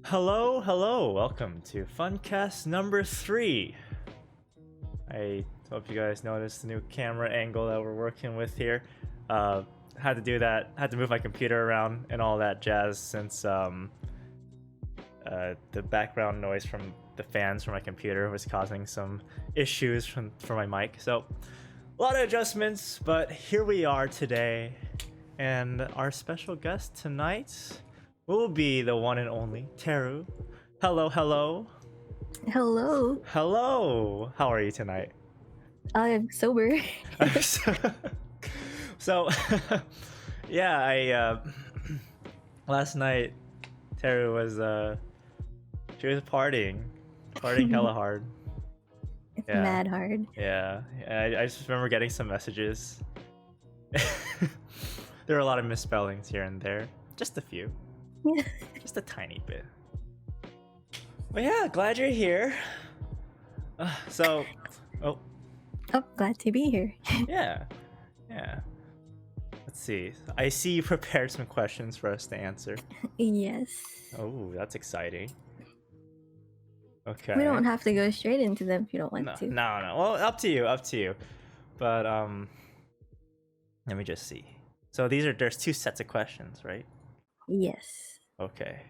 Hello, hello, welcome to Funcast number 3. I hope you guys noticed the new camera angle that we're working with here. Had to do that, had to move my computer around and all that jazz since the background noise from the fans from my computer was causing some issues for my mic. So a lot of adjustments, but here we are today, and our special guest tonight will be the one and only Teru. Hello, hello. Hello. Hello. How are you tonight? I'm sober. So, yeah, I last night Teru was she was partying hella hard. It's Yeah. mad hard. Yeah, I just remember getting some messages. There were a lot of misspellings here and there, just a few. Just a tiny bit. But yeah, glad you're here. Oh, glad to be here. yeah. Let's see. I see you prepared some questions for us to answer. Yes. Oh, that's exciting. Okay. We don't have to go straight into them if you don't want to. No. Well, up to you. But let me just see. So there's two sets of questions, right? Yes. Okay.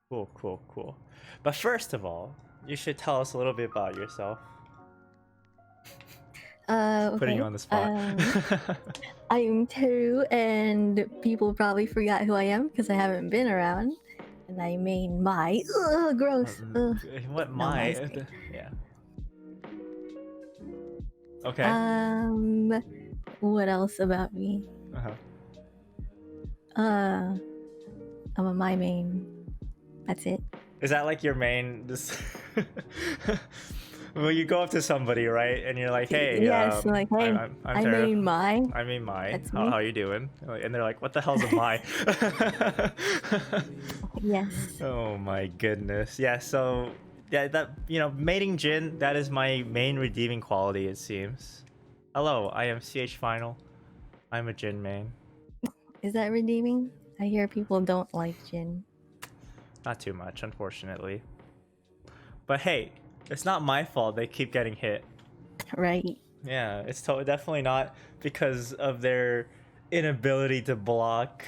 Cool. But first of all, you should tell us a little bit about yourself. Okay. Putting you on the spot. I'm Teru, and people probably forgot who I am because I haven't been around. And I main my gross. What No, my? that's great. Yeah. Okay. What else about me? I'm a my main. That's it. Is that like your main? Just well, you go up to somebody, right, and you're like, "Hey, yes, like, hey, I'm Teru. I mean my. I mean my. That's how me. are you doing?" And they're like, "What the hell's a my?" Yes. Oh my goodness. Yeah. So yeah, that mating Jin. That is my main redeeming quality, it seems. Hello, I am CH Final. I'm a Jin main. Is that redeeming? I hear people don't like Jin. Not too much, unfortunately. But hey, it's not my fault they keep getting hit. Right. Yeah, it's definitely not because of their inability to block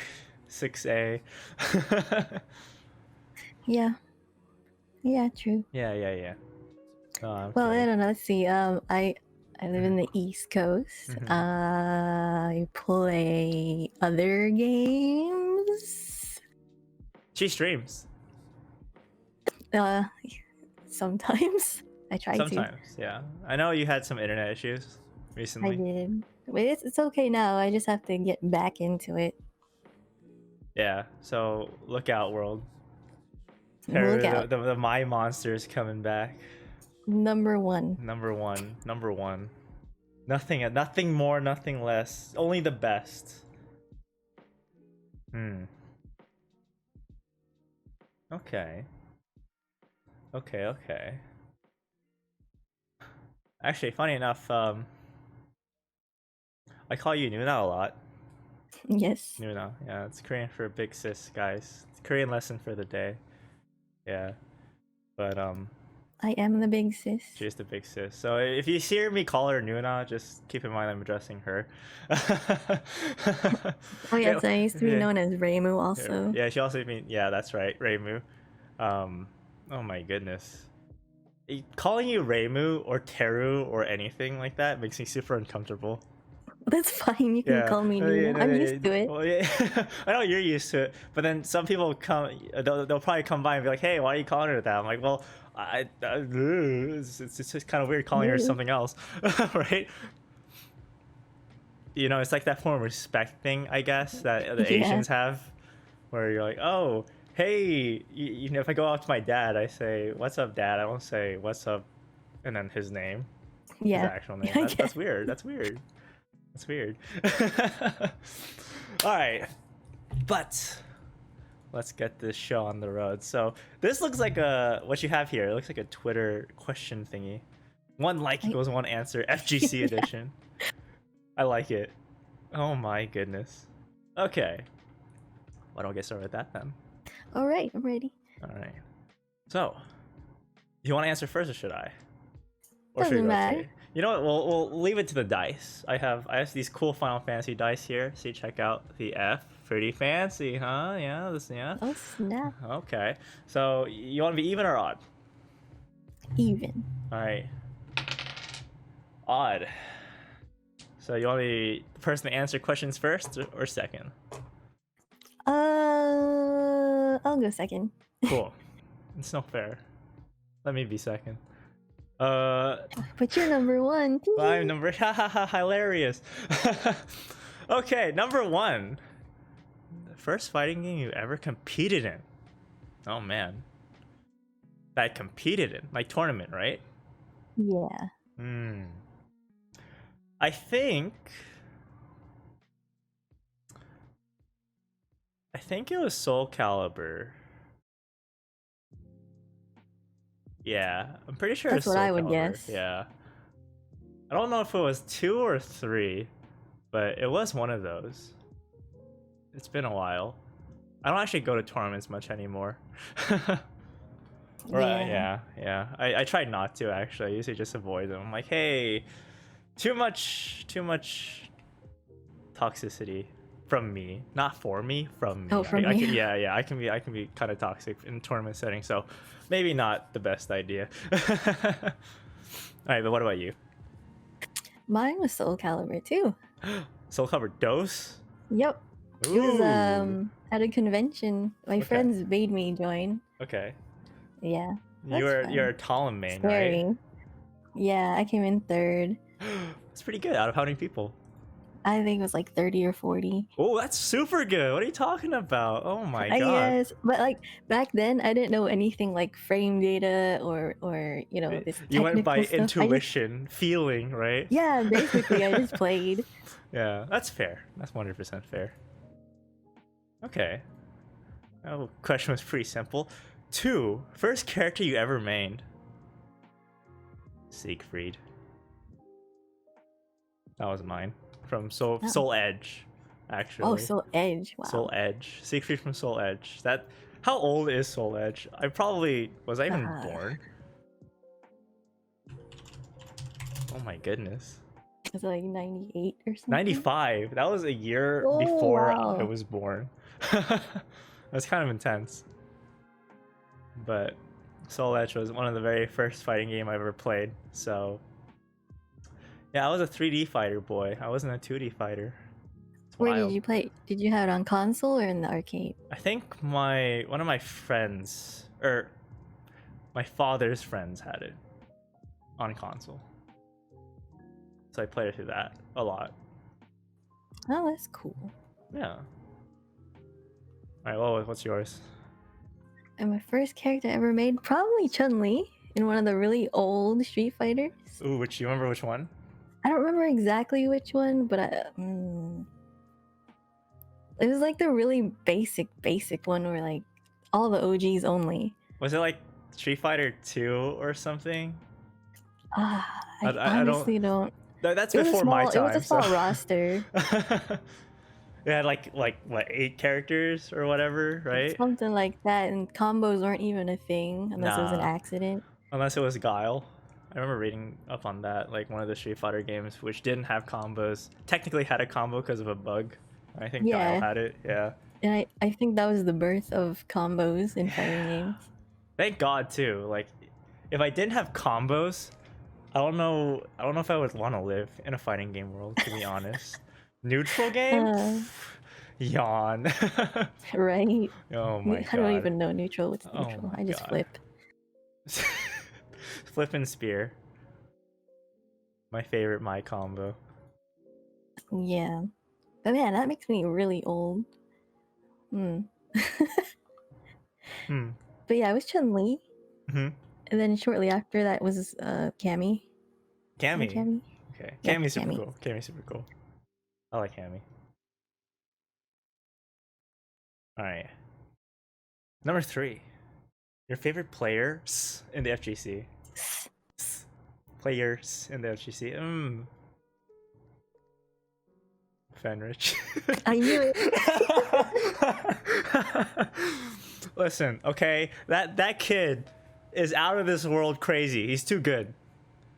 6A. Yeah. Yeah, true. Yeah. Well, I don't know. Let's see. I live in the East Coast. I play other games. She streams. Sometimes I try to. Sometimes, yeah. I know you had some internet issues recently. I did, but it's okay now. I just have to get back into it. Yeah. So look out, world. Look out. The my monster is coming back. Number one. Nothing more, nothing less. Only the best. Okay. Actually, funny enough, I call you Nuna a lot. Yes. Nuna, yeah, it's Korean for big sis, guys. It's Korean lesson for the day. Yeah, but I am the big sis. She's the big sis. So if you hear me call her Nuna, just keep in mind I'm addressing her. Oh yes, I used to be known as Reimu also. Yeah, she also that's right, Reimu. Oh my goodness. Calling you Reimu or Teru or anything like that makes me super uncomfortable. That's fine. You can call me Nuna. I'm used to it. Well, yeah. I know you're used to it, but then some people they'll probably come by and be like, "Hey, why are you calling her that?" I'm like, "Well, it's just kind of weird calling her something else," right? It's like that form of respect thing, I guess, that the Asians have, where you're like, "Oh, hey," if I go out to my dad, I say, "What's up, Dad?" I won't say, "What's up," and then his name, his actual name. That's weird. That's weird. All right, but let's get this show on the road. So this looks like what you have here. It looks like a Twitter question thingy. One like equals one answer. FGC edition. I like it. Oh my goodness. Okay. Why don't we get started with that then? All right, I'm ready. All right. So, you want to answer first, or should I? Or should we Doesn't matter. rotate? You know what? We'll leave it to the dice. I have these cool Final Fantasy dice here. See, check out the F. Pretty fancy, huh? Yeah, yeah. Oh snap! Okay. So you want to be even or odd? Even. All right. Odd. So you want to be the person to answer questions first or second? I'll go second. Cool. It's not fair. Let me be second. But you're number one. I'm number. Hilarious. Okay, number one. The first fighting game you ever competed in. Oh man. That I competed in, like tournament, right? Yeah. I think it was Soul Calibur. Yeah, I'm pretty sure That's it's what Soul I would Calibur. guess. Yeah. I don't know if it was 2 or 3, but it was one of those. It's been a while. I don't actually go to tournaments much anymore. Right, yeah. I tried not to actually. I usually just avoid them. I'm like, hey, too much toxicity from me, not for me, from me. Oh, from I you. can, yeah, I can be kind of toxic in tournament settings, so maybe not the best idea. All right, but what about you? Mine was Soul Calibur too. Soul Calibur Dose? Yep. It was at a convention. My friends made me join. Okay. Yeah. You're a Talon main, Scary. right? Yeah, I came in third. That's pretty good. Out of how many people? I think it was like 30 or 40. Oh, that's super good. What are you talking about? Oh my god. Yes, but like back then, I didn't know anything like frame data or this. You went by stuff. intuition, feeling, right? Yeah, basically, I just played. Yeah, that's fair. That's 100% fair. Okay. Oh, question was pretty simple. 2, first character you ever made. Siegfried. That was mine. From Soul Edge, actually. Oh, Soul Edge. Wow. Soul Edge. Siegfried from Soul Edge. How old is Soul Edge? Was I even born? Oh my goodness. Was it like 98 or something? 95. That was a year before I was born. That's kind of intense. But Soul Edge was one of the very first fighting game I ever played. So yeah, I was a 3D fighter boy. I wasn't a 2D fighter. Where did you play? Did you have it on console or in the arcade? I think one of my friends, or my father's friends, had it on console. So I played it through that a lot. Oh, that's cool. Yeah. Alright, well, what's yours? And my first character I ever made, probably Chun-Li in one of the really old Street Fighters. Ooh, you remember which one? I don't remember exactly which one, but it was like the really basic one where like all the OGs only. Was it like Street Fighter 2 or something? I honestly don't. That's before my time. It was a small roster. It had like what, 8 characters or whatever, right? Something like that, and combos weren't even a thing unless it was an accident. Unless it was Guile. I remember reading up on that, like one of the Street Fighter games which didn't have combos, technically had a combo because of a bug. I think Guile had it, yeah. And I think that was the birth of combos in fighting games. Thank God too. Like, if I didn't have combos, I don't know if I would want to live in a fighting game world, to be honest. Neutral game? Yawn. Right? Oh my god. I don't even know neutral. What's neutral? I just flip. Flip and spear. My favorite combo. Yeah. But man, that makes me really old. But yeah, it was Chun-Li. And then shortly after that was Cammy. Cammy? Okay. Cammy's super Cammy. cool. Cammy's super cool. I like Cammy. Alright. Number 3. Your favorite players in the FGC. Players in the FGC. Fenrich. I knew it. Listen, okay, that kid is out of this world crazy. He's too good.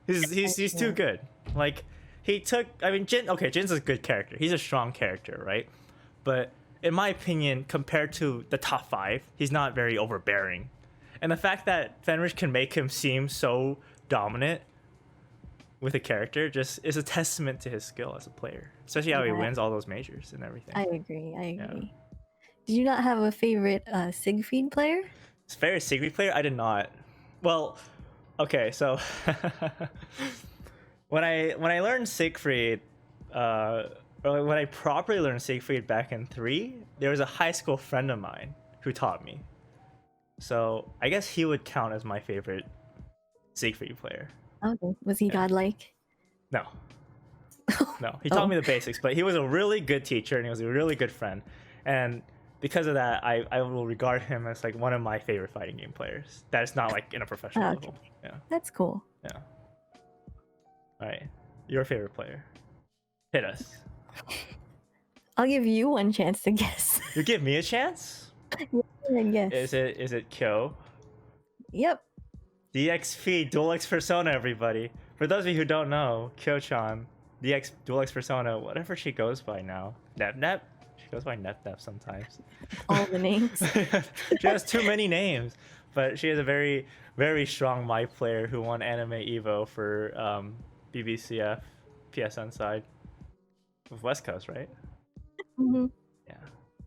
He's too good. Like he took. I mean, Jin. Okay, Jin's a good character. He's a strong character, right? But in my opinion, compared to the top 5, he's not very overbearing. And the fact that Fenris can make him seem so dominant with a character just is a testament to his skill as a player, especially how he wins all those majors and everything. I agree. Yeah. Did you not have a favorite Siegfried player? Favorite Siegfried player? I did not. Well, okay, so when I learned Siegfried, or when I properly learned Siegfried back in 3, there was a high school friend of mine who taught me. So I guess he would count as my favorite Siegfried player. Okay. Was he godlike? No. No, he taught me the basics, but he was a really good teacher and he was a really good friend. And because of that, I will regard him as like one of my favorite fighting game players. That's not like in a professional level. Yeah. That's cool. Yeah. All right. Your favorite player. Hit us. I'll give you one chance to guess. You give me a chance? Yeah, yes. Is it Kyo? Yep. DXP, Dual X Persona, everybody. For those of you who don't know, Kyo-chan, DX Dual X Persona, whatever she goes by now. Nep? She goes by Nep sometimes. All the names. She has too many names. But she is a very, very strong My player who won Anime Evo for BBCF PSN side. With West Coast, right? Mm-hmm. Yeah.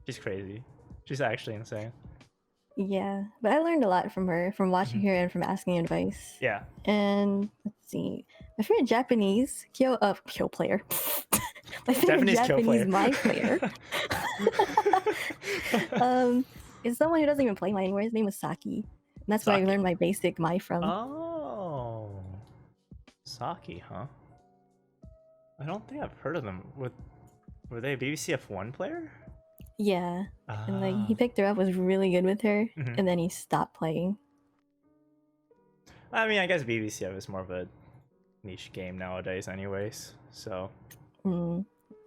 She's crazy. She's actually insane. Yeah, but I learned a lot from her, from watching her and from asking advice. Yeah. And let's see, my favorite Japanese Kyo player. My favorite Japanese My player. Is someone who doesn't even play My anymore. His name was Saki. And that's where I learned my basic My from. Oh. Saki, huh? I don't think I've heard of them. Were they a BBCF1 player? Yeah. And like he picked her up, was really good with her, Mhm. and then he stopped playing. I mean, I guess BBCF is more of a niche game nowadays anyways, so.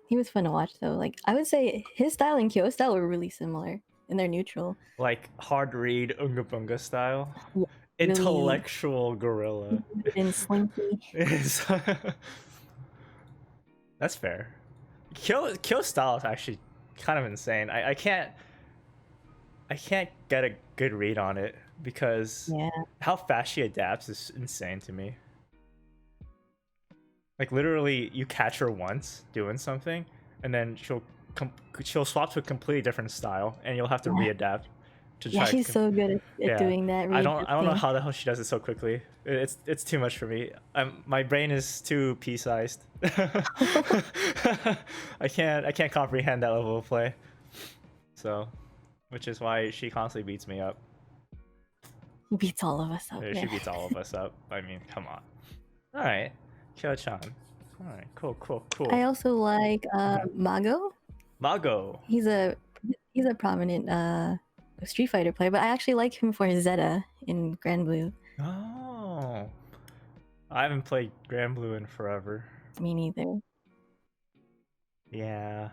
He was fun to watch though. Like I would say his style and Kyo's style were really similar, and they're neutral. Like hard read Unga Bunga style. Yeah, intellectual really gorilla. And slinky. That's fair. Kyo's style is actually kind of insane. I can't get a good read on it because how fast she adapts is insane to me. Like literally, you catch her once doing something, and then she'll swap to a completely different style, and you'll have to readapt. She's so good at doing that. I don't know how the hell she does it so quickly. It's too much for me. My brain is too pea-sized. I can't comprehend that level of play. So, which is why she constantly beats me up. He beats all of us up. Yeah, she beats all of us up. I mean, come on. All right, Kyo-chan. All right, cool. I also like Mago. Mago. He's a prominent Street Fighter player, but I actually like him for his Zeta in Grand Blue. Oh, I haven't played Grand Blue in forever. Me neither. Yeah.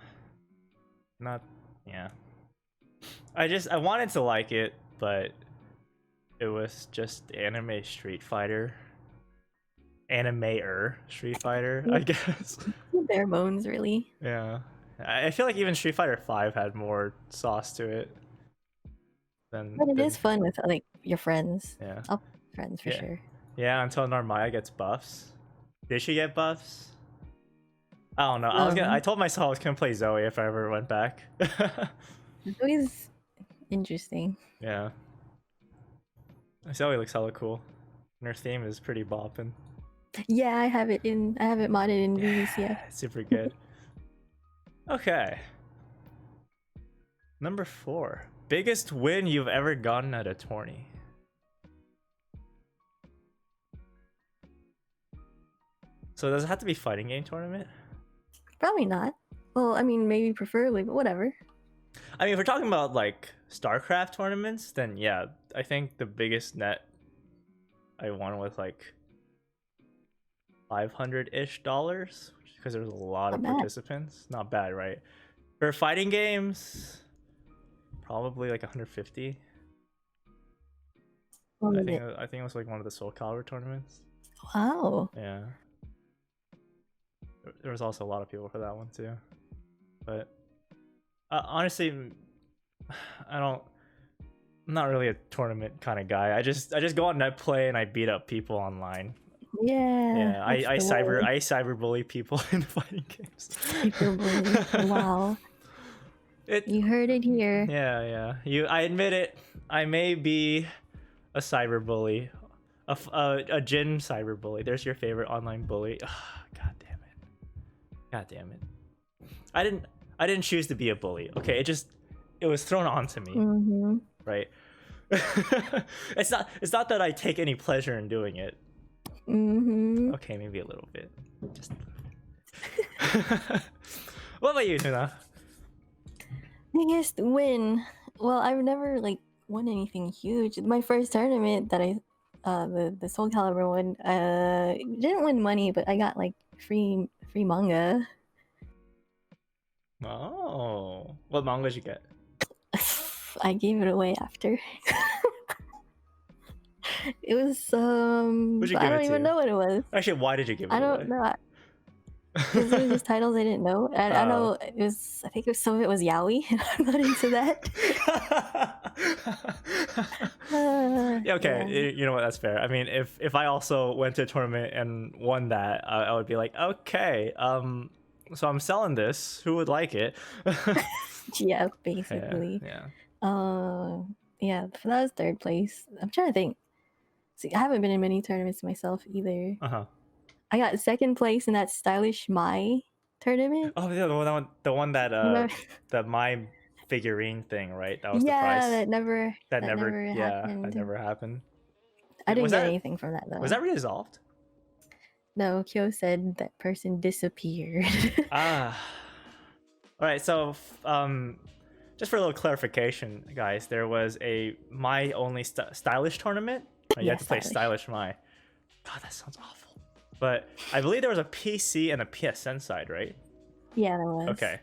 I wanted to like it, but it was just anime Street Fighter. Anime-er Street Fighter, I guess. Bare bones, really. Yeah. I feel like even Street Fighter 5 had more sauce to it. But it is fun with like your friends. Yeah. Friends for sure. Yeah, until Narmaya gets buffs. Did she get buffs? I don't know. I told myself I was gonna play Zoe if I ever went back. Zoe's interesting. Yeah. Zoe looks hella cool. And her theme is pretty bopping. Yeah, I have it modded in VVCF. Super good. Okay. Number 4. Biggest win you've ever gotten at a tourney. So does it have to be fighting game tournament? Probably not. Well, I mean, maybe preferably, but whatever. I mean, if we're talking about like StarCraft tournaments, then yeah, I think the biggest net I won was like $500-ish, because there was a lot of participants. Not bad, right? For fighting games, probably like 150. What I was think it? I think it was like one of the Soul Calibur tournaments. Wow. Yeah. There was also a lot of people for that one too. But honestly, I'm not really a tournament kind of guy. I just go on net play and I beat up people online. Yeah. Yeah, I That's the way. cyberbully people in fighting games. Cyberbully. Wow. You heard it here. Yeah. I admit it. I may be a cyberbully, a Jin cyberbully. There's your favorite online bully. Ugh, God damn it. I didn't choose to be a bully. Okay, it was thrown onto me. Mm-hmm. Right. It's not that I take any pleasure in doing it. Mm-hmm. Okay, maybe a little bit. Just a little bit. What about you, Tuna? Biggest win. Well, I've never like won anything huge. My first tournament that the Soul Calibur one, didn't win money, but I got like free manga. Oh, what manga did you get? I gave it away after. It was Who'd you I give don't it even to? know what it was. Actually, why did you give it I away? don't know. Because it was just titles I didn't know. And I know it was, I think some of it was yaoi, and I'm not into that. Yeah, okay, Yeah. you know what? That's fair. I mean, if I also went to a tournament and won that, I would be like, okay, so I'm selling this. Who would like it? Yeah, basically. Yeah. Yeah, that was third place. I'm trying to think. See, I haven't been in many tournaments myself either. Uh-huh. I got second place in that stylish Mai tournament. Oh yeah, the one that the my figurine thing, right? That was the prize. That never That never happened. that never happened. I didn't get anything from that though. Was that resolved? No, Kyo said that person disappeared. Ah. All right, so just for a little clarification, guys, there was a my only stylish tournament. You had to play stylish my. God, that sounds awful. But I believe there was a PC and a PSN side, right? Yeah, there was. Okay.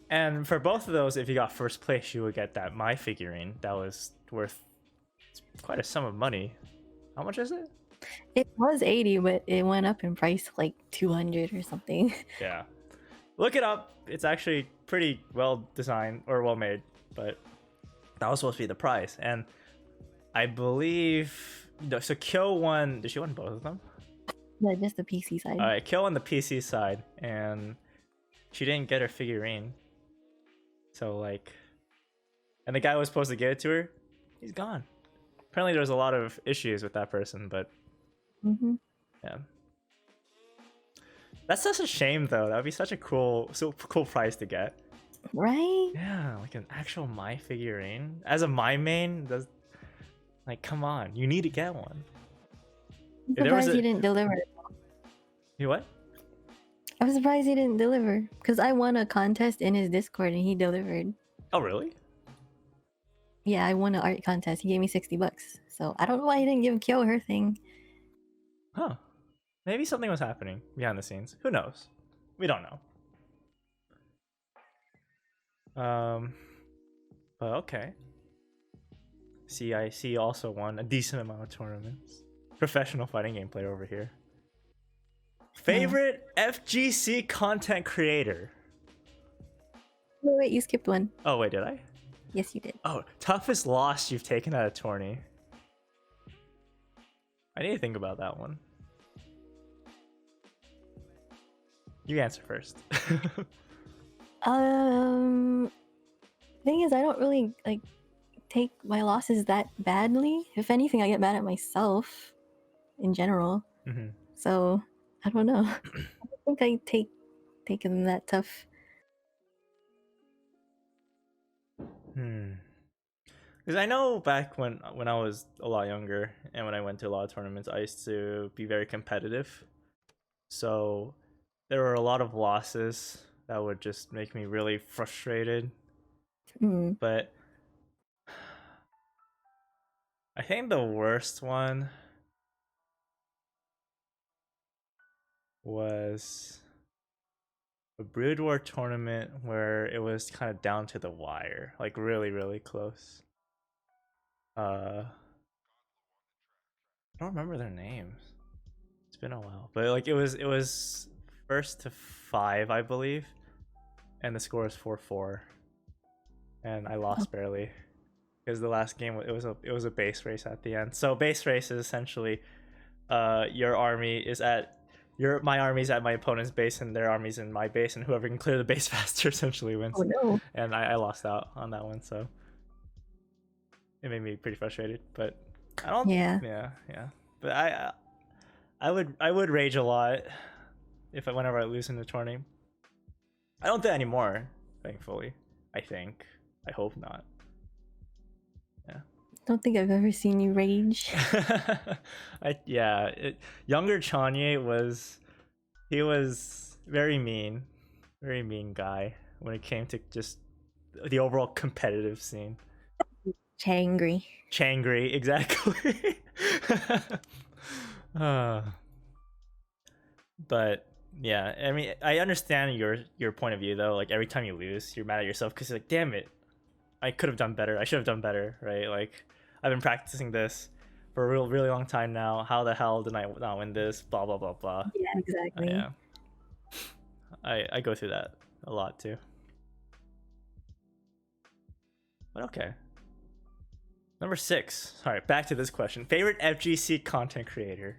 And for both of those, if you got first place, you would get that my figurine. That was worth quite a sum of money. How much is it? It was 80, but it went up in price like 200 or something. Yeah. Look it up. It's actually pretty well designed or well made, but that was supposed to be the price. And I believe so Kyo won. Did she win both of them? No, just the PC side. Alright, Kyo on the PC side, and she didn't get her figurine. So like, and the guy who was supposed to get it to her, he's gone. Apparently there was a lot of issues with that person, but yeah. That's such a shame though. That would be such a cool prize to get. Right? Yeah, like an actual my figurine. As a my main, like come on, you need to get one. I'm surprised he didn't deliver. You what? I'm surprised he didn't deliver because I won a contest in his Discord and he delivered. Oh really? Yeah, I won an art contest. He gave me $60. So I don't know why he didn't give Kyo her thing. Huh. Maybe something was happening behind the scenes. Who knows? We don't know. But okay. CIC also won a decent amount of tournaments. Professional fighting game player over here. Favorite FGC content creator? Wait, you skipped one. Oh wait, did I? Yes, you did. Oh, toughest loss you've taken at a tourney. I need to think about that one. You answer first. Thing is, I don't really like take my losses that badly. If anything, I get mad at myself in general. So I don't know. I don't think I take them that tough. Because I know back when I was a lot younger and when I went to a lot of tournaments, I used to be very competitive. So there were a lot of losses that would just make me really frustrated. But I think the worst one was a Brood War tournament where it was kind of down to the wire, like really, really close. I don't remember their names. It's been a while, but like it was first to 5, I believe, and the score is 4-4, and I lost barely because the last game it was a base race at the end. So base race is essentially, your army is at my army's at my opponent's base and their army's in my base, and whoever can clear the base faster essentially wins. Oh no. And I lost out on that one, so it made me pretty frustrated. But I don't. Yeah. Yeah. But I would rage a lot whenever I lose in the tourney. I don't do that anymore, thankfully. I hope not. Yeah. Don't think I've ever seen you rage. Younger Chanye was very mean guy when it came to just the overall competitive scene. Changry, exactly. But yeah, I mean, I understand your point of view though. Like every time you lose, you're mad at yourself because you're like, damn it, I could have done better. I should have done better, right? Like I've been practicing this for a really long time now. How the hell did I not win this? Blah blah blah blah. Yeah, exactly. Yeah, I go through that a lot too. But okay. Number 6. All right, back to this question. Favorite FGC content creator?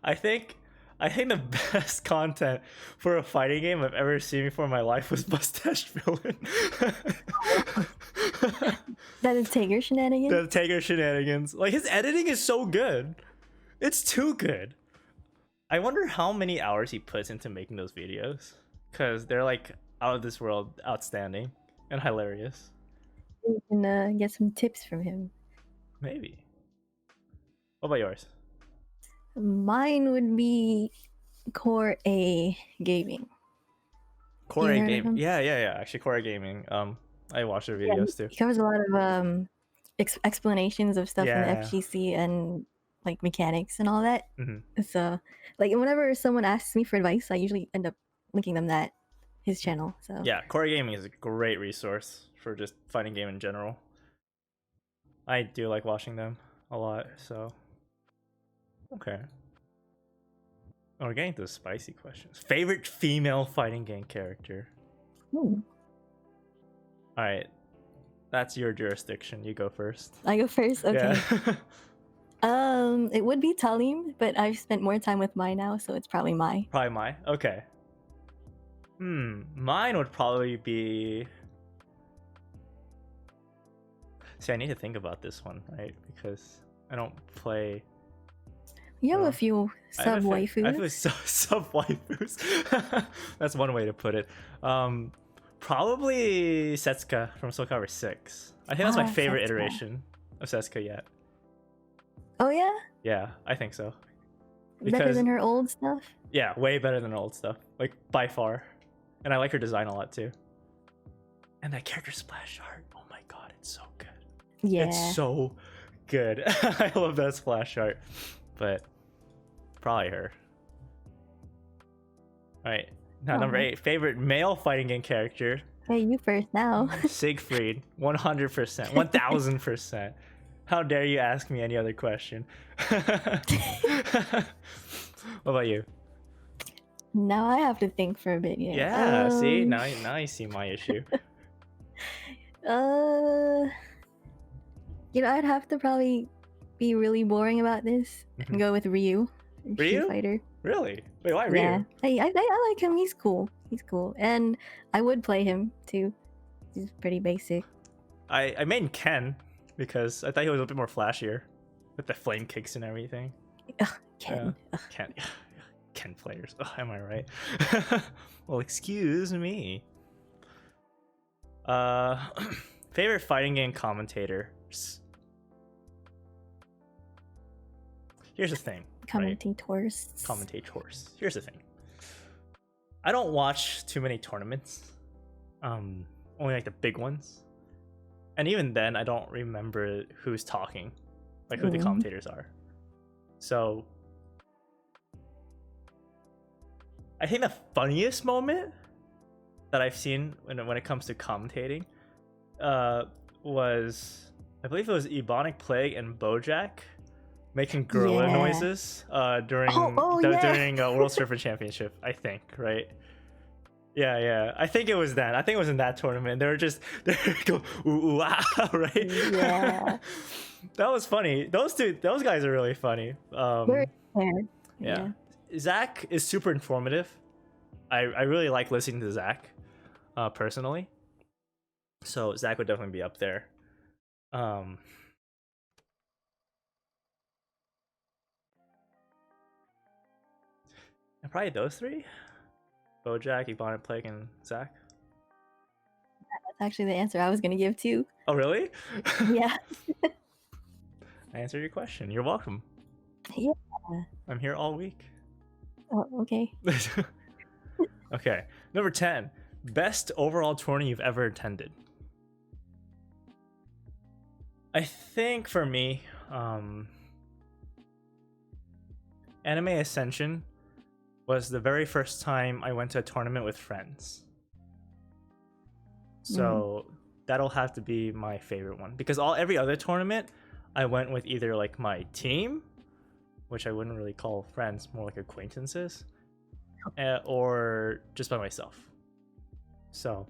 I think the best content for a fighting game I've ever seen before in my life was Mustache Villain. That is Tiger shenanigans? The Tiger shenanigans. Like, his editing is so good. It's too good. I wonder how many hours he puts into making those videos, because they're like out of this world, outstanding and hilarious. You can get some tips from him. Maybe. What about yours? Mine would be Core A Gaming. Core A Gaming. Yeah. Actually, Core A Gaming. I watch their videos too. He covers a lot of explanations of stuff in the FGC and like mechanics and all that. Mm-hmm. So, like, whenever someone asks me for advice, I usually end up linking them his channel. So yeah, Core Gaming is a great resource for just fighting game in general. I do like watching them a lot. So okay. Oh, we're getting to the spicy questions. Favorite female fighting game character? Ooh. All right, that's your jurisdiction. You go first. I go first. Okay. Yeah. It would be Talim, but I've spent more time with Mai now, so it's probably Mai. Probably Mai. Okay. Mine would probably be. See, I need to think about this one, right? Because I don't play. You have a few sub waifus. I have sub waifus. That's one way to put it. Probably Setsuka from Soul Calibur 6. I think that's my favorite iteration of Setsuka yet. Oh yeah? Yeah, I think so. Better than her old stuff? Yeah, way better than her old stuff. Like, by far. And I like her design a lot too. And that character splash art, oh my god, it's so good. Yeah. It's so good. I love that splash art. But probably her. Alright, now number 8. Favorite male fighting game character? Hey, you first now. Siegfried, 100%, 1000%. How dare you ask me any other question? What about you? Now I have to think for a bit. Yeah. See, now you see my issue. I'd have to probably be really boring about this and go with Ryu. Ryu? Fighter. Really? Wait, why Ryu? Yeah. I like him. He's cool. And I would play him too. He's pretty basic. I made Ken because I thought he was a bit more flashier with the flame kicks and everything. Ken. Ken players. Oh, am I right? Well, excuse me. Favorite fighting game commentators. Here's the thing. Commentators. Right? Commentators. Here's the thing. I don't watch too many tournaments. Only like the big ones. And even then, I don't remember who's talking, like who the commentators are. So, I think the funniest moment that I've seen when it comes to commentating was I believe it was Ebonic Plague and Bojack making gorilla Yeah. noises during yeah. during World Surfer Championship, I think, right? Yeah. I think it was that. I think it was in that tournament. They were go ooh, ooh ah, right? Yeah. That was funny. Those guys are really funny. Very fair. Yeah. Zach is super informative. I really like listening to Zach, personally. So Zach would definitely be up there. And probably those three: Bojack, Ebonic Plague, and Zach. That's actually the answer I was gonna give too. Oh, really? Yeah. I answered your question. You're welcome. Yeah. I'm here all week. Oh, okay. Okay. Number 10. Best overall tourney you've ever attended. I think for me, Anime Ascension was the very first time I went to a tournament with friends. So that'll have to be my favorite one, because every other tournament I went with either like my team, which I wouldn't really call friends, more like acquaintances, or just by myself. So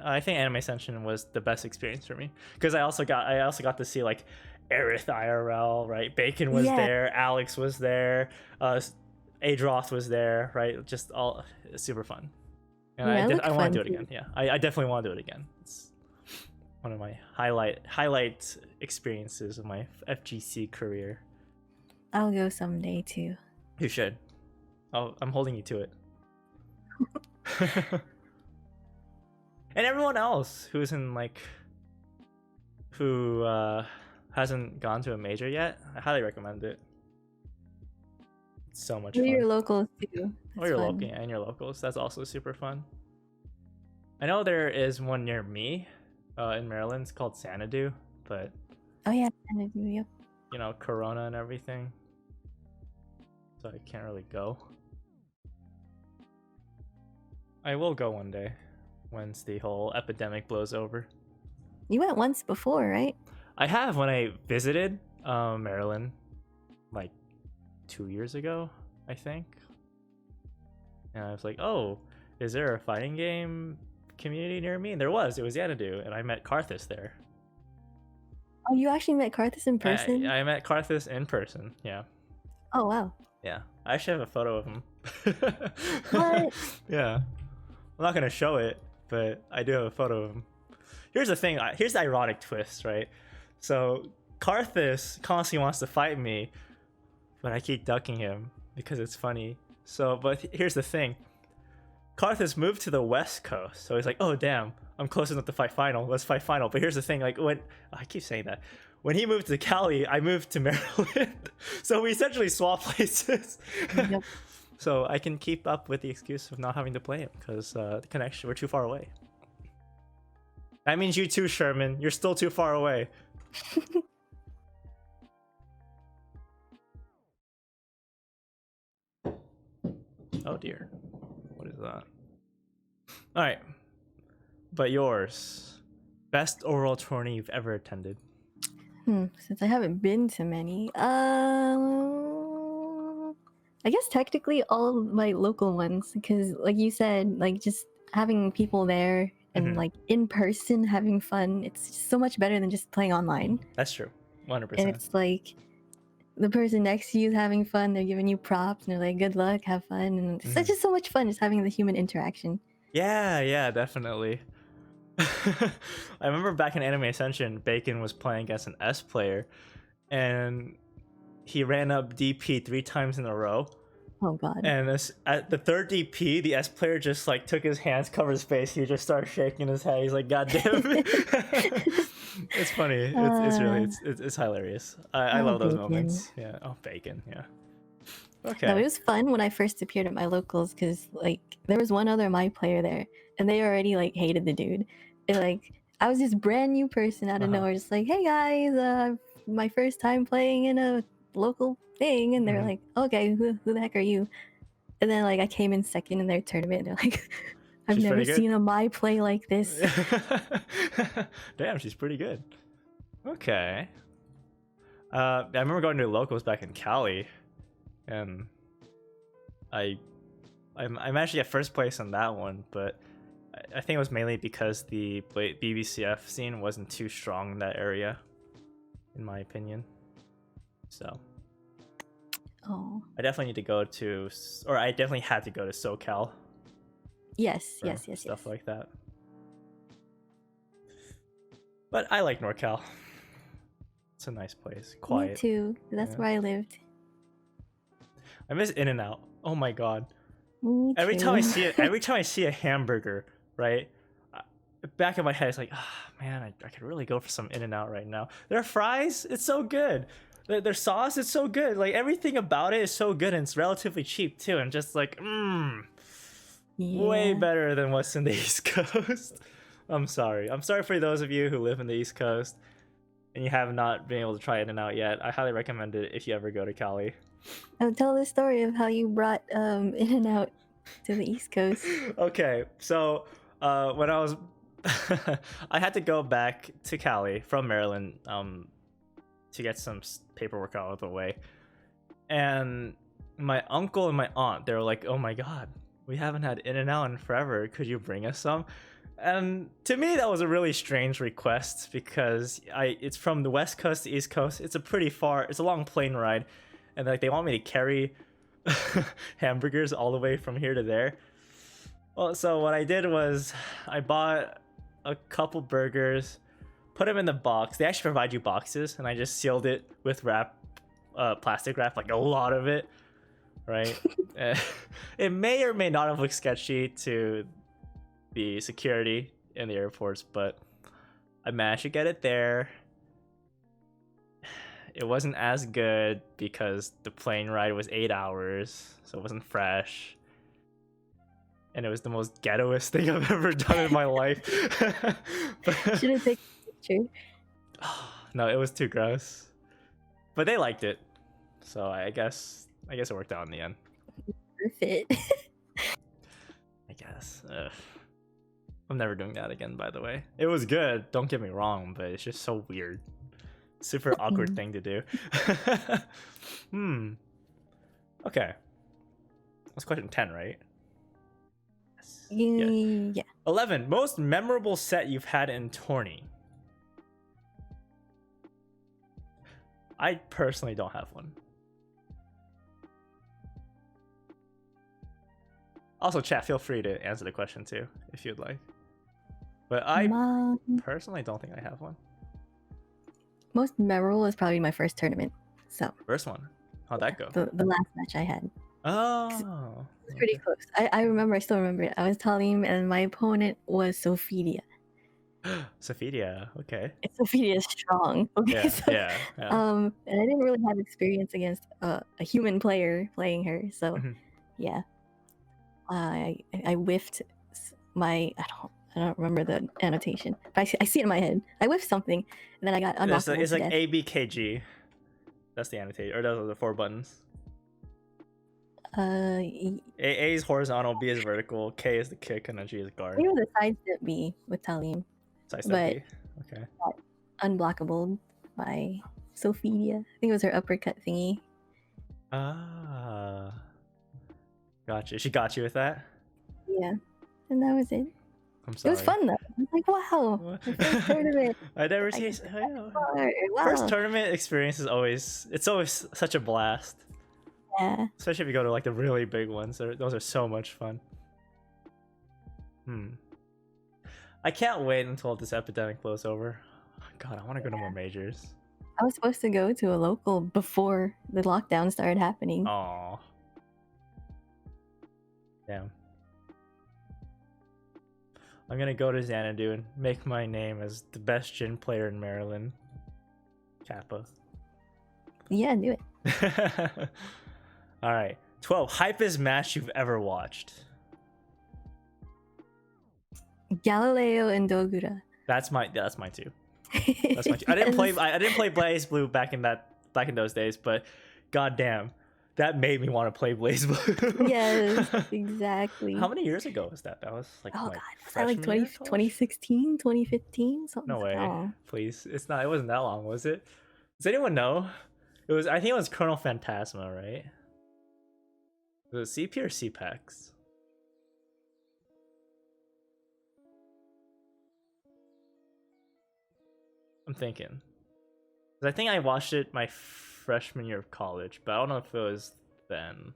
I think Anime Ascension was the best experience for me, because I also got to see like Aerith IRL, right? Bacon was there, Alex was there, Adroth was there, right? Just all super fun. And I want to do it again. Yeah, I definitely want to do it again. It's one of my highlight experiences of my FGC career. I'll go someday too. You should. I'm holding you to it. And everyone else who hasn't gone to a major yet, I highly recommend it. It's so much fun. Your locals too. Or your local, and your locals. That's also super fun. I know there is one near me, in Maryland. It's called Xanadu, but oh yeah, Xanadu. Yep. You know, Corona and everything, so I can't really go. I will go one day once the whole epidemic blows over. You went once before, right? I have, when I visited Maryland like 2 years ago, I think. And I was like, oh, is there a fighting game community near me? And there was. It was Xanadu, and I met Karthus there. Oh, you actually met Karthus in person? I met Karthus in person, yeah. Oh, wow. Yeah. I actually have a photo of him. What? Yeah. I'm not going to show it, but I do have a photo of him. Here's the thing. Here's the ironic twist, right? So Karthus constantly wants to fight me, but I keep ducking him because it's funny. So, but here's the thing. Karthus moved to the West Coast, so he's like, oh damn, I'm close enough to fight final. Let's fight final. But here's the thing, like I keep saying that. When he moved to Cali, I moved to Maryland. So we essentially swap places. Yep. So I can keep up with the excuse of not having to play him because the connection, we're too far away. That means you too, Sherman. You're still too far away. Oh dear. What is that? All right. But yours. Best overall tourney you've ever attended. Since I haven't been to many, I guess technically all of my local ones, because like you said, like just having people there and like in person having fun, it's just so much better than just playing online. That's true. 100%. And it's like the person next to you is having fun, they're giving you props and they're like, good luck, have fun, and it's just so much fun just having the human interaction. Yeah, definitely. I remember back in Anime Ascension, Bacon was playing against an S player, and he ran up DP 3 times in a row. Oh god. And at the third DP, the S player just like took his hands, covered his face. He just started shaking his head. He's like, God damn it. It's funny. It's hilarious. I love those moments. Yeah. Oh, Bacon. Yeah. Okay. No, it was fun when I first appeared at my locals, because like there was one other my player there, and they already like hated the dude. And like I was this brand new person out of nowhere, just like, hey guys, my first time playing in a local thing, and they're like, okay, who the heck are you? And then like I came in second in their tournament, and they're like, I've never seen a my play like this. Damn, she's pretty good. Okay. I remember going to locals back in Cali, and I'm actually at first place on that one, but I think it was mainly because the BBCF scene wasn't too strong in that area, in my opinion. So I definitely need to go to, or I definitely had to go to SoCal. Yes. Stuff like that. But I like NorCal. It's a nice place. Quiet. Me too. That's where I lived. I miss In-N-Out. Oh my god. Me Every too. time I see a hamburger, right? Back in my head, it's like, man, I could really go for some In-N-Out right now. Their fries, it's so good. Their sauce, it's so good. Like everything about it is so good, and it's relatively cheap too. And just like, way better than what's in the East Coast. I'm sorry for those of you who live in the East Coast and you have not been able to try In-N-Out yet. I highly recommend it if you ever go to Cali. I'll tell the story of how you brought In-N-Out to the East Coast. Okay, so when I was I had to go back to Cali from Maryland to get some paperwork out of the way, and my uncle and my aunt, they were like, oh my god, we haven't had In-N-Out in forever, could you bring us some? And to me that was a really strange request, because it's from the West Coast to East Coast. It's a long plane ride, and like they want me to carry hamburgers all the way from here to there. Well, so what I did was I bought a couple burgers, put them in the box. They actually provide you boxes, and I just sealed it with plastic wrap, like a lot of it, right? It may or may not have looked sketchy to the security in the airports, but I managed to get it there. It wasn't as good because the plane ride was 8 hours, so it wasn't fresh. And it was the most ghettoest thing I've ever done in my life. Should have taken a picture. No, it was too gross. But they liked it, so I guess it worked out in the end. Worth it. I guess. I'm never doing that again, by the way. It was good, don't get me wrong, but it's just so weird. Super awkward thing to do. Okay. That's question 10, right? Yeah. 11. Most memorable set you've had in tourney. I personally don't have one. Also, chat, feel free to answer the question too, if you'd like. But I personally don't think I have one. Most memorable is probably my first tournament. So first one. How'd that go? The last match I had. Oh, it was pretty close. I still remember it. I was Talim and my opponent was Sophidia. Sophidia, okay. Sophidia is strong. Okay, yeah. And I didn't really have experience against a human player playing her, so yeah. I whiffed my I don't remember the annotation, but I see it in my head. I whiffed something, and then I got unlocked. It's like ABKG. That's the annotation, or those are the 4 buttons. A is horizontal, B is vertical, K is the kick, and then G is guard. It was a sidestep B with Talim. Sidestep B. Okay. Unblockable by Sophidia. I think it was her uppercut thingy. Ah. Gotcha. She got you with that? Yeah. And that was it. I'm sorry. It was fun though. I was like, wow. First tournament. I never see Wow. First tournament experience is always such a blast. Yeah. Especially if you go to like the really big ones. Those are so much fun. I can't wait until this epidemic blows over. God, I want to go to more majors. I was supposed to go to a local before the lockdown started happening. Aww. Damn. I'm gonna go to Xanadu and make my name as the best Jin player in Maryland. Kappa. Yeah, do it. Alright. 12. Hypest match you've ever watched. Galileo and Dogura. That's my two. That's my two. I didn't play BlazBlue back in those days, but goddamn, that made me want to play Blaze Blue. Yes, exactly. How many years ago was that? That was like Oh my god, was that like 2016, 2015? Something No like way. that. Please. It's not. It wasn't that long, was it? Does anyone know? It was. I think it was Colonel Phantasma, right? Was it CP or CPEX? I'm thinking. 'Cause I think I watched it my freshman year of college, but I don't know if it was then.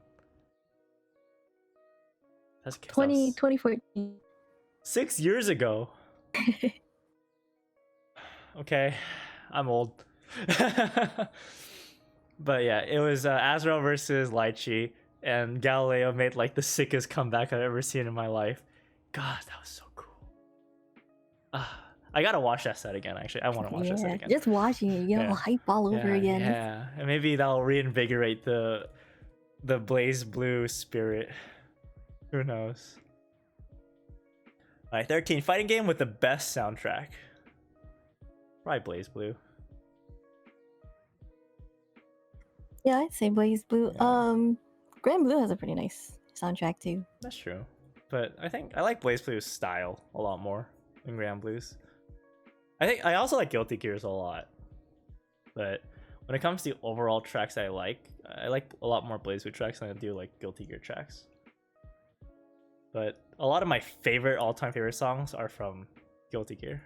That's 2014. 6 years ago. Okay, I'm old. But yeah, it was Azrael versus Lychee, and Galileo made like the sickest comeback I've ever seen in my life. God, that was so cool. I gotta watch that set again. Actually, I want to watch that set again. Just watching it, you know, hype all over again. Yeah, and maybe that'll reinvigorate the Blaze Blue spirit. Who knows? All right, 13. Fighting game with the best soundtrack. Probably Blaze Blue. Yeah, I'd say Blaze Blue. Yeah. Grand Blue has a pretty nice soundtrack too. That's true, but I think I like Blaze Blue's style a lot more than Grand Blue's. I think I also like Guilty Gears a lot, but when it comes to overall tracks I like a lot more Blaze Blue tracks than I do like Guilty Gear tracks. But a lot of my all-time favorite songs are from Guilty Gear.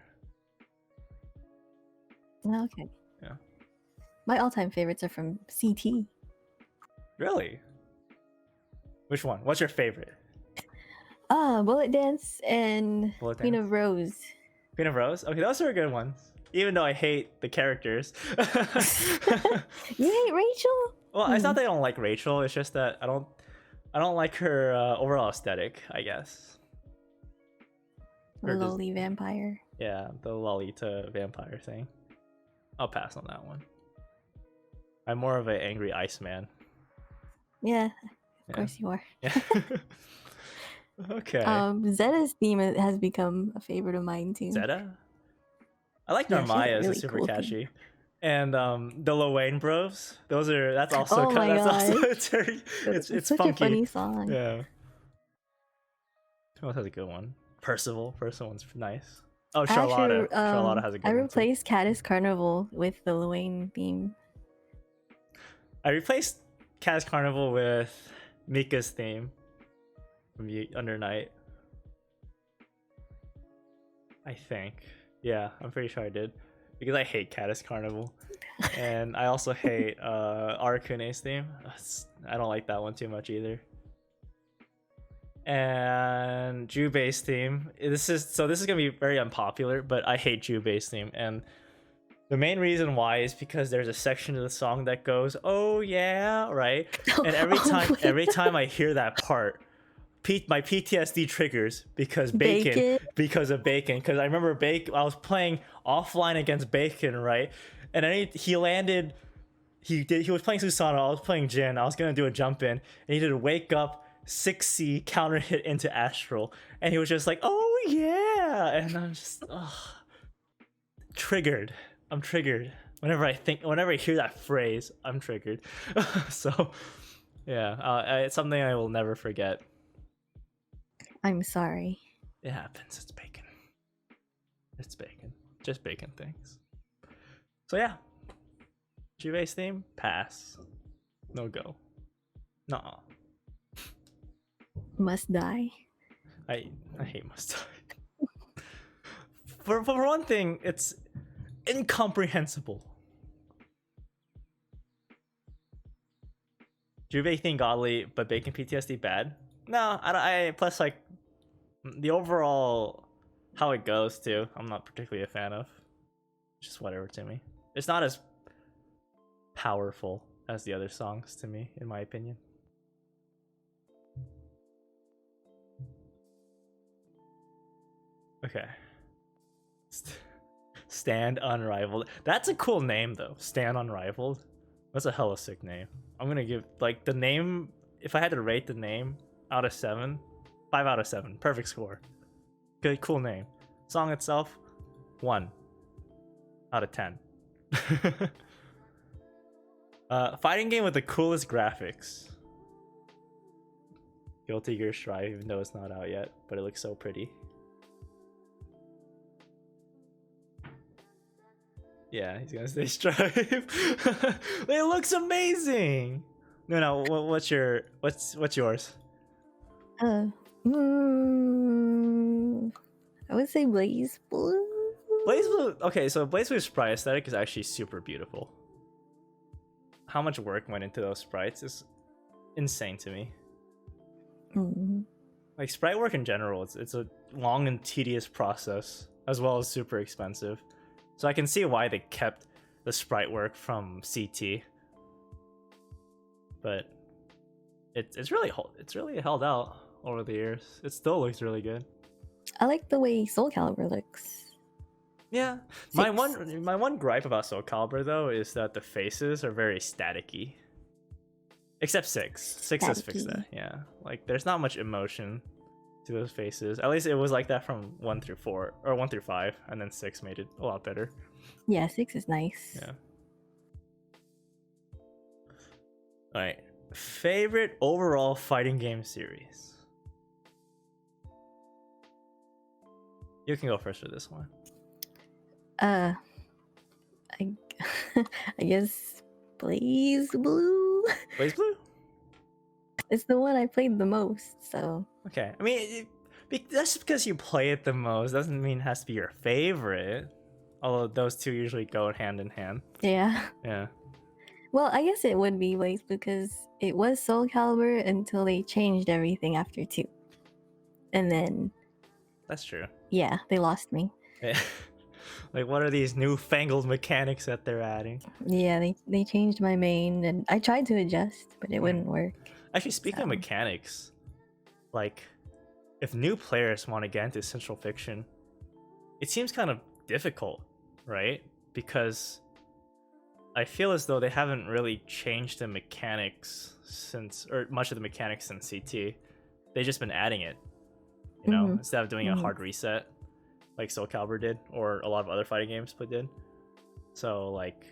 Okay. Yeah. My all-time favorites are from CT. Really? Which one? What's your favorite? Bullet Dance and Bullet Queen Dance? of Rose. Queen of Rose? Okay, those are good ones. Even though I hate the characters. You hate Rachel? Well, it's not that I don't like Rachel. It's just that I don't like her overall aesthetic, I guess. The lowly vampire. Yeah, the Lolita vampire thing. I'll pass on that one. I'm more of an angry Iceman. Yeah, of course you are. Yeah. Okay. Zeta's theme has become a favorite of mine too. Zeta? I like Yeah, she has a Narmaya's. really It's super cool catchy. theme. And the Lil Wayne Bros. That's also Oh my also gosh. it's such funky. a funny song. Yeah. Who else has a good one? Percival's nice. Oh, Charlotta. Charlotta has a good I one. replaced Caddis Carnival with the Lil Wayne theme. I replaced Caddis Carnival with Mika's theme from Under Night. I think. Yeah, I'm pretty sure I did. Because I hate Caddis Carnival. And I also hate Arakune's theme. I don't like that one too much either. And Jubei's theme. This is gonna be very unpopular, but I hate Jubei's theme. And the main reason why is because there's a section of the song that goes, "Oh yeah," right? And every time I hear that part, my PTSD triggers because bacon. Because of Bacon. Because I remember I was playing offline against Bacon, right? And then he landed. He was playing Susanoo. I was playing Jin. I was gonna do a jump in, and he did a wake up 6C counter hit into Astral, and he was just like, "Oh yeah," and I'm just triggered. I'm triggered whenever I hear that phrase. I'm triggered. So yeah, it's something I will never forget. I'm sorry. It happens. It's Bacon. It's Bacon. Just Bacon things. So yeah, Jubei's theme, pass. No go. Nuh-uh. Must Die. I hate Must Die. For one thing, it's incomprehensible. Jubei theme godly, but Bacon PTSD bad. No, I plus like the overall how it goes too. I'm not particularly a fan of. It's just whatever to me. It's not as powerful as the other songs to me, in my opinion. Okay. Stand Unrivaled. That's a cool name though. Stand Unrivaled. That's a hella sick name. I'm gonna give like the name. If I had to rate the name out of 7, 5 out of 7. Perfect score. Good, cool name. Song itself, 1 out of 10. Fighting game with the coolest graphics. Guilty Gear Strive, even though it's not out yet, but it looks so pretty. Yeah, he's gonna say Strive. It looks amazing. No, what's yours? I would say Blaze Blue. Blaze Blue. Okay, so Blaze Blue's sprite aesthetic is actually super beautiful. How much work went into those sprites is insane to me. Like sprite work in general, it's a long and tedious process, as well as super expensive. So I can see why they kept the sprite work from CT. But it's really held out over the years. It still looks really good. I like the way Soul Calibur looks. Yeah. My one gripe about Soul Calibur though is that the faces are very staticky. Except 6. 6 has fixed that. Yeah. Like there's not much emotion to those faces. At least it was like that from 1 through 4 or 1 through 5, and then 6 made it a lot better. Yeah, 6 is nice. Yeah. All right. Favorite overall fighting game series? You can go first for this one. I I guess Blaze Blue. Blaze Blue? It's the one I played the most, so. Okay. I mean, that's because you play it the most. Doesn't mean it has to be your favorite. Although those two usually go hand in hand. Yeah. Yeah. Well, I guess it would be Blaze because it was Soul Calibur until they changed everything after 2. And then. That's true. Yeah, they lost me. Yeah. Like, what are these newfangled mechanics that they're adding? Yeah, they changed my main, and I tried to adjust, but it wouldn't work. Actually, speaking of mechanics, like, if new players want to get into Central Fiction, it seems kind of difficult, right? Because I feel as though they haven't really changed the mechanics or much of the mechanics since CT. They've just been adding it, you know, instead of doing a hard reset like Soul Calibur did, or a lot of other fighting games did. So like,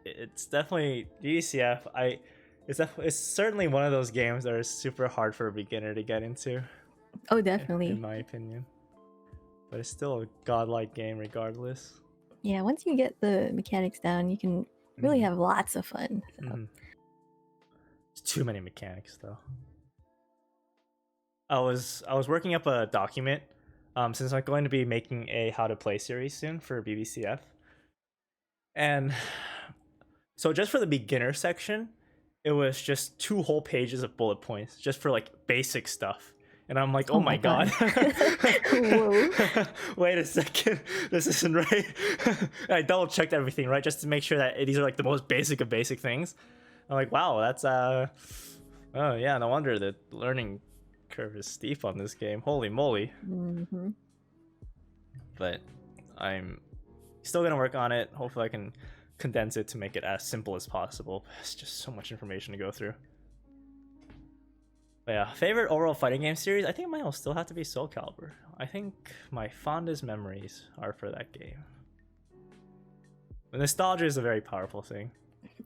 it's definitely DDCF. It's certainly one of those games that are super hard for a beginner to get into. Oh, definitely. In my opinion, but it's still a godlike game regardless. Yeah, once you get the mechanics down, you can really have lots of fun. So. It's too many mechanics though. I was working up a document. Since I'm going to be making a how to play series soon for BBCF. And so just for the beginner section, it was just 2 whole pages of bullet points just for like basic stuff. And I'm like, oh my god. Whoa. Wait a second, this isn't right. I double checked everything, right? Just to make sure that these are like the most basic of basic things. I'm like, wow, that's oh yeah, no wonder the learning curve is steep on this game. Holy moly. But I'm still gonna work on it. Hopefully I can condense it to make it as simple as possible. It's just so much information to go through. But yeah, favorite overall fighting game series? I think mine will still have to be Soul Calibur. I think my fondest memories are for that game. The nostalgia is a very powerful thing.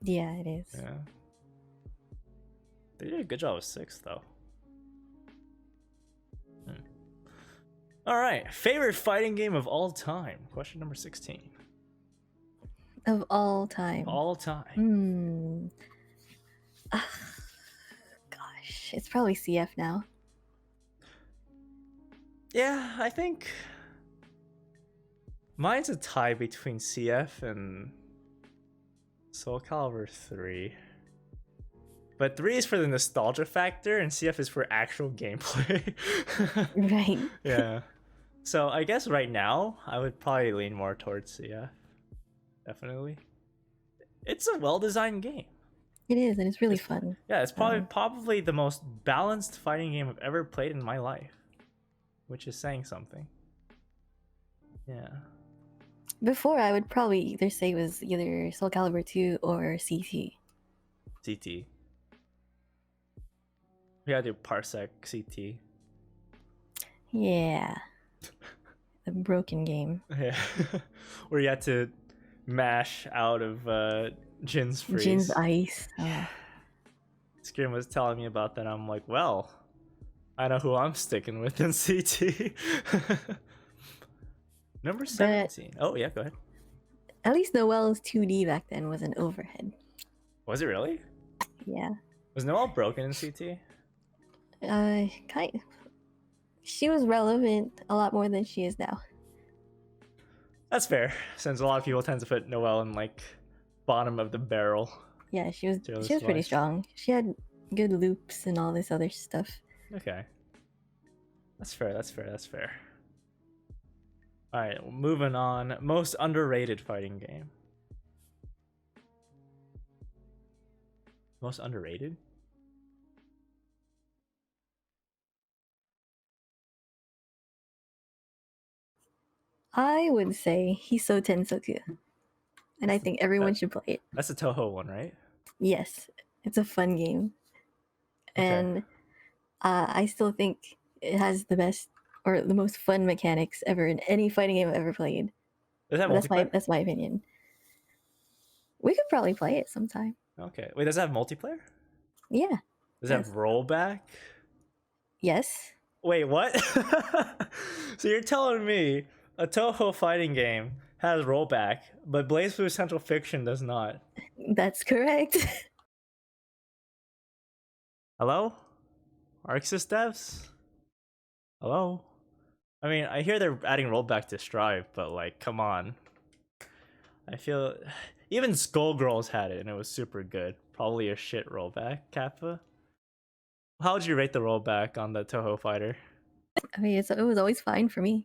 Yeah, it is. Yeah. They did a good job with 6 though. All right, favorite fighting game of all time? Question number 16. Of all time. All time. Gosh, it's probably CF now. Yeah, I think mine's a tie between CF and Soul Calibur 3. But 3 is for the nostalgia factor, and CF is for actual gameplay. Right. Yeah. So I guess right now, I would probably lean more towards CF. Definitely. It's a well-designed game. It is, and it's really fun. Yeah, it's probably the most balanced fighting game I've ever played in my life. Which is saying something. Yeah. Before, I would probably either say it was either Soul Calibur 2 or CT. CT. We gotta do Parsec CT. Yeah. The broken game. Yeah. Where you had to mash out of Jin's freeze. Jin's ice. Oh. Scream was telling me about that. I'm like, well, I know who I'm sticking with in CT. Number 17. Oh yeah, go ahead. At least Noelle's 2D back then was an overhead. Was it really? Yeah. Was Noelle broken in CT? Kind. She was relevant a lot more than she is now. That's fair, since a lot of people tend to put Noelle in like bottom of the barrel. Yeah, she was pretty strong. She had good loops and all this other stuff. Okay. That's fair. Alright, moving on. Most underrated fighting game. Most underrated? I would say Hiso Tensoku. And I think everyone should play it. That's a Toho one, right? Yes. It's a fun game. Okay. And I still think it has the best or the most fun mechanics ever in any fighting game I've ever played. That's my opinion. We could probably play it sometime. Okay. Wait, does it have multiplayer? Yeah. Does it have rollback? Yes. Wait, what? So you're telling me a Toho fighting game has rollback, but Blaze Blue Central Fiction does not? That's correct. Hello? Arxis devs? Hello? I mean, I hear they're adding rollback to Strive, but like, come on. I feel... Even Skullgirls had it, and it was super good. Probably a shit rollback, Kappa. How would you rate the rollback on the Toho fighter? I mean, it was always fine for me.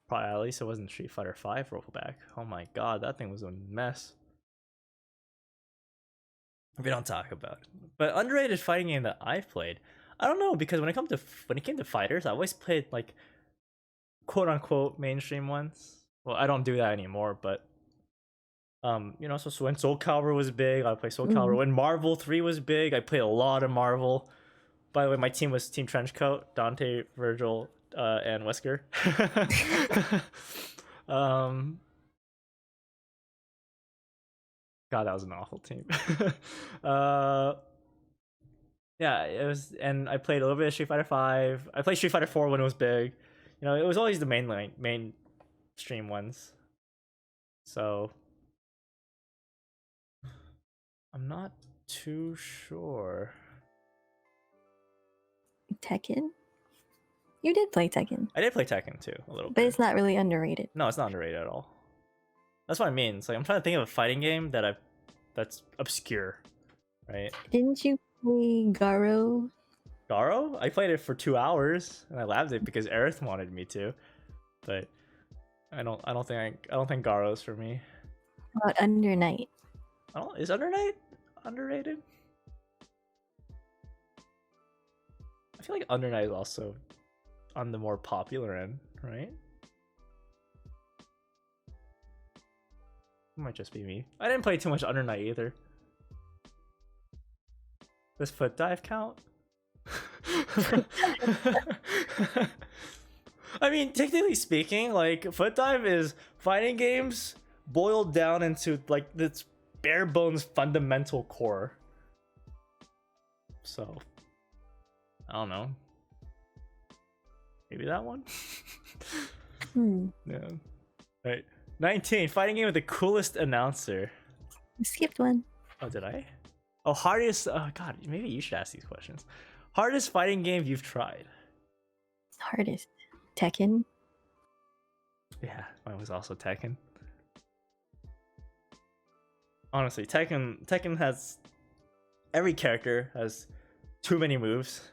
Probably, at least it wasn't Street Fighter 5 rollback. Oh my god, that thing was a mess. We don't talk about it. But underrated fighting game that I've played, I don't know, because when it came to fighters, I always played like quote unquote mainstream ones. Well, I don't do that anymore, but you know, so when Soul Calibur was big, I played Soul Calibur. When Marvel 3 was big, I played a lot of Marvel. By the way, my team was Team Trenchcoat, Dante, Virgil, and Wesker. God, that was an awful team. Yeah, it was, and I played a little bit of Street Fighter 5. I played Street Fighter 4 when it was big. You know, it was always the mainstream ones. So I'm not too sure. Tekken? You did play Tekken. I did play Tekken too, a little bit. But it's not really underrated. No, it's not underrated at all. That's what I mean. It's like I'm trying to think of a fighting game that's obscure, right? Didn't you play Garo? Garo? I played it for 2 hours and I labbed it because Aerith wanted me to. But I don't think Garo's for me. How about Under Night? Oh, is Under Night underrated? I feel like Under Night is also on the more popular end, right? It might just be me. I didn't play too much Under Night either. Does Foot Dive count? I mean, technically speaking, like, Foot Dive is fighting games boiled down into like this bare bones fundamental core. So I don't know. Maybe that one? Yeah. Right. 19. Fighting game with the coolest announcer. You skipped one. Oh, did I? Oh, hardest... Oh, God. Maybe you should ask these questions. Hardest fighting game you've tried? Hardest? Tekken? Yeah, mine was also Tekken. Honestly, Tekken has... Every character has too many moves.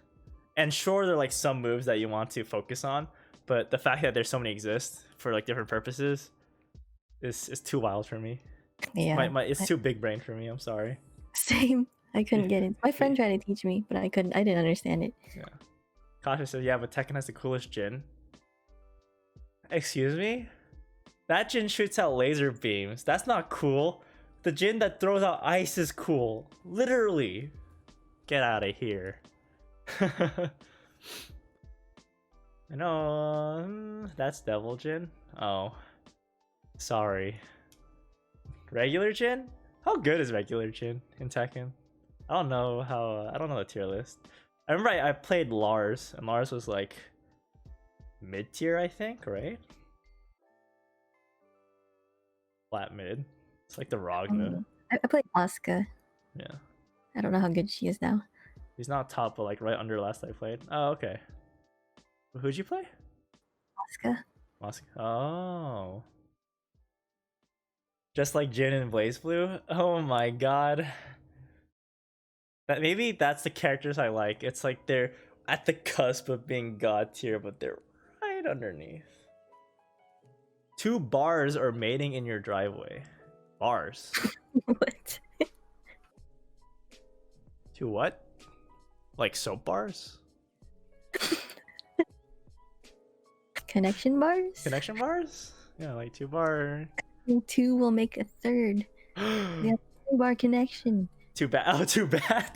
And sure, there are like some moves that you want to focus on, but the fact that there's so many exist for like different purposes is too wild for me. Yeah, it's too big brain for me. I'm sorry. Same. I couldn't get it. My friend tried to teach me, but I couldn't. I didn't understand it. Yeah. Kasha said, "Yeah, but Tekken has the coolest Jin." Excuse me? That Jin shoots out laser beams. That's not cool. The Jin that throws out ice is cool. Literally. Get out of here. I know, that's Devil Jin. Oh, sorry. Regular Jin? How good is regular Jin in Tekken? I don't know how. I don't know the tier list. I remember I played Lars, and Lars was like mid tier, I think, right? Flat mid. It's like the Ragna. I played Asuka. Yeah. I don't know how good she is now. He's not top, but like right under last I played. Oh, okay. Who'd you play? Asuka. Asuka. Oh. Just like Jin and BlazBlue? Oh my god. Maybe that's the characters I like. It's like they're at the cusp of being god tier, but they're right underneath. 2 bars are mating in your driveway. Bars. What? 2 what? Like soap bars? Connection bars? Connection bars? Yeah, like 2 bar. 2 will make a third. We have 2 bar connection. Too bad. Oh, too bad.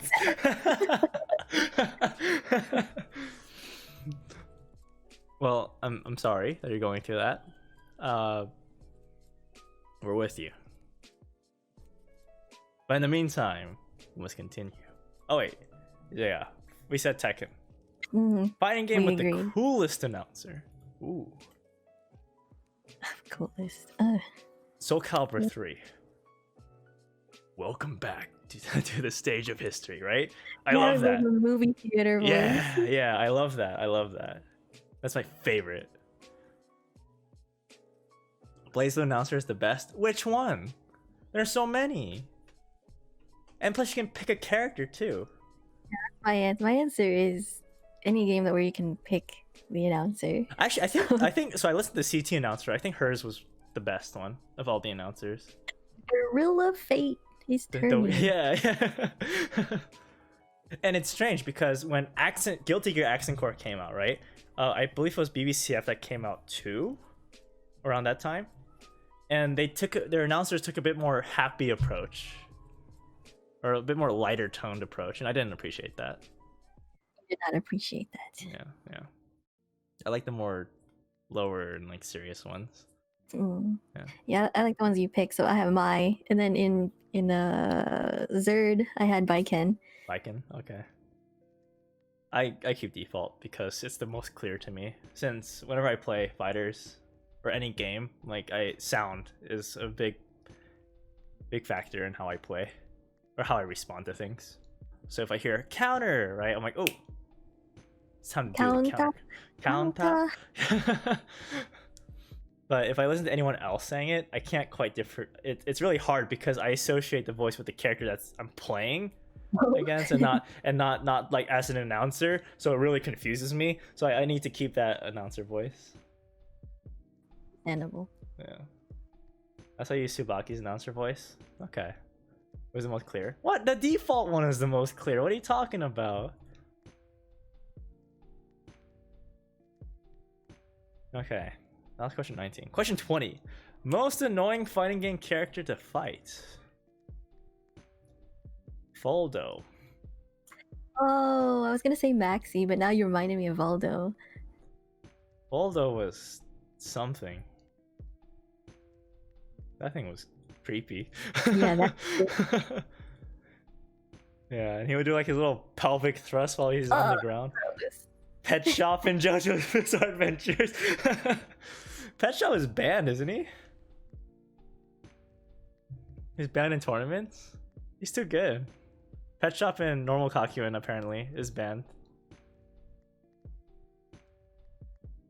Well, I'm sorry that you're going through that. We're with you. But in the meantime, we must continue. Oh wait, yeah, we said Tekken. Fighting game with the coolest announcer. Ooh. Coolest. Soul Calibur 3. Welcome back to the stage of history, right? I love that. The movie theater voice. Yeah, I love that. I love that. That's my favorite. BlazBlue announcer is the best. Which one? There's so many. And plus, you can pick a character too. Yeah, my answer is any game where you can pick the announcer. Actually, I think so. I listened to the CT announcer. I think hers was the best one of all the announcers. Gorilla Fate is turning. Yeah. And it's strange because when Guilty Gear Accent Core came out, right? I believe it was BBCF that came out too, around that time, and their announcers took a bit more happy approach, or a bit more lighter toned approach, and I didn't appreciate that. I did not appreciate that. Yeah. I like the more lower and like serious ones. Yeah, I like the ones you pick. So I have Mai, and then in Zerd I had Baiken. Baiken, okay. I keep default because it's the most clear to me. Since whenever I play fighters or any game, like sound is a big factor in how I play or how I respond to things. So if I hear counter, right, I'm like, oh, it's time to do the counter. But if I listen to anyone else saying it, I can't quite differ. It's really hard because I associate the voice with the character I'm playing against, and not like as an announcer. So it really confuses me. So I need to keep that announcer voice. Understandable. Yeah. That's why I use Tsubaki's announcer voice. Okay. It was the most clear. What? The default one is the most clear. What are you talking about? Okay. That was question 19. Question 20. Most annoying fighting game character to fight. Voldo. Oh, I was gonna say Maxi, but now you reminded me of Valdo. Voldo was something. That thing was creepy. Yeah, yeah, and he would do like his little pelvic thrust while he's on the ground. Pet Shop in JoJo's Bizarre Adventures. Pet Shop is banned, isn't he? He's banned in tournaments? He's too good. Pet Shop in normal Kakyoin apparently is banned.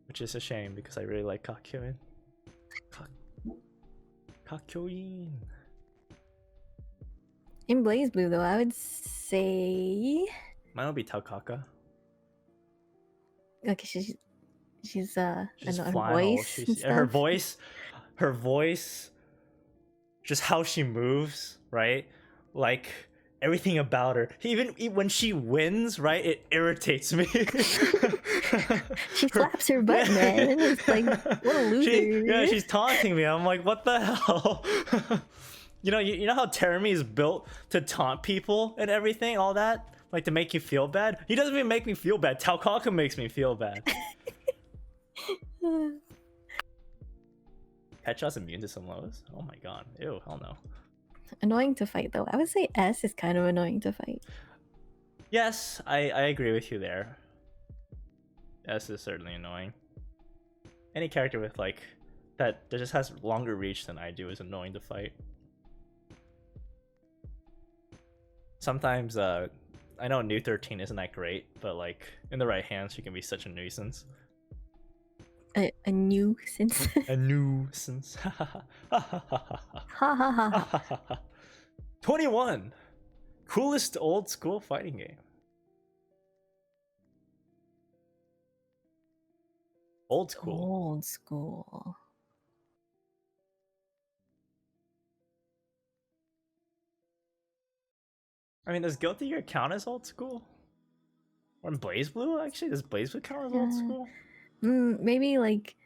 Which is a shame because I really like Kakyoin. Kakyoin. In BlazBlue though, I would say Mine would be Taukaka. okay, she's She's her flannel. voice. Her voice, just how she moves, right? Like everything about her. Even when she wins, right? It irritates me. She slaps her butt, man. It's like, what a loser. She's taunting me. I'm like, what the hell? you know how Terumi is built to taunt people and everything, all that, like to make you feel bad. He doesn't even make me feel bad. Taukaka makes me feel bad. Headshot's immune to some lows? Oh my god. Ew, hell no. Annoying to fight though. I would say S is kind of annoying to fight. Yes, I agree with you there. S is certainly annoying. Any character with like that just has longer reach than I do is annoying to fight. Sometimes I know New 13 isn't that great, but like in the right hands she can be such a nuisance. A nuisance. A nuisance. Ha ha ha. 21. Coolest old school fighting game. Old school. Old school. I mean, does Guilty Gear count as old school? Or Blaze Blue, actually? Does Blaze Blue count as old school? Maybe like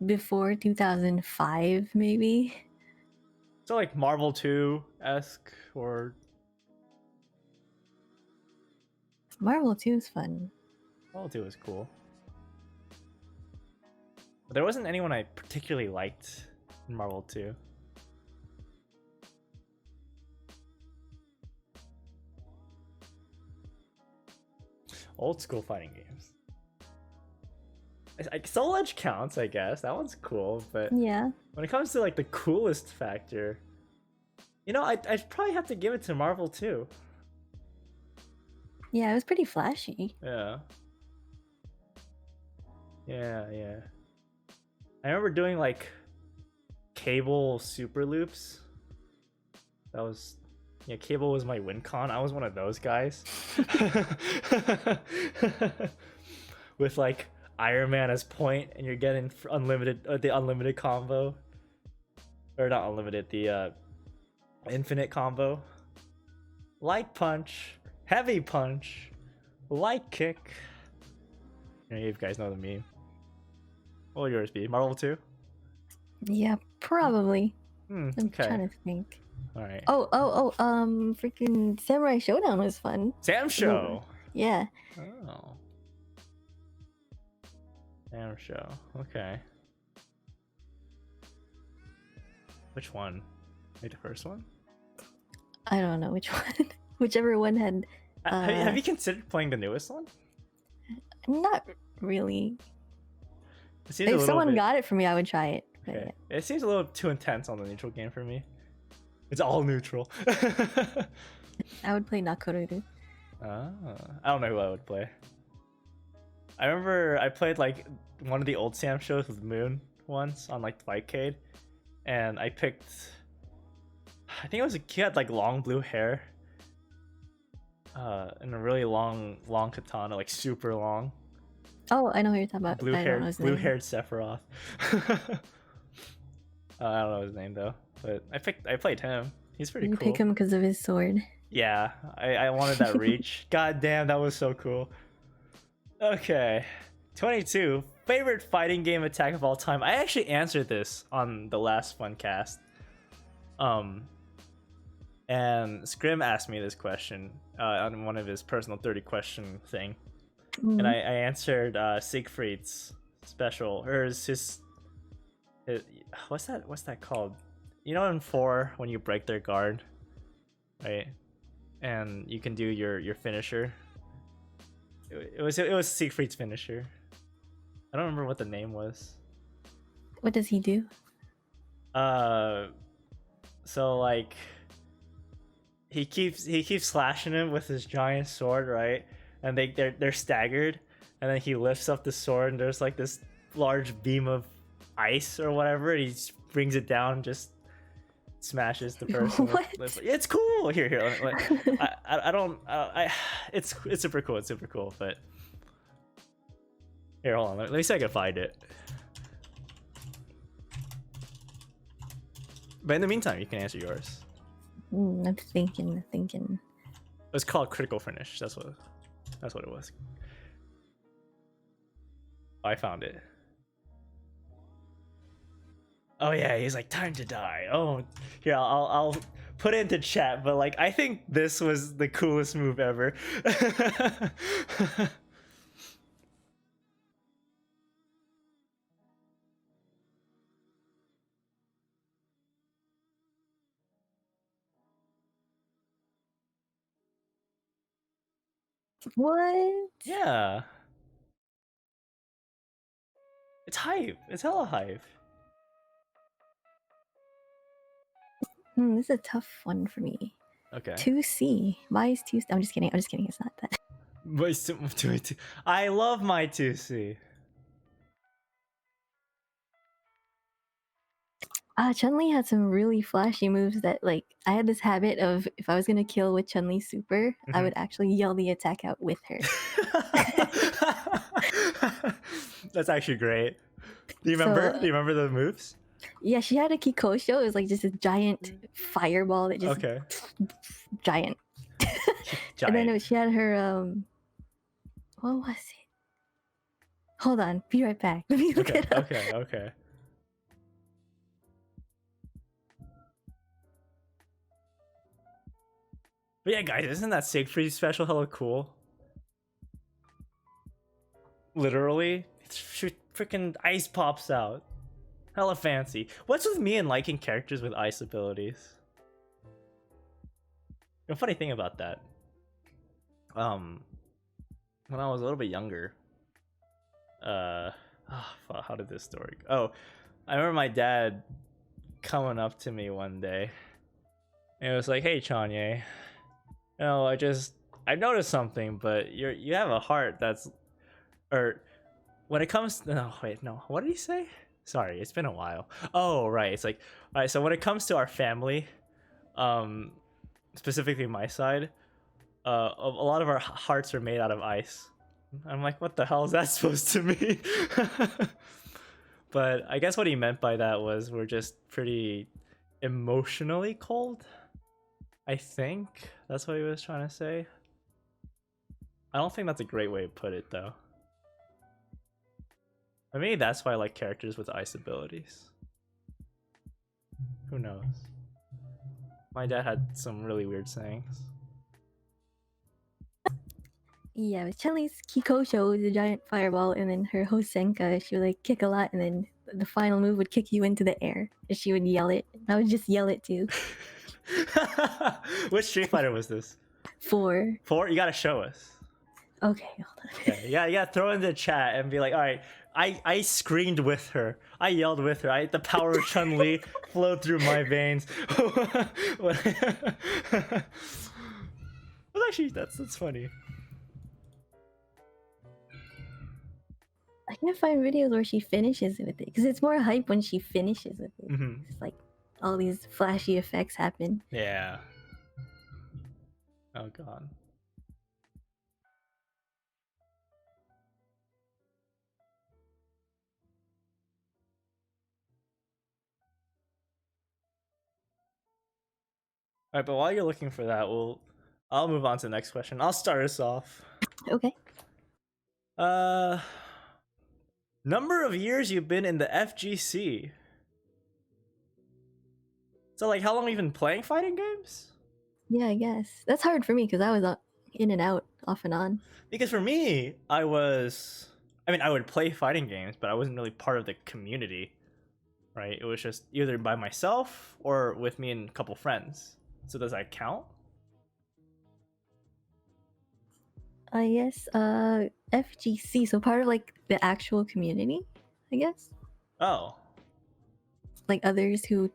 before 2005, maybe. So like Marvel 2-esque or... Marvel 2 is fun. Marvel 2 was cool. But there wasn't anyone I particularly liked in Marvel 2. Old school fighting games. Soul Edge counts, I guess. That one's cool, but yeah. When it comes to like the coolest factor, you know, I'd probably have to give it to Marvel 2. Yeah, it was pretty flashy. Yeah. Yeah. I remember doing like Cable super loops. That was... Yeah, Cable was my win con. I was one of those guys. With like Iron Man as point, and you're getting unlimited, the unlimited combo. Or not unlimited, the infinite combo. Light punch, heavy punch, light kick. You guys know the meme. What would yours be? Marvel 2? Yeah, probably. Okay. I'm trying to think. All right. Freaking Samurai Showdown was fun. Sam Show. Yeah. Oh. Sam Show. Okay. Which one? Maybe the first one? I don't know which one. Whichever one had. Have you considered playing the newest one? Not really. It seems If someone bit... got it for me, I would try it. Okay. Yeah. It seems a little too intense on the neutral game for me. It's all neutral. I would play Nakoruru. I don't know who I would play. I remember I played like one of the old Sam shows with Moon once on like Fightcade, and I picked... I think it was a kid had like long blue hair. And a really long katana, like super long. Oh, I know who you're talking about. Blue-haired Sephiroth. I don't know his name though, but I played him. He's pretty cool. You pick him because of his sword. Yeah, I wanted that reach. God damn, that was so cool. Okay, 22 favorite fighting game attack of all time. I actually answered this on the last Funcast. And Scrim asked me this question on one of his personal 30 question thing. And I answered Siegfried's special, or his what's that called? You know, in 4 when you break their guard, right? And you can do your finisher. It was Siegfried's finisher. I don't remember what the name was. What does he do? So like he keeps slashing him with his giant sword, right? And they're staggered, and then he lifts up the sword, and there's like this large beam of ice or whatever, and he just brings it down, and just smashes the person. What? It's cool. Here. It's super cool. It's super cool. But here, hold on. Let me see if I can find it. But in the meantime, you can answer yours. I'm thinking. It was called Critical Finish. That's what it was. Oh, I found it. Oh yeah, he's like, time to die. Oh, here, I'll put it into chat, but like, I think this was the coolest move ever. What? Yeah. It's hype. It's hella hype. This is a tough one for me. Okay. 2C. Why is 2C? I'm just kidding. I'm just kidding. It's not that. I love my 2C. Chun-Li had some really flashy moves that, like, I had this habit of if I was gonna kill with Chun-Li's super, I would actually yell the attack out with her. That's actually great. Do you remember? Do you remember the moves? Yeah, she had a Kikosho. It was like just a giant fireball that just giant. And then she had her what was it? Hold on, be right back. Let me look it up. Okay. But yeah, guys, isn't that Siegfried special hella cool? Literally, it's freaking ice pops out. Hella fancy. What's with me and liking characters with ice abilities? The funny thing about that, when I was a little bit younger, how did this story go? Oh, I remember my dad coming up to me one day, and it was like, "Hey, Chanye, I noticed something, but you have a heart that's, or when it comes to, no, wait, no, what did he say? Sorry, it's been a while. Oh, right, it's like, all right, so when it comes to our family, specifically my side, a lot of our hearts are made out of ice." I'm like, what the hell is that supposed to mean? But I guess what he meant by that was we're just pretty emotionally cold. I think that's what he was trying to say. I don't think that's a great way to put it, though. Or maybe that's why I like characters with ice abilities. Who knows? My dad had some really weird sayings. Yeah, but Chun-Li's Kikosho was a giant fireball, and then her Hosenka, she would like kick a lot, and then the final move would kick you into the air. And she would yell it. I would just yell it too. Which Street Fighter was this? 4. 4? You gotta show us. Okay, hold on. Okay, you gotta throw in the chat and be like, all right, I screamed with her. I yelled with her. The power of Chun-Li flowed through my veins. Well, actually, that's funny. I can't find videos where she finishes with it because it's more hype when she finishes with it. It's like all these flashy effects happen. Yeah. Oh god. All right, but while you're looking for that, I'll move on to the next question. I'll start us off. Okay. Number of years you've been in the FGC. So, like, how long have you been playing fighting games? Yeah, I guess. That's hard for me because I was in and out, off and on. Because for me, I would play fighting games, but I wasn't really part of the community, right? It was just either by myself or with me and a couple friends. So does that count? I guess, FGC, so part of, like, the actual community, I guess? Oh. Like, others who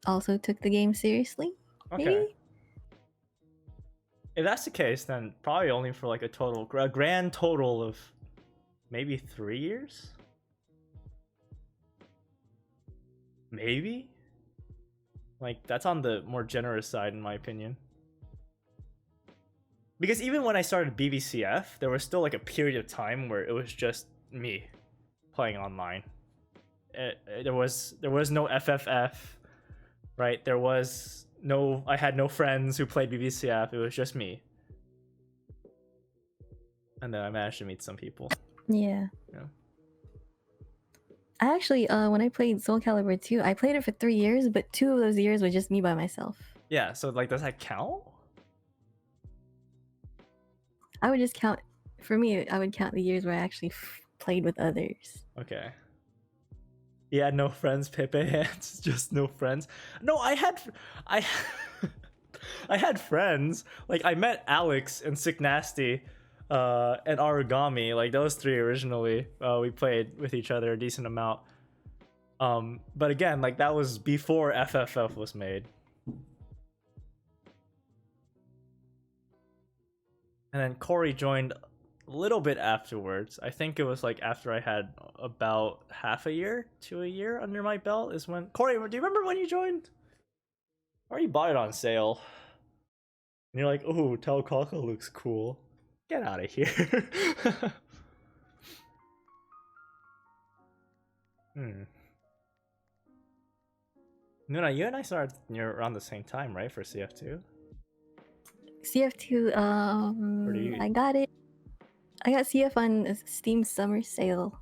also took the game seriously, okay. Maybe? If that's the case, then probably only for, like, a grand total of maybe 3 years? Maybe? Like, that's on the more generous side, in my opinion. Because even when I started BBCF, there was still like a period of time where it was just me playing online. There was no FFF, right? I had no friends who played BBCF. It was just me. And then I managed to meet some people. Yeah. I actually, when I played Soul Calibur 2, I played it for 3 years, but 2 of those years was just me by myself. Yeah, so like, does that count? I would just count, for me, I would count the years where I actually played with others. Okay. You had no friends, Pepe Hands, just no friends. No, I had friends. Like, I met Alex and Sick Nasty and Origami. Like those three originally, we played with each other a decent amount. But again, like that was before FFF was made. And then Corey joined a little bit afterwards. I think it was like after I had about half a year to a year under my belt is when Corey. Do you remember when you joined? Or you bought it on sale? And you're like, "Oh, Telkaka looks cool. Get out of here." Nuna, you and I started near around the same time, right? For CF2. CF2, I got it. I got CF on a Steam Summer Sale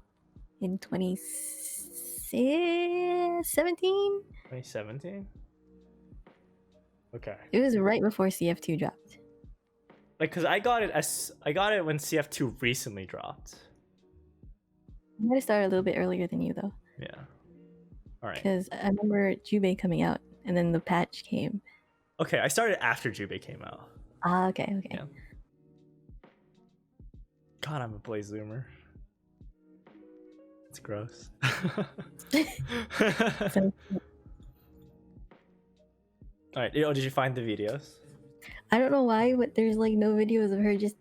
in 2017. 2017. Okay. It was right before CF2 dropped. Like, cause I got it when CF2 recently dropped. I might have started a little bit earlier than you though. Yeah. All right. Because I remember Jubei coming out, and then the patch came. Okay, I started after Jubei came out. Ah, okay. Yeah. God, I'm a Blaze Zoomer. It's gross. So, all right. Did you find the videos? I don't know why, but there's like no videos of her just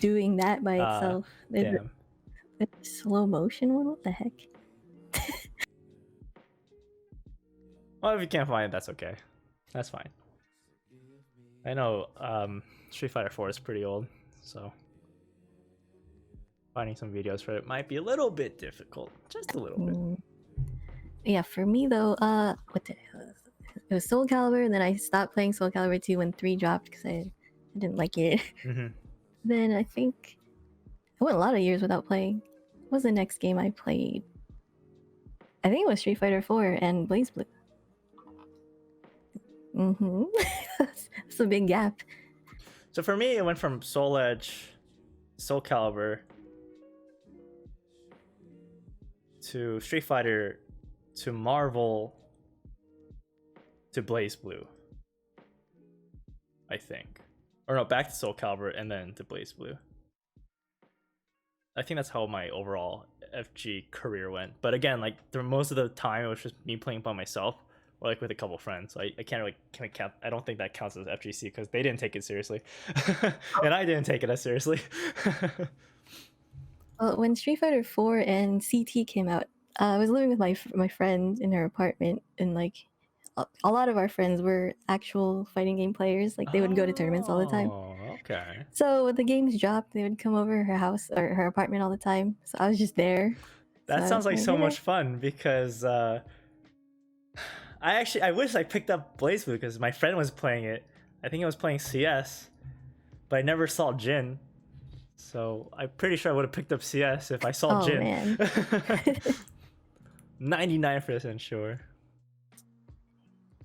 doing that by itself. Damn. The slow motion one. What the heck? Well, if you can't find it, that's okay. That's fine. I know Street Fighter 4 is pretty old, so finding some videos for it might be a little bit difficult. Just a little bit. Yeah, for me though, it was Soul Calibur, and then I stopped playing Soul Calibur 2 when 3 dropped because I didn't like it. Then I think I went a lot of years without playing. What was the next game I played? I think it was Street Fighter 4 and Blaze Blue. That's a big gap. So for me, it went from Soul Edge, Soul Calibur, to Street Fighter, to Marvel, to Blaze Blue. I think. Or no, back to Soul Calibur and then to Blaze Blue. I think that's how my overall FG career went. But again, like most of the time it was just me playing by myself or like with a couple friends. So I can't really count. I don't think that counts as FGC because they didn't take it seriously, and I didn't take it as seriously. Well, when Street Fighter 4 and CT came out, I was living with my friend in her apartment, and like a lot of our friends were actual fighting game players. Like they would go to tournaments all the time. Okay. So when the games dropped, they would come over her house or her apartment all the time. So I was just there. That sounds like so much fun because I wish I picked up Blaze Blue because my friend was playing it. I think I was playing CS, but I never saw Jin. So I'm pretty sure I would have picked up CS if I saw Jin. Man. 99% sure.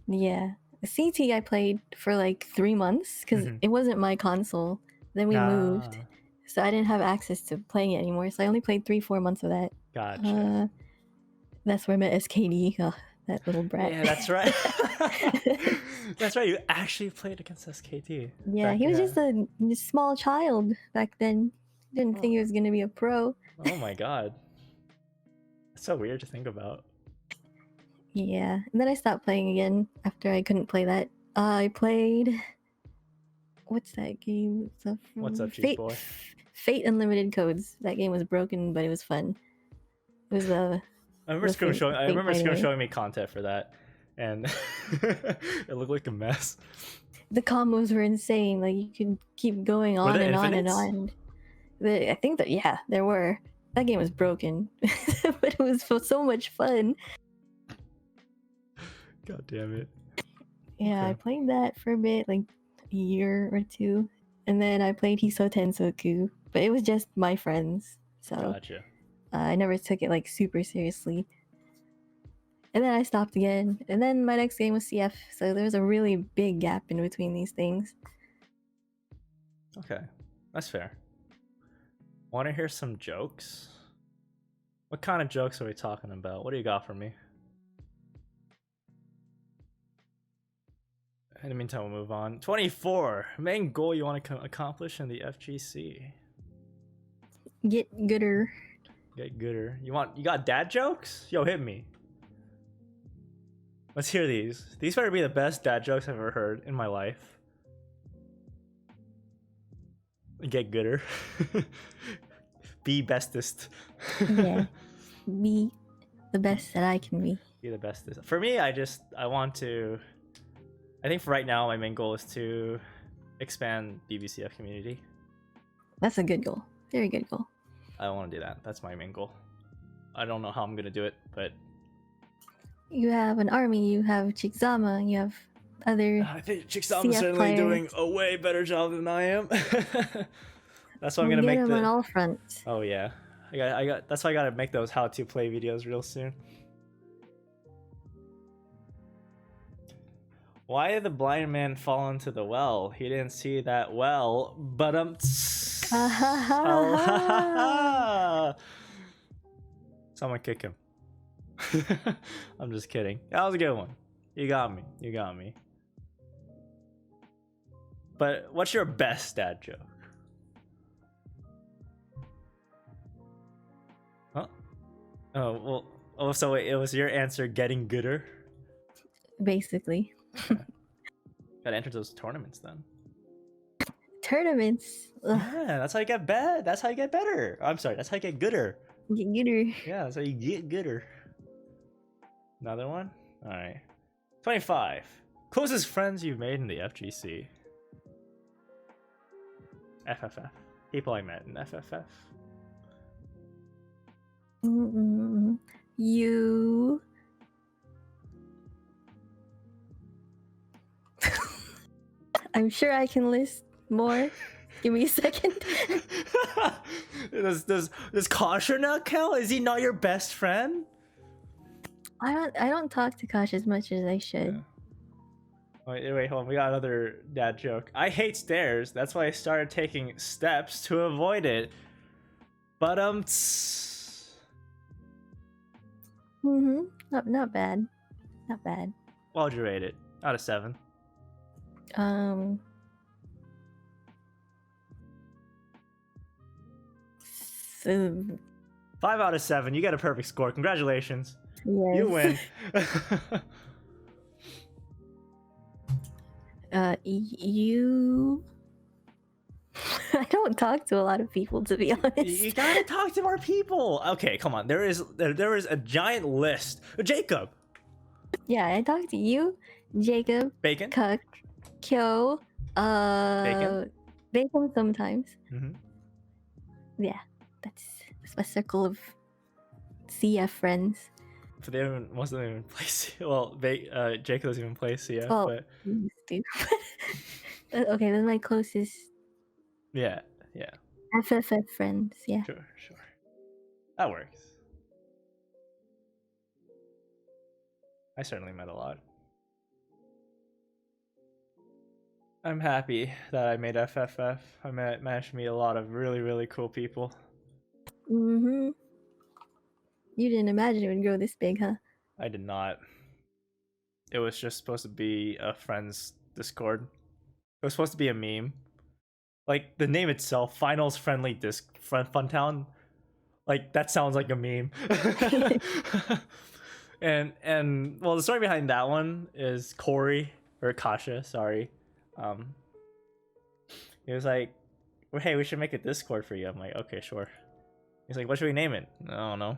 Yeah. CT I played for like 3 months because it wasn't my console. Then we moved. So I didn't have access to playing it anymore. So I only played 3-4 months of that. Gotcha. That's where I met SKD. Oh, that little brat. Yeah, that's right. That's right. You actually played against SKT. Yeah, he was just a small child back then. Didn't think he was going to be a pro. Oh my god. That's so weird to think about. Yeah, and then I stopped playing again after I couldn't play that. I played... What's that game? What's up, Cheese Boy? Fate Unlimited Codes. That game was broken, but it was fun. It was I remember Scrim showing me content for that, and it looked like a mess. The combos were insane. Like you could keep going on and on and on. I think that there were. That game was broken, but it was so much fun. God damn it. Yeah, okay. I played that for a bit, like a year or 2, and then I played Hiso Tensoku, but it was just my friends, so gotcha. I never took it like super seriously. And then I stopped again, and then my next game was CF, so there was a really big gap in between these things. Okay, that's fair. Want to hear some jokes? What kind of jokes are we talking about? What do you got for me? In the meantime, we'll move on. 24. Main goal you want to accomplish in the FGC. Get gooder. Get gooder. You got dad jokes? Yo, hit me. Let's hear these. These better be the best dad jokes I've ever heard in my life. Get gooder. Be bestest. Yeah. Be the best that I can be. Be the bestest. For me, I want to. I think for right now, my main goal is to expand BBCF community. That's a good goal. Very good goal. I want to do that. That's my main goal. I don't know how I'm gonna do it, but you have an army. You have Chikzama. You have other. I think Chikzama's certainly doing a way better job than I am. That's why I'm gonna make them on all fronts. Oh yeah, I got. That's why I gotta make those how to play videos real soon. Why did the blind man fall into the well? He didn't see that well, but someone kick him. I'm just kidding. That was a good one. You got me. You got me. But what's your best dad joke? Huh? Oh, well. Oh, so wait, it was your answer getting gooder? Basically. Gotta enter those tournaments then. Tournaments? Ugh. Yeah, that's how you get better. That's how you get better. I'm sorry, that's how you get gooder. Get gooder. Yeah, that's how you get gooder. Another one? Alright. 25. Closest friends you've made in the FGC. FFF. People I met in FFF. You. I'm sure I can list more. Give me a second. does Kasha not count? Is he not your best friend? I don't talk to Kosh as much as I should. Yeah. Wait, hold on. We got another dad joke. I hate stairs. That's why I started taking steps to avoid it. But Not bad. Not bad. What would you rate it? Out of 7. 5 out of 7. You get a perfect score. Congratulations. Yes. You win. You. I don't talk to a lot of people, to be honest. You gotta talk to more people. Okay, come on. There is a giant list. Jacob. Yeah, I talk to you, Jacob, Bacon. Cuck, Kyo, Bacon sometimes. Mm-hmm. Yeah, that's a circle of CF friends. But they wasn't even play CF. Well, Jacob doesn't even play CF. Oh, but... okay, that's my closest. Yeah. FFF friends, yeah. Sure. That works. I certainly met a lot. I'm happy that I made FFF. I managed to meet a lot of really, really cool people. You didn't imagine it would grow this big, huh? I did not. It was just supposed to be a friend's Discord. It was supposed to be a meme. Like, the name itself, Finals Friendly Funtown. Like, that sounds like a meme. and well, the story behind that one is Kasha, sorry. He was like, well, hey, we should make a Discord for you. I'm like, okay, sure. He's like, what should we name it? I don't know.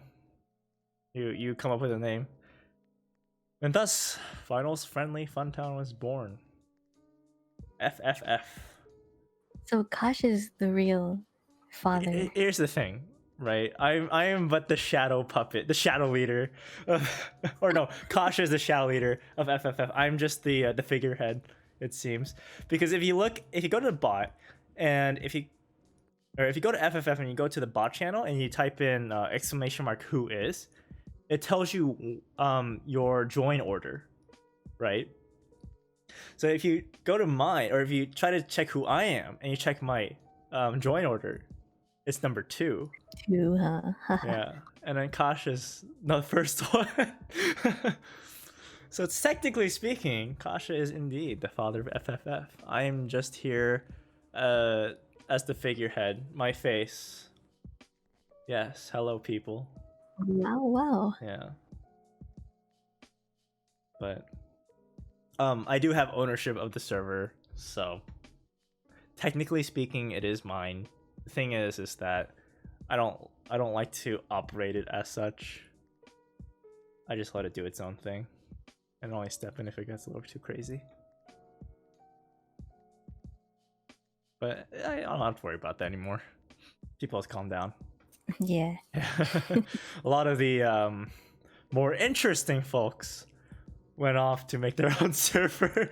You come up with a name. And thus, Finals Friendly Funtown was born. FFF. So Kosh is the real father. Here's the thing, right? I am but the shadow puppet, the shadow leader, or no, Kasha is the shadow leader of FFF. I'm just the figurehead, it seems. Because if you go to the bot, and if you go to FFF and you go to the bot channel and you type in !who is, it tells you your join order, right? So if you go to mine, or if you try to check who I am and you check my join order, it's number 2. 2, huh? Yeah, and then Kasha's the first one. So it's technically speaking, Kasha is indeed the father of FFF. I am just here as the figurehead, my face, Yes, hello people. Wow, wow. Yeah. But I do have ownership of the server, so technically speaking it is mine. The thing is that I don't like to operate it as such. I just let it do its own thing and only step in if it gets a little too crazy. But I don't have to worry about that anymore. People have calmed down. Yeah. A lot of the more interesting folks went off to make their own server.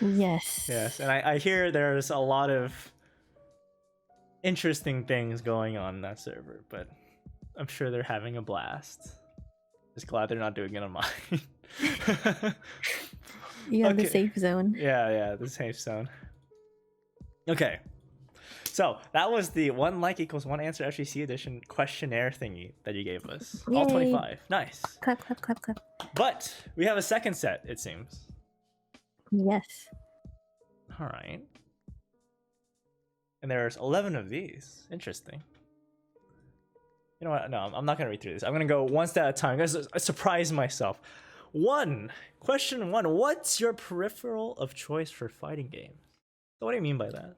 Yes. Yes, and I hear there's a lot of interesting things going on in that server, but I'm sure they're having a blast. Just glad they're not doing it on mine. You have the safe zone. Yeah, the safe zone. Okay. So that was the 1 like equals 1 answer FGC edition questionnaire thingy that you gave us. Yay. All 25. Nice. Clap, clap, clap, clap. But we have a second set, it seems. Yes. All right. And there's 11 of these. Interesting. You know what? No, I'm not going to read through this. I'm going to go one step at a time. I'm going to surprise myself. Question 1. What's your peripheral of choice for fighting games? So what do you mean by that?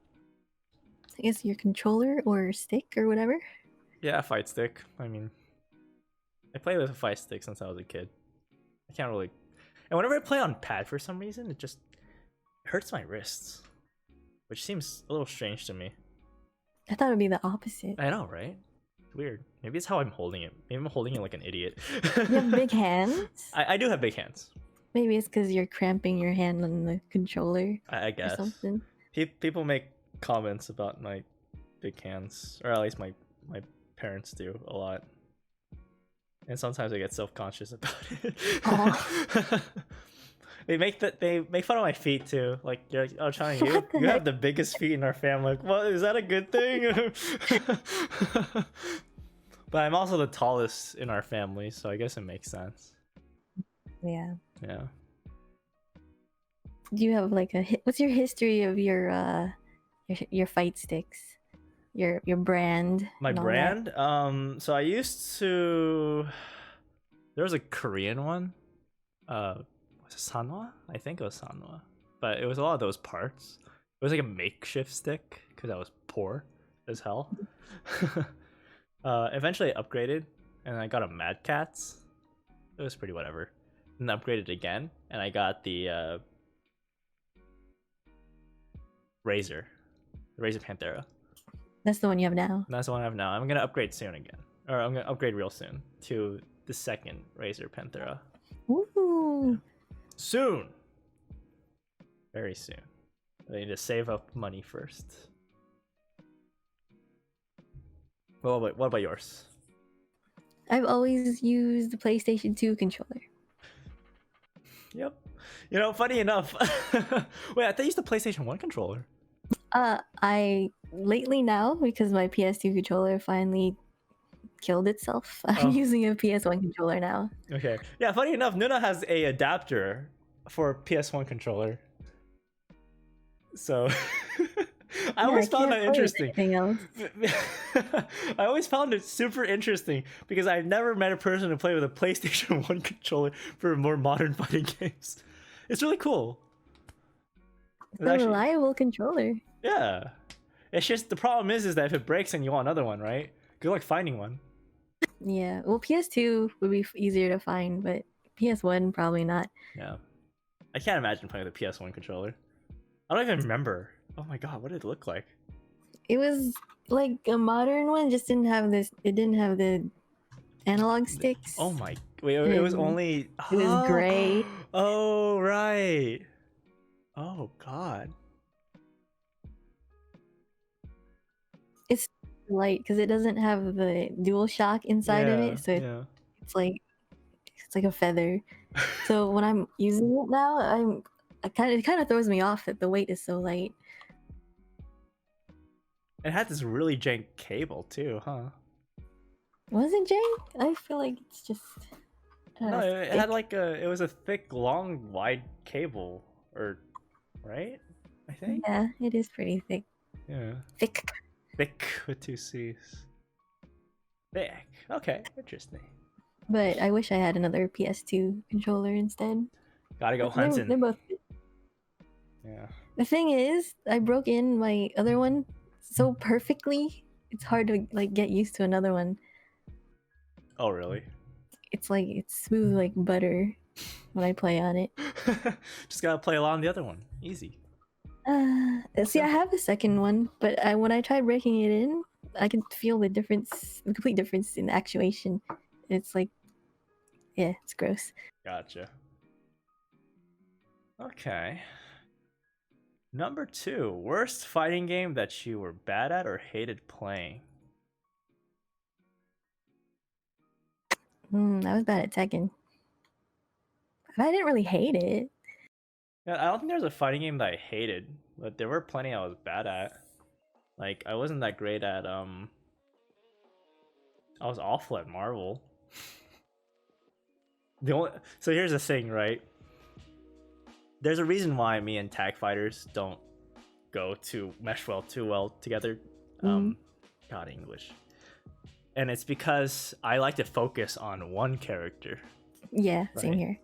I guess your controller or stick or whatever. Yeah, fight stick. I mean, I played with a fight stick since I was a kid. I can't really... And whenever I play on pad for some reason, it just hurts my wrists. Which seems a little strange to me. I thought it would be the opposite. I know, right? It's weird. Maybe it's how I'm holding it. Maybe I'm holding it like an idiot. You have big hands? I do have big hands. Maybe it's because you're cramping your hand on the controller. I guess. Or something. People make comments about my big hands, or at least my parents do a lot. And sometimes I get self-conscious about it. They make fun of my feet too. Like, you're like, oh, Chani, you have the biggest feet in our family. Like, what, is that a good thing? But I'm also the tallest in our family, so I guess it makes sense. Yeah. Yeah. Do you have like what's your history of your fight sticks? Your brand? My brand? So I used to... There was a Korean one. Was it Sanwa? I think it was Sanwa. But it was a lot of those parts. It was like a makeshift stick because I was poor as hell. Eventually I upgraded and I got a Mad Catz. It was pretty whatever. And upgraded again and I got the Razor Panthera. That's the one you have now. That's the one I have now. I'm gonna upgrade soon again, or I'm gonna upgrade real soon to the second Razor Panthera. Ooh. Soon, very soon. I need to save up money first. Well, what about yours? I've always used the PlayStation 2 controller. Yep. You know, funny enough. Wait, I thought you used the PlayStation 1 controller. I lately now, because my PS2 controller finally killed itself, I'm using a PS1 controller now. Okay. Yeah, funny enough, Nuna has a adapter for PS1 controller. So I always found that interesting. I always found it super interesting because I've never met a person to play with a PlayStation 1 controller for more modern fighting games. It's really cool. It's a reliable controller. Yeah. It's just the problem is that if it breaks and you want another one, right? Good luck finding one. Yeah. Well, PS2 would be easier to find, but PS1 probably not. Yeah. I can't imagine playing with a PS1 controller. I don't even remember. Oh my god, what did it look like? It was like a modern one, just didn't have this. It didn't have the analog sticks. Oh my! Wait, it was only. It was gray. Oh right. Oh god. It's light because it doesn't have the dual shock inside of it, so it's like a feather. So when I'm using it now, it kind of throws me off that the weight is so light. It had this really jank cable too, huh? Was it jank? I feel like it's just. No, it had like it was a thick, long, wide cable, or right? I think. Yeah, it is pretty thick. Yeah. Thick with 2 C's. Big. Okay, interesting. But I wish I had another PS2 controller instead. Gotta go They're hunting. both good. Yeah. The thing is, I broke in my other one so perfectly. It's hard to like get used to another one. Oh, really? It's like it's smooth like butter when I play on it. Just gotta play along the other one. Easy. See, I have a second one, but when I tried breaking it in, I can feel the difference, the complete difference in actuation. It's like, yeah, it's gross. Gotcha. Okay. Number 2, worst fighting game that you were bad at or hated playing. I was bad at Tekken. I didn't really hate it. Yeah, I don't think there's a fighting game that I hated, but there were plenty I was bad at. Like I wasn't that great at I was awful at Marvel. So here's the thing, right? There's a reason why me and tag fighters don't go to mesh too well together. God, English. And it's because I like to focus on one character. Yeah, same Right. here.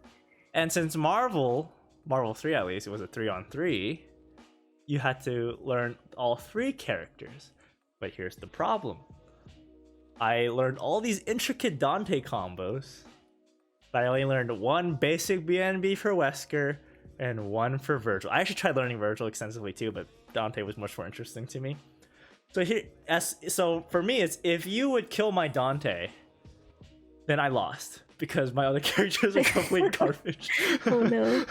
And since Marvel 3 at least, it was a 3-on-3, you had to learn all 3 characters. But here's the problem. I learned all these intricate Dante combos, but I only learned one basic BNB for Wesker and one for Virgil. I actually tried learning Virgil extensively too, but Dante was much more interesting to me. So for me, it's if you would kill my Dante, then I lost because my other characters are complete garbage. Oh no.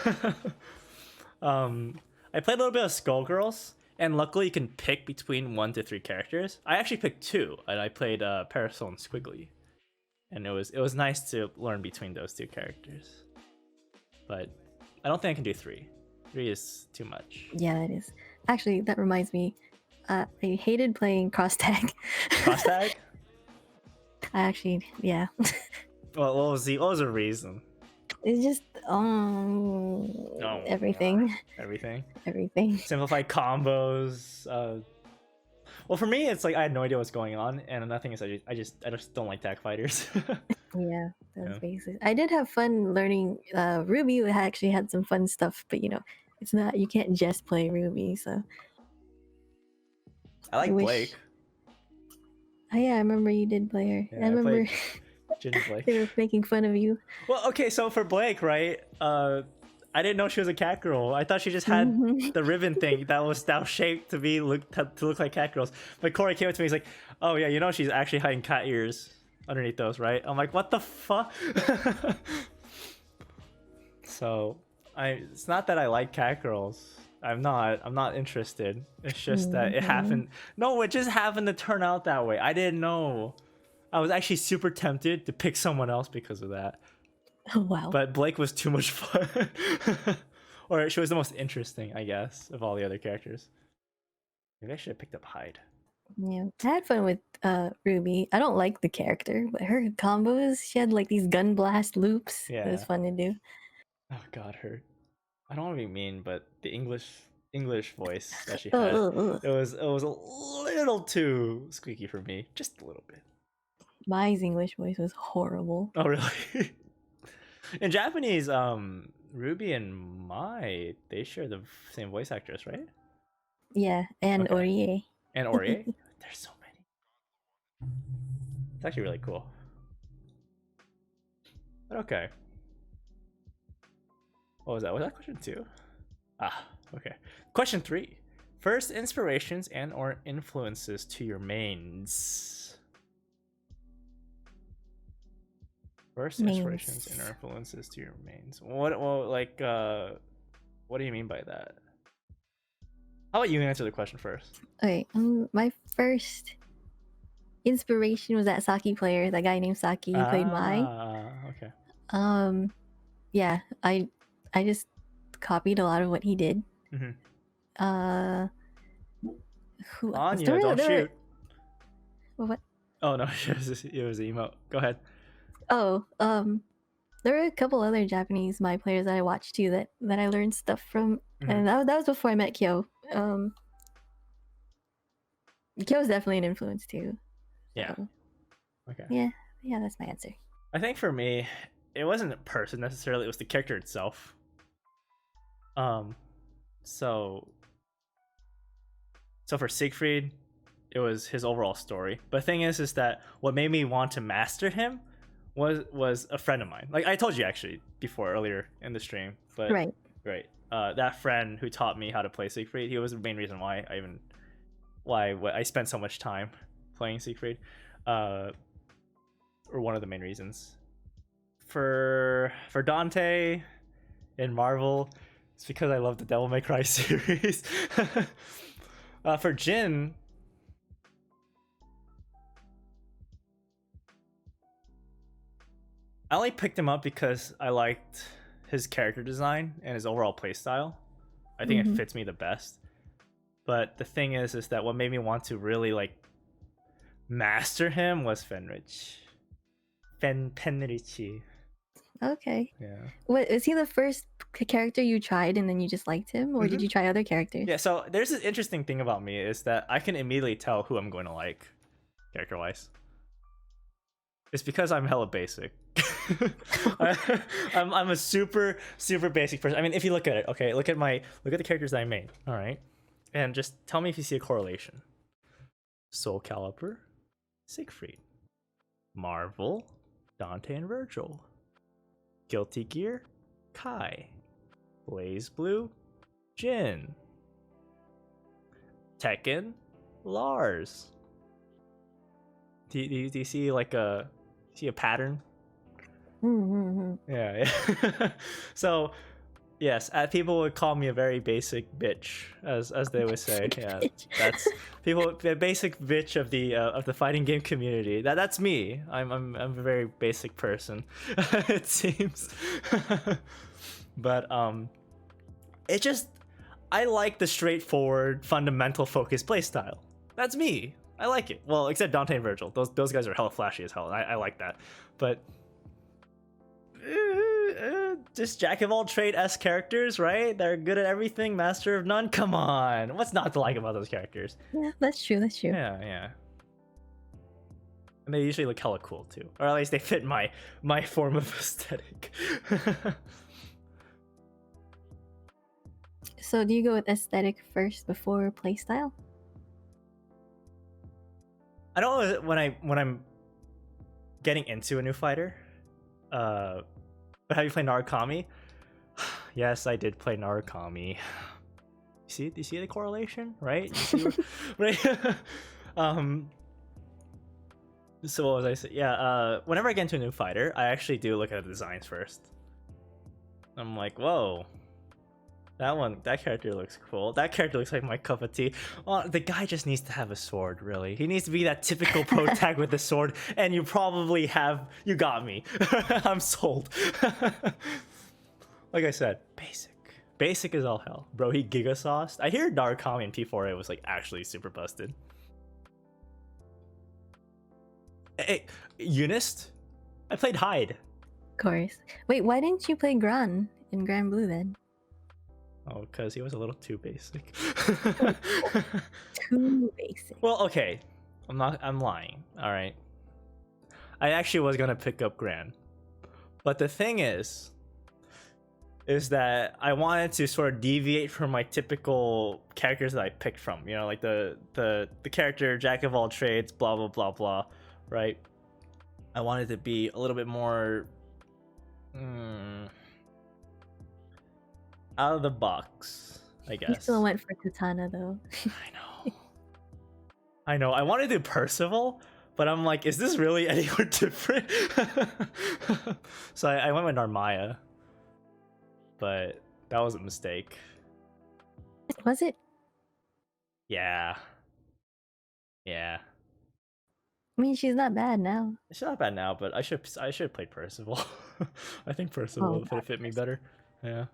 I played a little bit of Skullgirls, and luckily you can pick between 1 to 3 characters. I actually picked 2, and I played Parasol and Squiggly, and it was nice to learn between those 2 characters. But I don't think I can do 3. 3 is too much. Yeah, it is. Actually, that reminds me. I hated playing cross tag. Cross tag? I actually, yeah. Well, what was the reason? It's just everything. Everything. Simplified combos. Well, for me, it's like I had no idea what's going on, and another thing is I just don't like tag fighters. Yeah, that's basic. I did have fun learning Ruby. Actually had some fun stuff, but it's not. You can't just play Ruby, so. I like Blake. Oh yeah, I remember you did play her. Yeah, I remember Blake. they were making fun of you. Well, okay, so for Blake, right? I didn't know she was a cat girl. I thought she just had the ribbon thing that was now shaped to look like cat girls. But Corey came up to me, he's like, "Oh yeah, she's actually hiding cat ears underneath those, right?" I'm like, "What the fuck?" So it's not that I like cat girls. I'm not interested. It's just that it happened. No, it just happened to turn out that way. I didn't know. I was actually super tempted to pick someone else because of that. Oh wow. But Blake was too much fun. Or she was the most interesting, I guess, of all the other characters. Maybe I should have picked up Hyde. Yeah, I had fun with Ruby. I don't like the character, but her combos, she had like these gun blast loops. Yeah. It was fun to do. Oh god, her. I don't want to be mean, but the English voice that she had, it was a little too squeaky for me, just a little bit. Mai's English voice was horrible. Oh really? In Japanese, Ruby and Mai, they share the same voice actress, right? Yeah, and Orie. And Orie? There's so many. It's actually really cool. But okay. What was that? Was that question 2? Ah, okay. Question 3. First inspirations and or influences to your mains. First inspirations and or influences to your mains. What do you mean by that? How about you answer the question first? Okay, my first inspiration was that Saki player, that guy named Saki who played Mai. Okay. Yeah, I just copied a lot of what he did. Anya, don't shoot. What? Oh no, it was an emote. Go ahead. Oh, there were a couple other Japanese Mai players that I watched too that I learned stuff from, and that was before I met Kyo. Kyo's definitely an influence too. Yeah. Okay. Yeah, that's my answer. I think for me, it wasn't a person necessarily, it was the character itself. So for Siegfried, it was his overall story. But the thing is that what made me want to master him was a friend of mine. Like I told you actually before earlier in the stream, but Right. That friend who taught me how to play Siegfried, he was the main reason why I spent so much time playing Siegfried, or one of the main reasons. For Dante in Marvel, it's because I love the Devil May Cry series. For Jin, I only picked him up because I liked his character design and his overall playstyle. I think it fits me the best. But the thing is that what made me want to really like master him was Fenrich. Fenrichi. Okay. Yeah. What is he the first character you tried and then you just liked him, or did you try other characters? Yeah. So there's this interesting thing about me is that I can immediately tell who I'm going to like, character-wise. It's because I'm hella basic. I'm a super basic person. I mean, if you look at it, okay, look at the characters that I made. All right, and just tell me if you see a correlation. Soul Calibur, Siegfried, Marvel, Dante and Virgil, Guilty Gear, Kai, Blaze Blue, Jin, Tekken, Lars. Do you see like a pattern? Yeah. So yes, people would call me a very basic bitch, as they would say. Yeah, that's the basic bitch of the fighting game community. That's me. I'm a very basic person, it seems. But it just, I like the straightforward, fundamental, focused playstyle. That's me. I like it. Well, except Dante and Virgil. Those guys are hella flashy as hell. I like that. But just jack of all trade-esque characters, right? They're good at everything, master of none. Come on, what's not to like about those characters? Yeah, that's true. Yeah. And they usually look hella cool too, or at least they fit my form of aesthetic. So do you go with aesthetic first before playstyle? I don't know when I'm getting into a new fighter. But have you played Narukami? Yes, I did play Narukami. Do you see the correlation, right? Right. So what was I saying? Yeah. Whenever I get into a new fighter, I actually do look at the designs first. I'm like, whoa. That character looks cool. That character looks like my cup of tea. Oh, the guy just needs to have a sword, really. He needs to be that typical pro tag with a sword, and you probably have. You got me. I'm sold. Like I said, basic. Basic is all hell. Bro, he giga sauced. I hear Narukami in P4A was like actually super busted. Hey, Eunice? I played Hyde. Of course. Wait, why didn't you play Gran in Grand Blue then? Oh, because he was a little too basic. Too basic. Well, okay. I'm lying. All right. I actually was gonna pick up Gran, but the thing is that I wanted to sort of deviate from my typical characters that I picked from. You know, like the character jack of all trades, blah blah blah blah, right? I wanted to be a little bit more out of the box, I guess. You still went for Katana though. I know. I wanted to do Percival, but I'm like, is this really anywhere different? So I went with Narmaya, but that was a mistake. Was it? Yeah. I mean, she's not bad now. She's not bad now, but I should have played Percival. I think Percival would have fit me better. Yeah.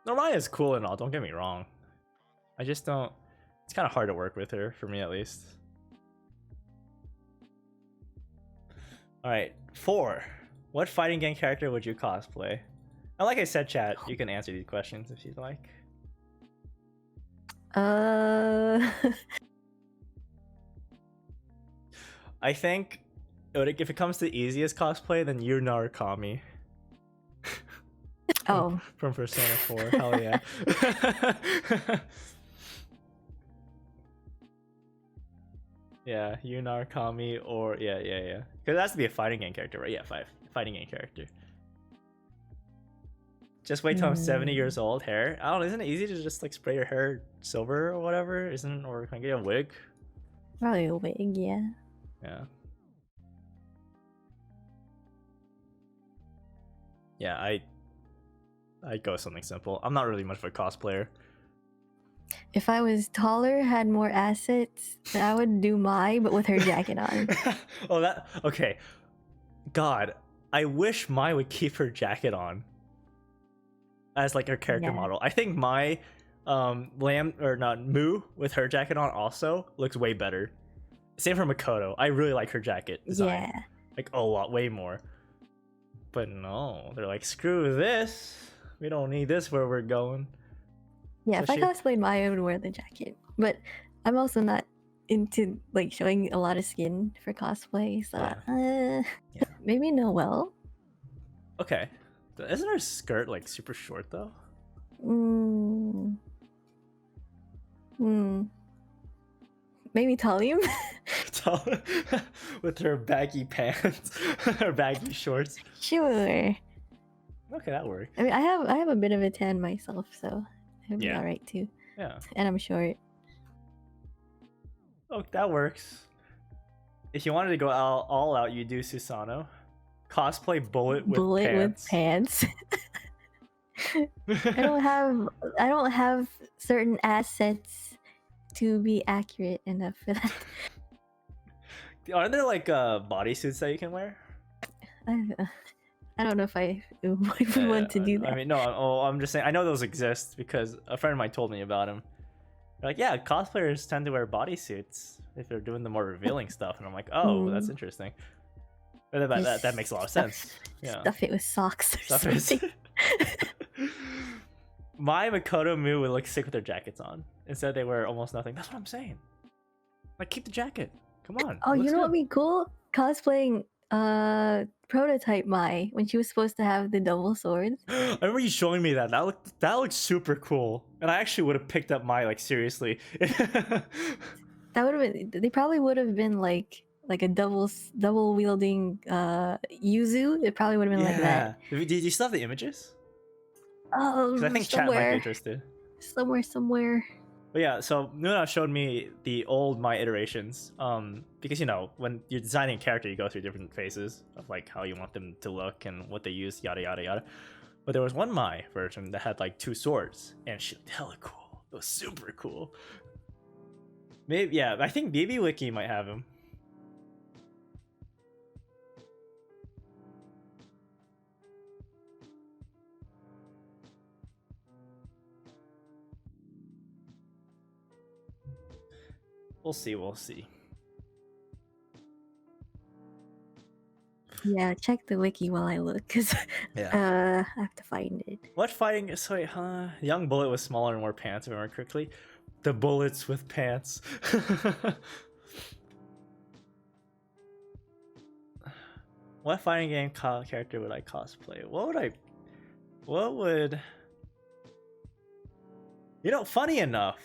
Narmaya's cool and all, don't get me wrong. I just don't. It's kind of hard to work with her, for me at least. Alright, 4. What fighting game character would you cosplay? And like I said, chat, you can answer these questions if you'd like. I think if it comes to easiest cosplay, then you're Narukami. Oh. From Persona 4. Hell yeah. Yeah, you Narukami or yeah. Because it has to be a fighting game character, right? Yeah, fighting game character. Just wait till I'm 70 years old. Hair. I don't know. Isn't it easy to just like spray your hair silver or whatever? Isn't or can I get a wig? Probably a wig, yeah. Yeah. Yeah, I'd go with something simple. I'm not really much of a cosplayer. If I was taller, had more assets, then I would do Mai, but with her jacket on. Oh, that okay. God, I wish Mai would keep her jacket on as like her character model. I think my Lamb or not Moo with her jacket on also looks way better. Same for Makoto. I really like her jacket design. Yeah. Like a lot, way more. But no, they're like, screw this. We don't need this where we're going. Yeah, So if I cosplayed Mai, I would wear the jacket. But I'm also not into like showing a lot of skin for cosplay, so maybe Noelle. Okay. Isn't her skirt like super short though? Maybe Talim. With her baggy pants, her baggy shorts. Sure. Okay, that works. I mean, I have a bit of a tan myself, so it'd be alright too. Yeah. And I'm short. Oh, that works. If you wanted to go all out, you do Susanoo. Cosplay Bullet with pants. I don't have certain assets to be accurate enough for that. Aren't there like bodysuits that you can wear? I don't know if I would want to do that. I mean, no. I'm just saying. I know those exist because a friend of mine told me about them. They're like, yeah, cosplayers tend to wear bodysuits if they're doing the more revealing stuff, and I'm like, oh, that's interesting. But that makes a lot of sense. Yeah. Stuff it with socks or something. My Makoto Moo would look sick with their jackets on. Instead, they wear almost nothing. That's what I'm saying. Like, keep the jacket. Come on. Oh, you know what would be cool? Cosplaying prototype Mai when she was supposed to have the double swords. I remember you showing me that. That looked super cool. And I actually would have picked up Mai like seriously. That would have been. They probably would have been like a double wielding Yuzu. It probably would have been like that. Did you still have the images? Oh, I think chat might be interested. Somewhere. But yeah, so Nuna showed me the old Mai iterations. Because you know, when you're designing a character, you go through different phases of like how you want them to look and what they use, yada yada yada. But there was one Mai version that had like 2 swords, and she looked hella cool. It was super cool. Maybe yeah, I think BB Wiki might have him. We'll see. Yeah, check the wiki while I look, because I have to find it. What fighting? Sorry, Young Bullet was smaller and more pants, if I remember correctly. The bullets with pants. What fighting game character would I cosplay? What would... You know, funny enough,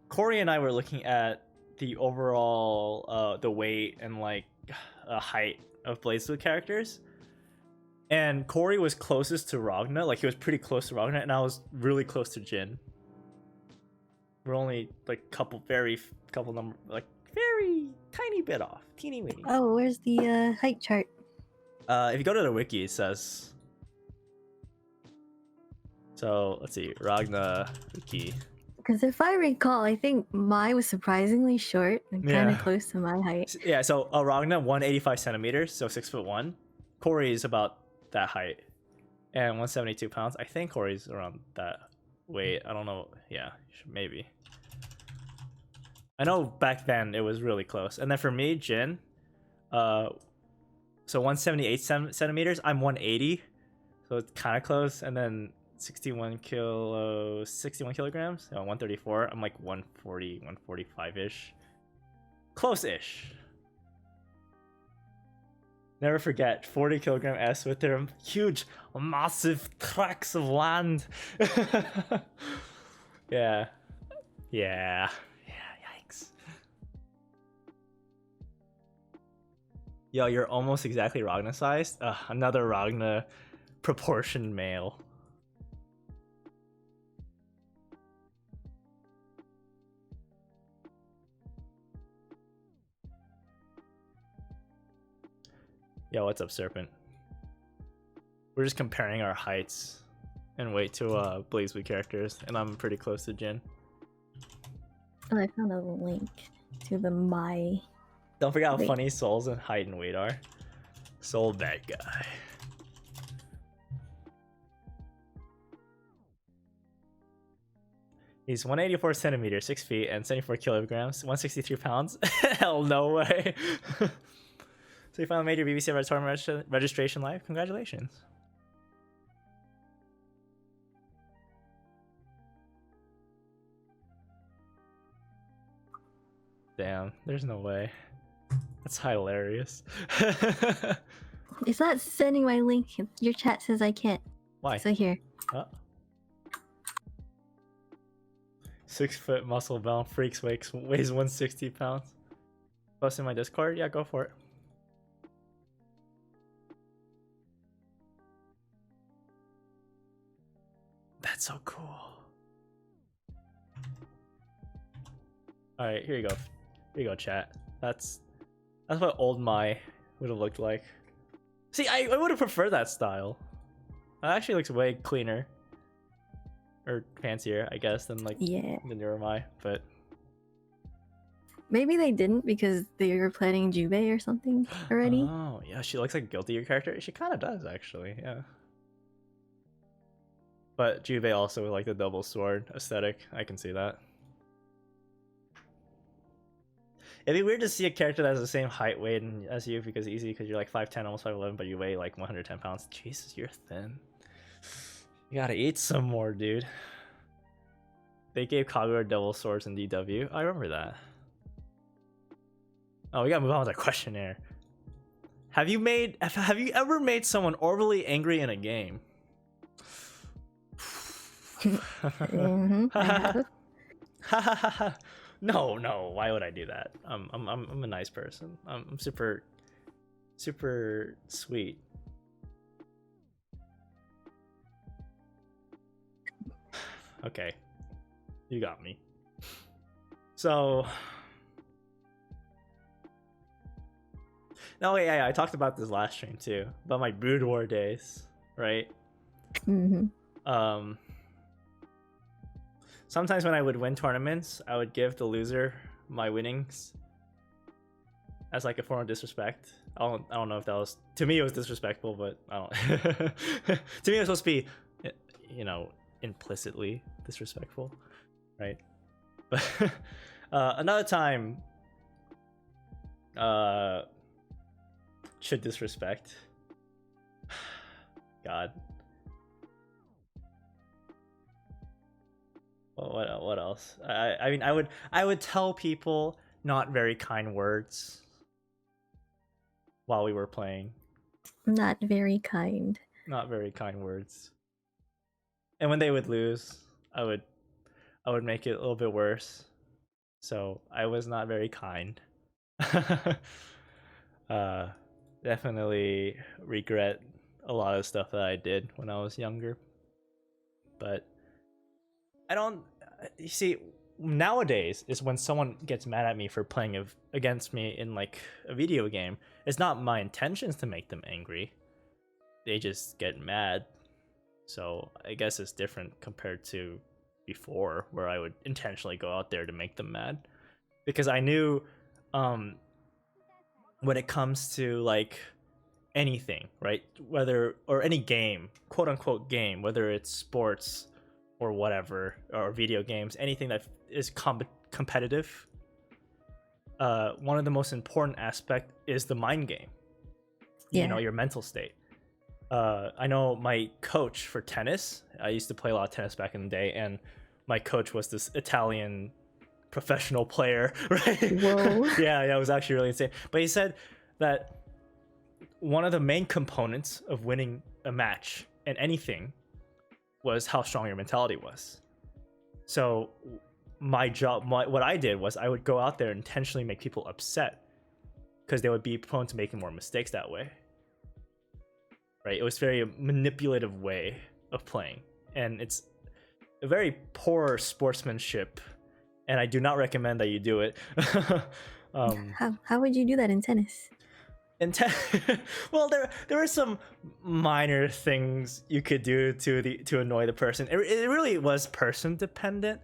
Corey and I were looking at the overall the weight and like height of BlazBlue characters, and Corey was closest to Ragna. Like he was pretty close to Ragna, and I was really close to Jin. We're only like very tiny bit off, teeny weeny. Oh, where's the height chart? If you go to the wiki, it says. So let's see, Ragna wiki. Because if I recall, I think Mai was surprisingly short and kind of close to my height. Yeah, so Ragna 185 centimeters, so 6'1". Corey is about that height, and 172 pounds. I think Corey's around that weight. I don't know. Yeah, maybe. I know back then it was really close. And then for me, Jin, so 178 centimeters. I'm 180, so it's kind of close. And then 61 kilograms, 134. I'm like 140, 145 ish, close ish. Never forget 40 kilogram S with their huge, massive tracts of land. Yeah. Yeah. Yikes. Yo, you're almost exactly Ragna sized. Another Ragna proportioned male. Yo, what's up, Serpent? We're just comparing our heights and weight to Blaze Blue characters, and I'm pretty close to Jin. Oh, I found a link to the my. Don't forget how funny Soul's and height and weight are. Soul, bad guy. He's 184 centimeters, 6 feet, and 74 kilograms, 163 pounds. Hell no way. So you finally made your BBC Red Tournament registration live. Congratulations. Damn, there's no way. That's hilarious. It's not sending my link. Your chat says I can't. Why? So here. 6 foot muscle bound freaks weighs 160 pounds. Post in my Discord? Yeah, go for it. That's so cool. Alright, here you go. Here you go, chat. That's what old Mai would have looked like. See, I would have preferred that style. It actually looks way cleaner. Or fancier, I guess, than like the newer Mai, but maybe they didn't because they were planning Jubei or something already. Oh, yeah, she looks like a guiltier character. She kind of does, actually, yeah. But Jubei also with like the double sword aesthetic. I can see that. It'd be weird to see a character that has the same height, weight as you because you're like 5'10", almost 5'11", but you weigh like 110 pounds. Jesus, you're thin. You gotta eat some more, dude. They gave Kagura double swords in DW. I remember that. Oh, we gotta move on with our questionnaire. Have you ever made someone overly angry in a game? No. Why would I do that? I'm a nice person. I'm super sweet. Okay, you got me. So, no, yeah, I talked about this last stream too, about my Brood War days, right? Sometimes when I would win tournaments, I would give the loser my winnings as like a form of disrespect. I don't know if that was, to me it was disrespectful, but I don't. To me it was supposed to be, you know, implicitly disrespectful, right? But another time should disrespect. God. What else? I mean, I would tell people not very kind words while we were playing. Not very kind. Not very kind words. And when they would lose, I would make it a little bit worse. So I was not very kind. Definitely regret a lot of stuff that I did when I was younger. But I don't, you see, nowadays is when someone gets mad at me for playing against me in like a video game. It's not my intentions to make them angry. They just get mad. So I guess it's different compared to before, where I would intentionally go out there to make them mad. Because I knew when it comes to like anything, right? Or any game, quote unquote game, whether it's sports or whatever, or video games, anything that is competitive, one of the most important aspect is the mind game. You know, your mental state. I know my coach for tennis, I used to play a lot of tennis back in the day, and my coach was this Italian professional player, right? Whoa. Yeah, it was actually really insane. But he said that one of the main components of winning a match in anything was how strong your mentality was. So my job, what I did was I would go out there and intentionally make people upset because they would be prone to making more mistakes that way. Right? It was very manipulative way of playing, and it's a very poor sportsmanship, and I do not recommend that you do it. How would you do that in tennis? Well, there are some minor things you could do to annoy the person. It really was person dependent.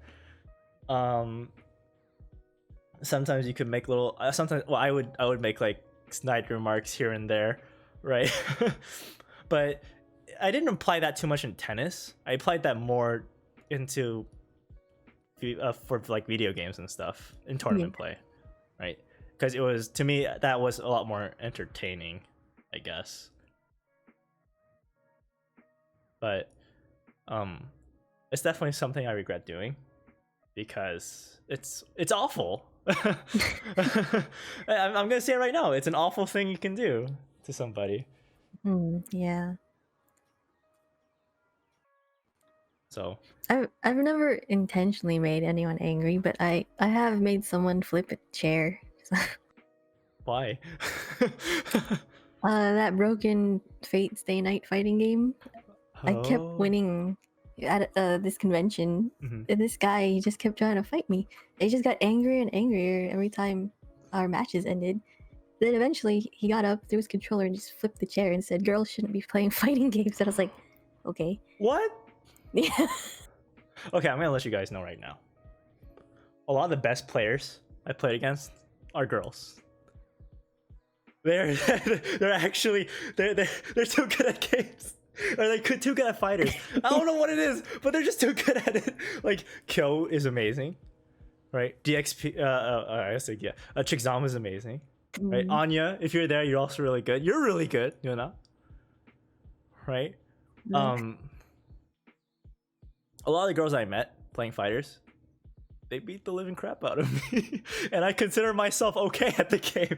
Sometimes you could make little. Sometimes, well, I would make like snide remarks here and there, right? But I didn't apply that too much in tennis. I applied that more into for like video games and stuff in tournament play, right? Because it was, to me, that was a lot more entertaining, I guess. But it's definitely something I regret doing because it's awful. I'm gonna say it right now. It's an awful thing you can do to somebody. Yeah. So I've never intentionally made anyone angry, but I have made someone flip a chair. why? That broken Fate Stay Night fighting game. I kept winning at this convention. And this guy, he just kept trying to fight me. He just got angrier and angrier every time our matches ended. Then eventually he got up, threw his controller, and just flipped the chair and said, "Girls shouldn't be playing fighting games." And I was like, okay. What? Yeah. Okay, I'm gonna let you guys know right now. A lot of the best players I played against are girls. They're actually they're too good at games. Or they too good at fighters. I don't know what it is, but they're just too good at it. Like Kyo is amazing, right? DXP, I guess like, yeah. Chixam is amazing, right? Anya, if you're there, you're also really good. You're really good, you know, right? A lot of the girls I met playing fighters, they beat the living crap out of me, and I consider myself okay at the game.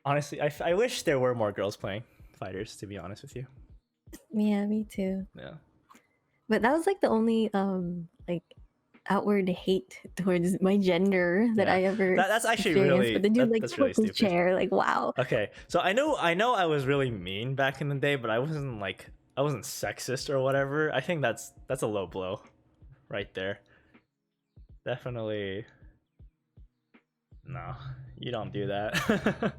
Honestly, I wish there were more girls playing fighters, to be honest with you. Yeah, me too. Yeah. But that was like the only like outward hate towards my gender that I ever that's actually experienced. really, but the dude like really flipped his chair, like wow. Okay, so I know I was really mean back in the day, but I wasn't sexist or whatever. I think that's a low blow right there. Definitely no, you don't do that.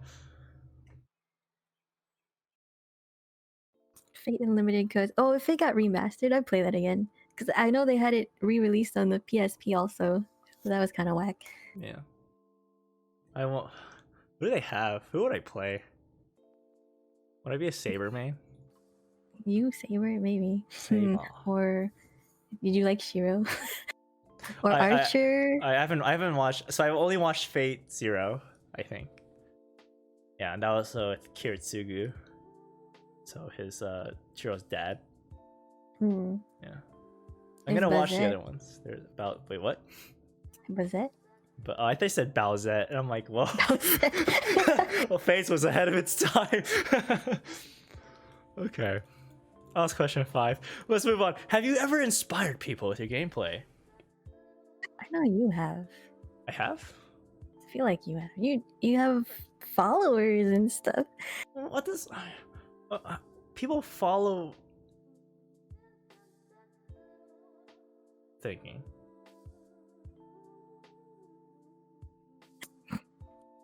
Fate Unlimited codes. Oh, if it got remastered, I'd play that again. Because I know they had it re-released on the PSP also. So that was kind of whack. Yeah. I won't. Who do they have? Who would I play? Would I be a Saber main? You, Saber, maybe. Saber. Or did you like Shiro? Or Archer? I haven't watched. So I've only watched Fate Zero, I think. Yeah, and that was with Kiritsugu. So his Shiro's dad. Yeah. I'm gonna watch the other ones. There's about what? Bowsette? But I think they said Bowsette, and I'm like, whoa. Well, Face was ahead of its time. Okay. That was question 5. Let's move on. Have you ever inspired people with your gameplay? I know you have. I have? I feel like you have. You have followers and stuff. What does... people follow... Thinking.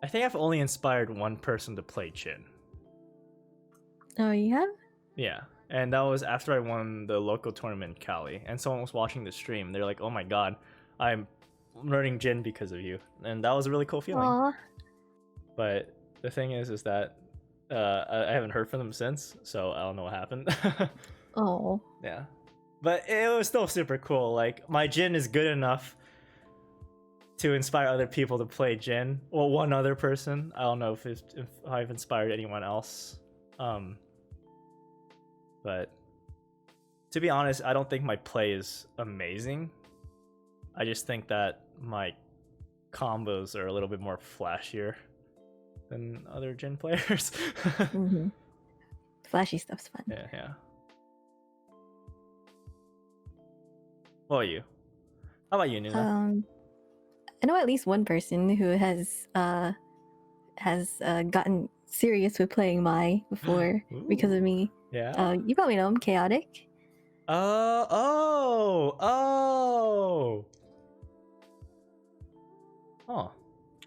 I think I've only inspired one person to play Jin. Oh, you have? Yeah, and that was after I won the local tournament in Cali, and someone was watching the stream. They're like, "Oh my god, I'm learning Jin because of you," and that was a really cool feeling. Aww. But the thing is that I haven't heard from them since, so I don't know what happened. Oh. Yeah, but it was still super cool. Like my Jin is good enough to inspire other people to play Jin. Well, one other person. I don't know if I've inspired anyone else. But to be honest, I don't think my play is amazing. I just think that my combos are a little bit more flashier than other Jin players. Mm-hmm. Flashy stuff's fun. Yeah. What are you? How about you, Nuna? I know at least one person who has gotten serious with playing Mai before because of me. Yeah. You probably know him, Chaotic. Oh. Oh.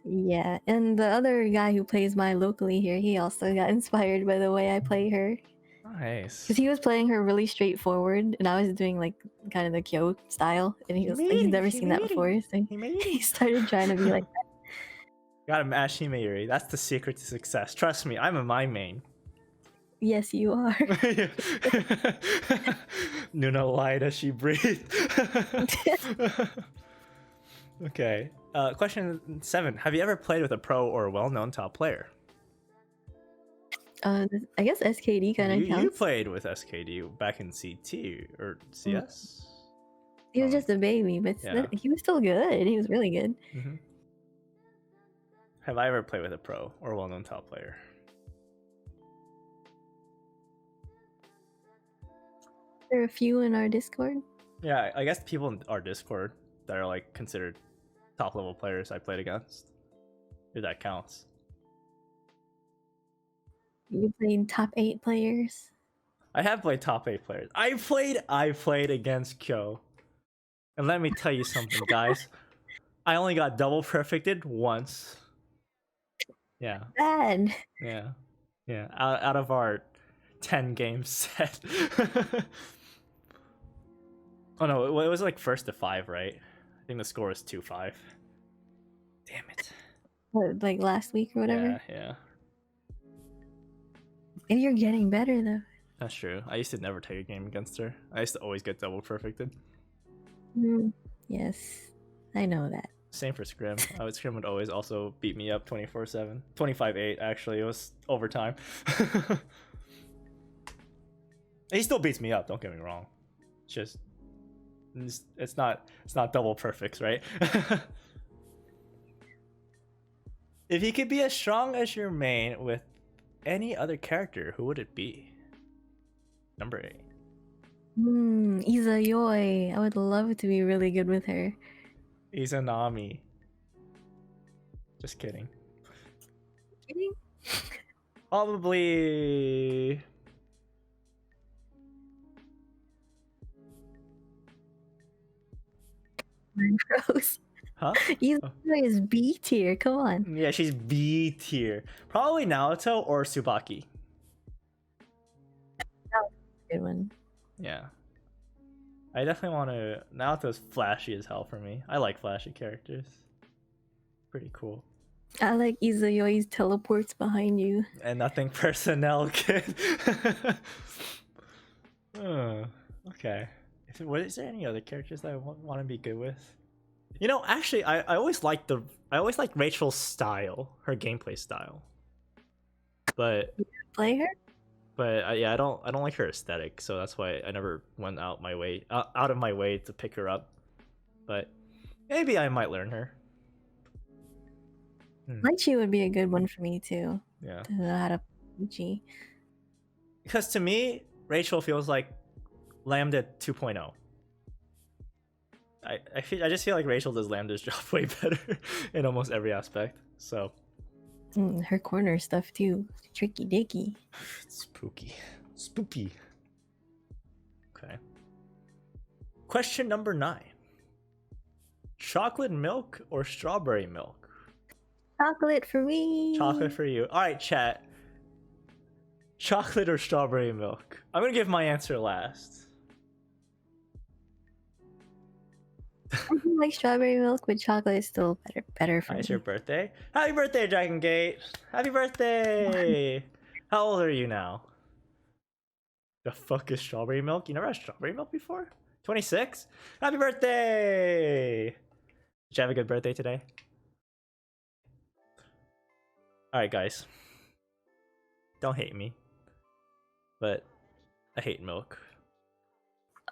Yeah, and the other guy who plays Mai locally here, he also got inspired by the way I play her. Nice. Because he was playing her really straightforward, and I was doing like kind of the Kyo style, and he's never seen that before, so he started trying to be like that. Gotta mash Himeyuri. That's the secret to success. Trust me, I'm a Mai main. Yes, you are. Nuna lied as she breathed. Okay. Question 7. Have you ever played with a pro or well-known top player? I guess SKD kind of counts. You played with SKD back in CT or CS? He was just a baby, but he was still good. He was really good. Mm-hmm. Have I ever played with a pro or well-known top player? There are a few in our Discord. Yeah, I guess people in our Discord that are like considered top level players I played against. If that counts. You played top 8 players. I have played top 8 players. I played against Kyo. And let me tell you something, guys. I only got double perfected once. Yeah. Bad. Yeah. Out of our 10 game set. Oh no, it was like first to 5, right? I think the score was 2-5. Damn it. What, like last week or whatever? Yeah. And you're getting better though. That's true. I used to never take a game against her. I used to always get double perfected. Yes, I know that. Same for Scrim. Scrim would always also beat me up 24/7. 25-8 actually. It was overtime. He still beats me up, don't get me wrong. It's not double perfects, right? If you could be as strong as your main with any other character, who would it be? Number 8. Izayoi. I would love to be really good with her. Izanami. Just kidding. Kidding? Probably... Gross. Huh? Izayoi is B tier. Come on. Yeah, she's B tier. Probably Naoto or Tsubaki. Good one. Yeah. I definitely want to... Naoto's flashy as hell for me. I like flashy characters. Pretty cool. I like Izayoi's teleports behind you. And nothing personnel, kid. Okay. Is there any other characters that I want to be good with? You know, actually, I always liked Rachel's style, her gameplay style. But play her. But yeah, I don't like her aesthetic, so that's why I never went out of my way to pick her up. But maybe I might learn her. Lychee would be a good one for me too. Yeah. To know how to Lychee. Because to me, Rachel feels like Lambda 2.0. I just feel like Rachel does Lambda's job way better in almost every aspect. So her corner stuff too. Tricky dicky. Spooky. Okay. Question number 9. Chocolate milk or strawberry milk? Chocolate for me. Chocolate for you. Alright, chat. Chocolate or strawberry milk? I'm gonna give my answer last. I do like strawberry milk, but chocolate is still better for me. It's your birthday? Happy birthday, Dragon Gate! Happy birthday! How old are you now? The fuck is strawberry milk? You never had strawberry milk before? 26? Happy birthday! Did you have a good birthday today? Alright, guys. Don't hate me. But I hate milk.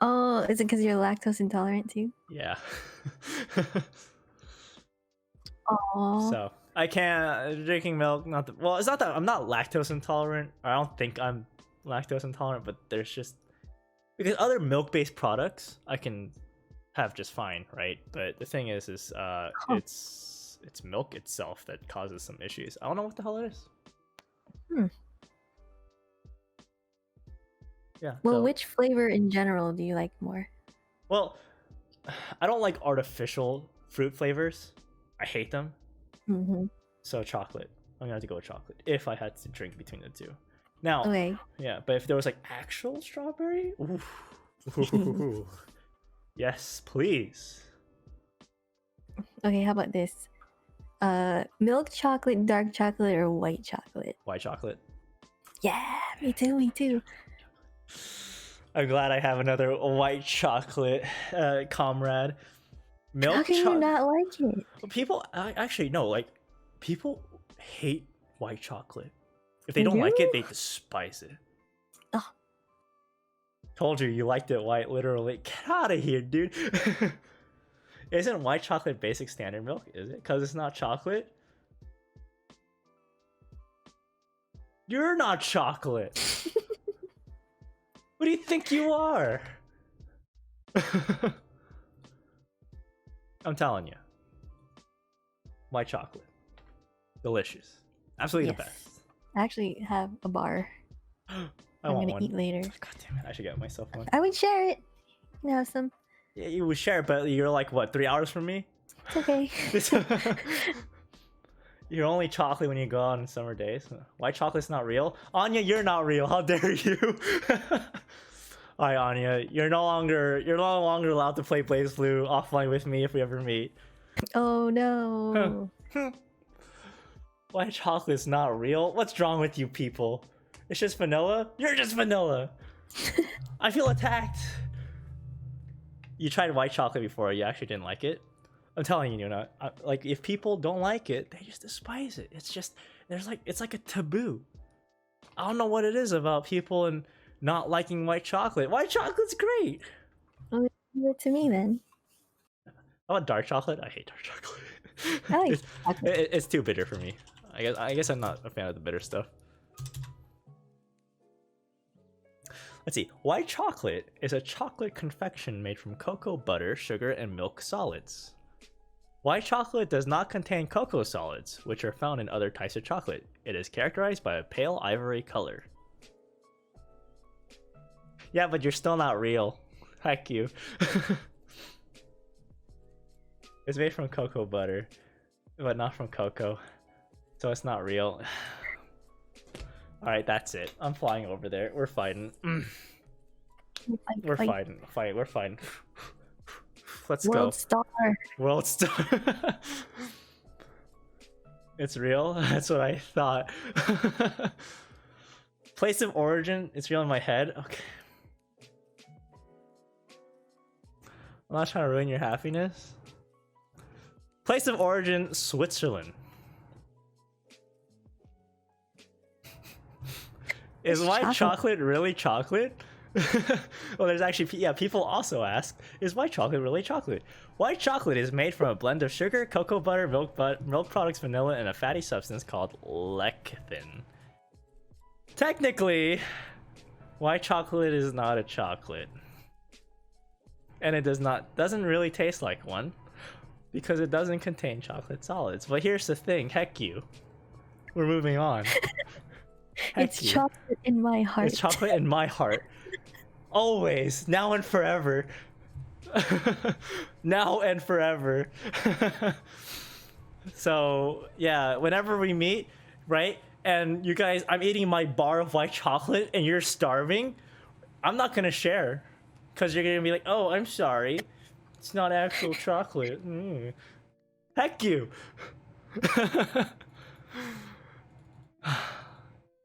Oh, is it because you're lactose intolerant too? Yeah. Aww. So, I can't drinking milk. Not the, well. It's not that I'm not lactose intolerant. I don't think I'm lactose intolerant, but there's just because other milk-based products I can have just fine, right? But the thing is it's milk itself that causes some issues. I don't know what the hell it is. Yeah. Well, so- which flavor in general do you like more? Well, I don't like artificial fruit flavors. I hate them. Mm-hmm. So chocolate. I'm gonna have to go with chocolate if I had to drink between the two. Now, Okay. yeah, but if there was like actual strawberry, ooh. Yes, please. Okay, how about this? Milk chocolate, dark chocolate, or white chocolate? White chocolate. Yeah, me too, me too. I'm glad I have another white chocolate comrade. Milk How can you not like it? People actually no, like people hate white chocolate. If they They don't like it, do? they despise it. Oh. Told you liked it white, literally. Get out of here, dude. Isn't white chocolate basic standard milk? Is it? Because it's not chocolate? You're not chocolate. What do you think you are? I'm telling you. White chocolate. Delicious. Absolutely the Yes. best. I actually have a bar. I I'm want gonna one. eat later. God damn it, I should get myself one. I would share it. You know, some. Yeah, you would share, but you're like, what, 3 hours from me? It's okay. You're only chocolate when you go out on summer days. White chocolate's not real? Anya, you're not real. How dare you? Alright, Anya, you're no longer allowed to play Blaze Blue offline with me if we ever meet. Oh no. White chocolate's not real? What's wrong with you people? It's just vanilla? You're just vanilla! I feel attacked! You tried white chocolate before, you actually didn't like it? I'm telling you, not like if people don't like it, they just despise it. It's just it's like a taboo. I don't know what it is about people and not liking white chocolate. White chocolate's great! Well, give it to me then. How about dark chocolate? I hate dark chocolate. I like it's, chocolate. it's too bitter for me. I guess I'm not a fan of the bitter stuff. Let's see. White chocolate is a chocolate confection made from cocoa butter, sugar, and milk solids. White chocolate does not contain cocoa solids, which are found in other types of chocolate. It is characterized by a pale ivory color. Yeah, but you're still not real. Heck you. It's made from cocoa butter, but not from cocoa. So it's not real. Alright, that's it. I'm flying over there. We're fighting. We're fighting. We're fighting. Let's World go. Star. World Star. It's real? That's what I thought. Place of origin, it's real in my head? Okay. I'm not trying to ruin your happiness. Place of origin, Switzerland. Is white chocolate really chocolate? Well, there's actually, yeah, people also ask, is white chocolate really chocolate? White chocolate is made from a blend of sugar, cocoa butter, milk products, vanilla, and a fatty substance called lecithin. Technically, white chocolate is not a chocolate. And it doesn't really taste like one, because it doesn't contain chocolate solids. But here's the thing, heck you. We're moving on. It's chocolate in my heart. It's chocolate in my heart. Always, now and forever. Now and forever. So, yeah, whenever we meet, right? And you guys, I'm eating my bar of white chocolate and you're starving, I'm not gonna share. Because you're gonna be like, oh, I'm sorry. It's not actual chocolate. Heck you.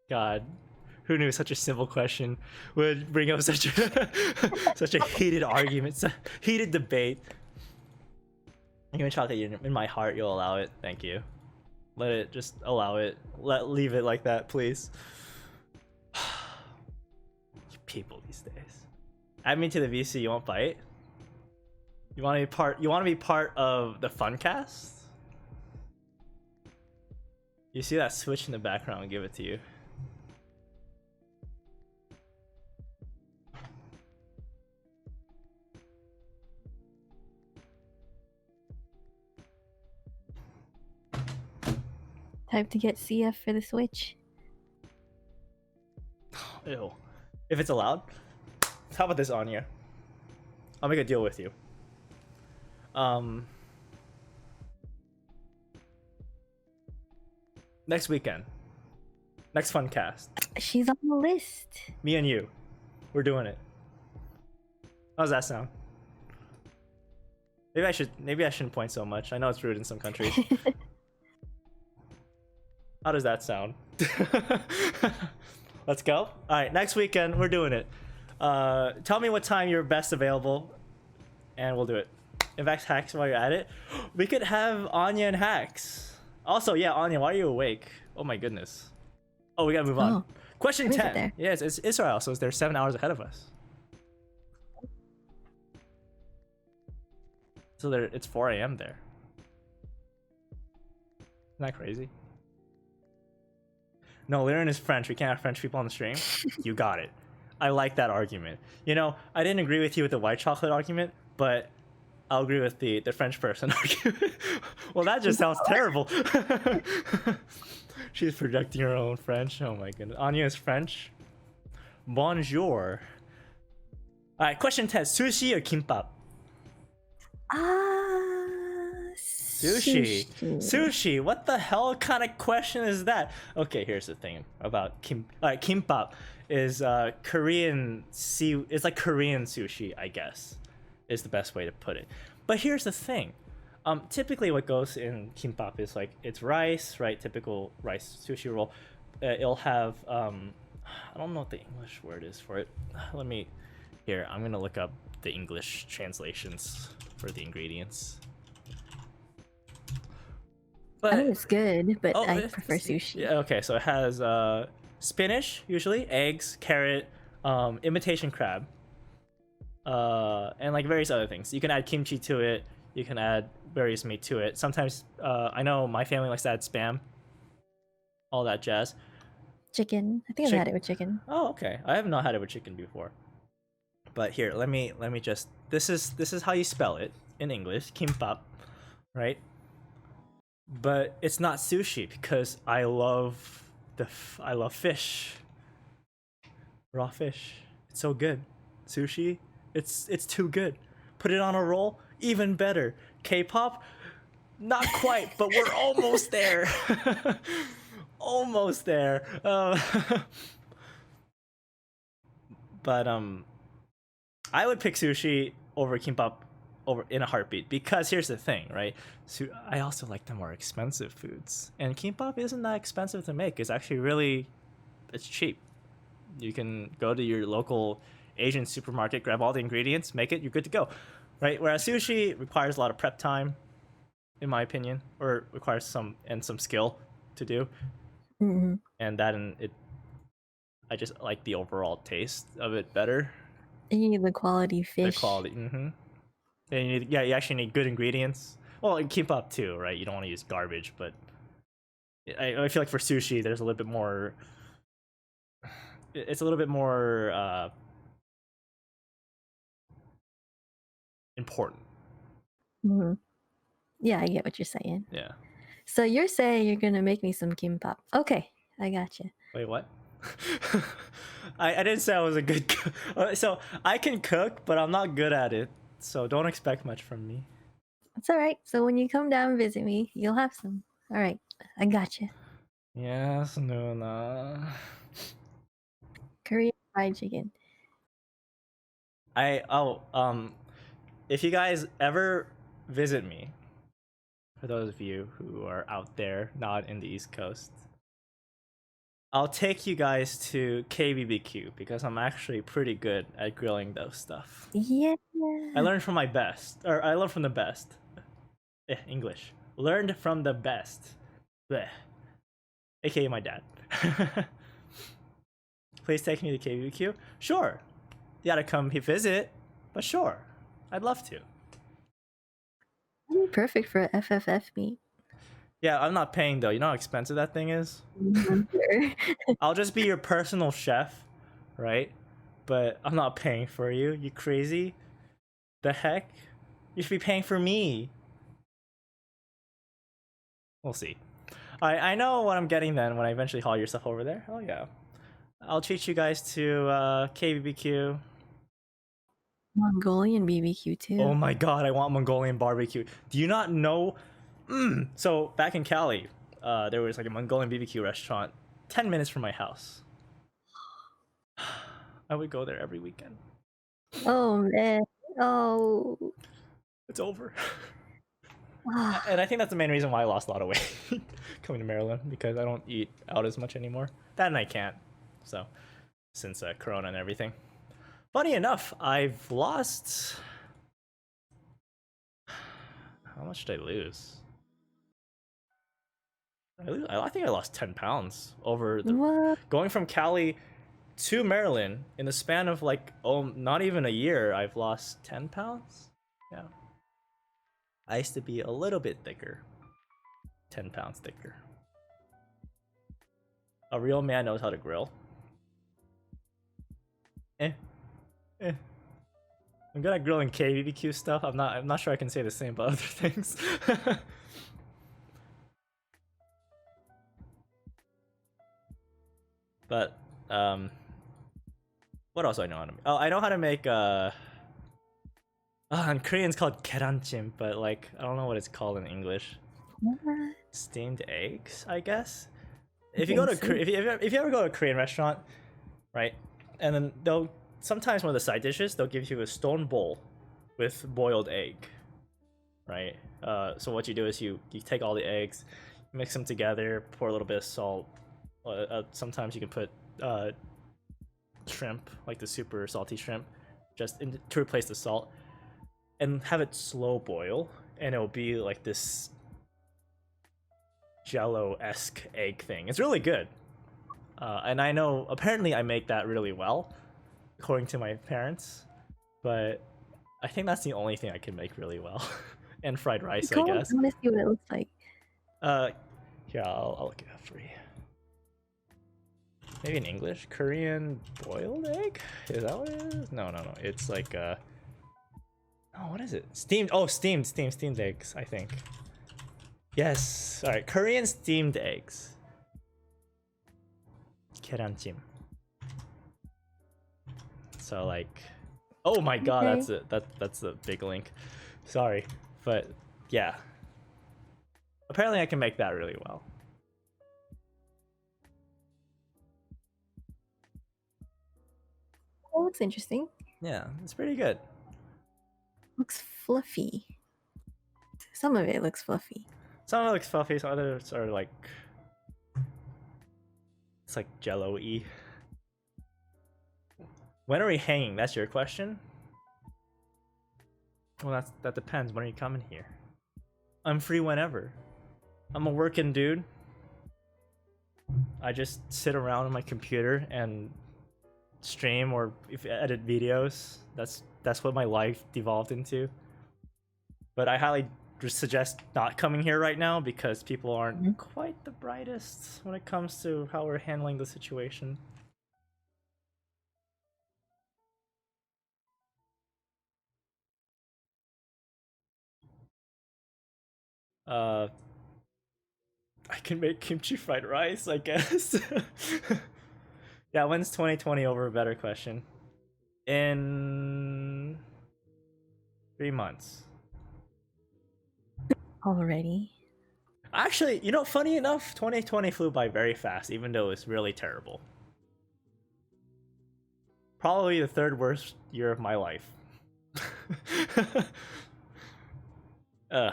God, who knew such a simple question would bring up such a such a heated argument, heated debate. Even chocolate in my heart, you'll allow it. Thank you. Let it, just allow it. Leave it like that, please. You people these days. Add me to the VC. You won't bite. You want to be part. You want to be part of the Funcast. You see that switch in the background? I'll give it to you. Time to get CF for the Switch. Ew. If it's allowed. How about this, Anya? I'll make a deal with you. Next weekend. Next Funcast. She's on the list. Me and you. We're doing it. How's that sound? Maybe I shouldn't point so much. I know it's rude in some countries. How does that sound? Let's go. All right, next weekend we're doing it. Tell me what time you're best available, and we'll do it. In fact, Hacks, while you're at it, we could have Anya and Hacks. Also, yeah, Anya, why are you awake? Oh my goodness. Oh, we gotta move on. Question 10. Yes, it's Israel, so they're 7 hours ahead of us. So it's 4 a.m. there. Isn't that crazy? No, Liren is French. We can't have French people on the stream. You got it. I like that argument. You know, I didn't agree with you with the white chocolate argument, but I'll agree with the French person argument. Well, that just sounds terrible. She's projecting her own French. Oh my goodness. Anya is French. Bonjour. All right, question 10. Sushi or kimbap? Sushi. Sushi. What the hell kind of question is that? Okay, here's the thing about kimbap is Korean it's like Korean sushi, I guess, is the best way to put it. But here's the thing. Typically what goes in kimbap is like it's rice, right? Typical rice sushi roll. It'll have I don't know what the English word is for it. I'm gonna look up the English translations for the ingredients. But, I think it's good, but I prefer sushi. Yeah, okay, so it has spinach, usually, eggs, carrot, imitation crab, and like various other things. You can add kimchi to it. You can add various meat to it. Sometimes, I know my family likes to add spam, all that jazz. Chicken. I think I've had it with chicken. Oh, okay. I have not had it with chicken before. But here, let me just. This is how you spell it in English, kimbap, right? But it's not sushi because I love fish, raw fish. It's so good. Sushi, it's too good. Put it on a roll, even better. K-pop, not quite, but we're almost there. Almost there. But I would pick sushi over kimbap over in a heartbeat, because here's the thing, right? So I also like the more expensive foods, and kimbap isn't that expensive to make. It's actually it's cheap. You can go to your local Asian supermarket, grab all the ingredients, make it, you're good to go, right? Whereas sushi requires a lot of prep time, in my opinion, or requires some skill to do. Mm-hmm. And I just like the overall taste of it better. You need the quality fish. The quality, And you actually need good ingredients. Well, and kimbap too, right? You don't want to use garbage, but I feel like for sushi, there's a little bit more. It's a little bit more important. Mm-hmm. Yeah, I get what you're saying. Yeah. So you're saying you're gonna make me some kimbap? Okay, I gotcha. Wait, what? I didn't say I was a good cook. So I can cook, but I'm not good at it. So don't expect much from me. It's all right. So when you come down and visit me, you'll have some. All right, I gotcha. Yes, Nuna. Korean fried chicken. If you guys ever visit me, for those of you who are out there, not in the East Coast, I'll take you guys to KBBQ because I'm actually pretty good at grilling those stuff. Yeah. I learned from the best. English. Learned from the best. Blech. AKA my dad. Please take me to KBBQ. Sure. You gotta come visit, but sure. I'd love to. That'd be perfect for a FFF meet. Yeah, I'm not paying though. You know how expensive that thing is? Sure. I'll just be your personal chef, right? But I'm not paying for you. You crazy? The heck? You should be paying for me. We'll see. I know what I'm getting then when I eventually haul your stuff over there. Oh yeah. I'll treat you guys to KBBQ. Mongolian BBQ too. Oh my god, I want Mongolian barbecue. Do you not know? So back in Cali, there was like a Mongolian BBQ restaurant 10 minutes from my house. I would go there every weekend. Oh man. Oh. It's over. Ah. And I think that's the main reason why I lost a lot of weight coming to Maryland, because I don't eat out as much anymore. That and I can't. So, since Corona and everything. Funny enough, I've lost. How much did I lose? I think I lost 10 pounds over the. What? Going from Cali to Maryland in the span of like, not even a year, I've lost 10 pounds. Yeah. I used to be a little bit thicker. 10 pounds thicker. A real man knows how to grill. I'm good at grilling KBBQ stuff. I'm not sure I can say the same about other things. But what else do I know how to make? Oh, I know how to make in Korean it's called keranjim, but like I don't know what it's called in English. What? Steamed eggs, I guess. If you go to if you ever go to a Korean restaurant, right, and then they'll sometimes one of the side dishes they'll give you a stone bowl with boiled egg, right? So what you do is you take all the eggs, mix them together, pour a little bit of salt. Sometimes you can put shrimp, like the super salty shrimp, to replace the salt, and have it slow boil, and it'll be like this Jello-esque egg thing. It's really good. And I know apparently I make that really well, according to my parents, but I think that's the only thing I can make really well. And fried rice, I guess. I want to see what it looks like. Here, I'll look it up for you. Maybe in English? Korean boiled egg? Is that what it is? No. It's like oh, what is it? Steamed eggs, I think. Yes. Alright, Korean steamed eggs. Keranjim. So like, oh my god, Okay. that's a big link. Sorry, but yeah. Apparently I can make that really well. That looks interesting. Yeah, it's pretty good. Looks fluffy. Some of it looks fluffy. Some of it looks fluffy, some others are like, it's like jello-y. When are we hanging? That's your question? Well, that depends. When are you coming here? I'm free whenever. I'm a working dude. I just sit around on my computer and stream or edit videos. That's what my life devolved into. But I highly suggest not coming here right now because people aren't quite the brightest when it comes to how we're handling the situation. I can make kimchi fried rice, I guess. Yeah, when's 2020 over? A better question. In 3 months. Already. Actually, you know, funny enough, 2020 flew by very fast, even though it's really terrible. Probably the third worst year of my life. Yeah.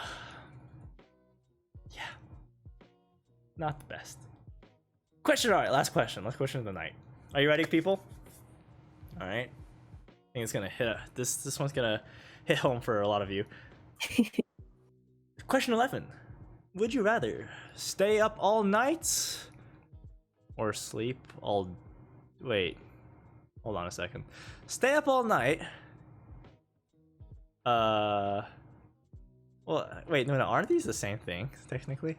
Not the best. Question, alright, last question. Last question of the night. Are you ready, people? Alright. I think it's gonna hit. This one's gonna hit home for a lot of you. Question 11. Would you rather stay up all night or sleep all... Wait. Hold on a second. Stay up all night. Well, wait, no, aren't these the same thing, technically?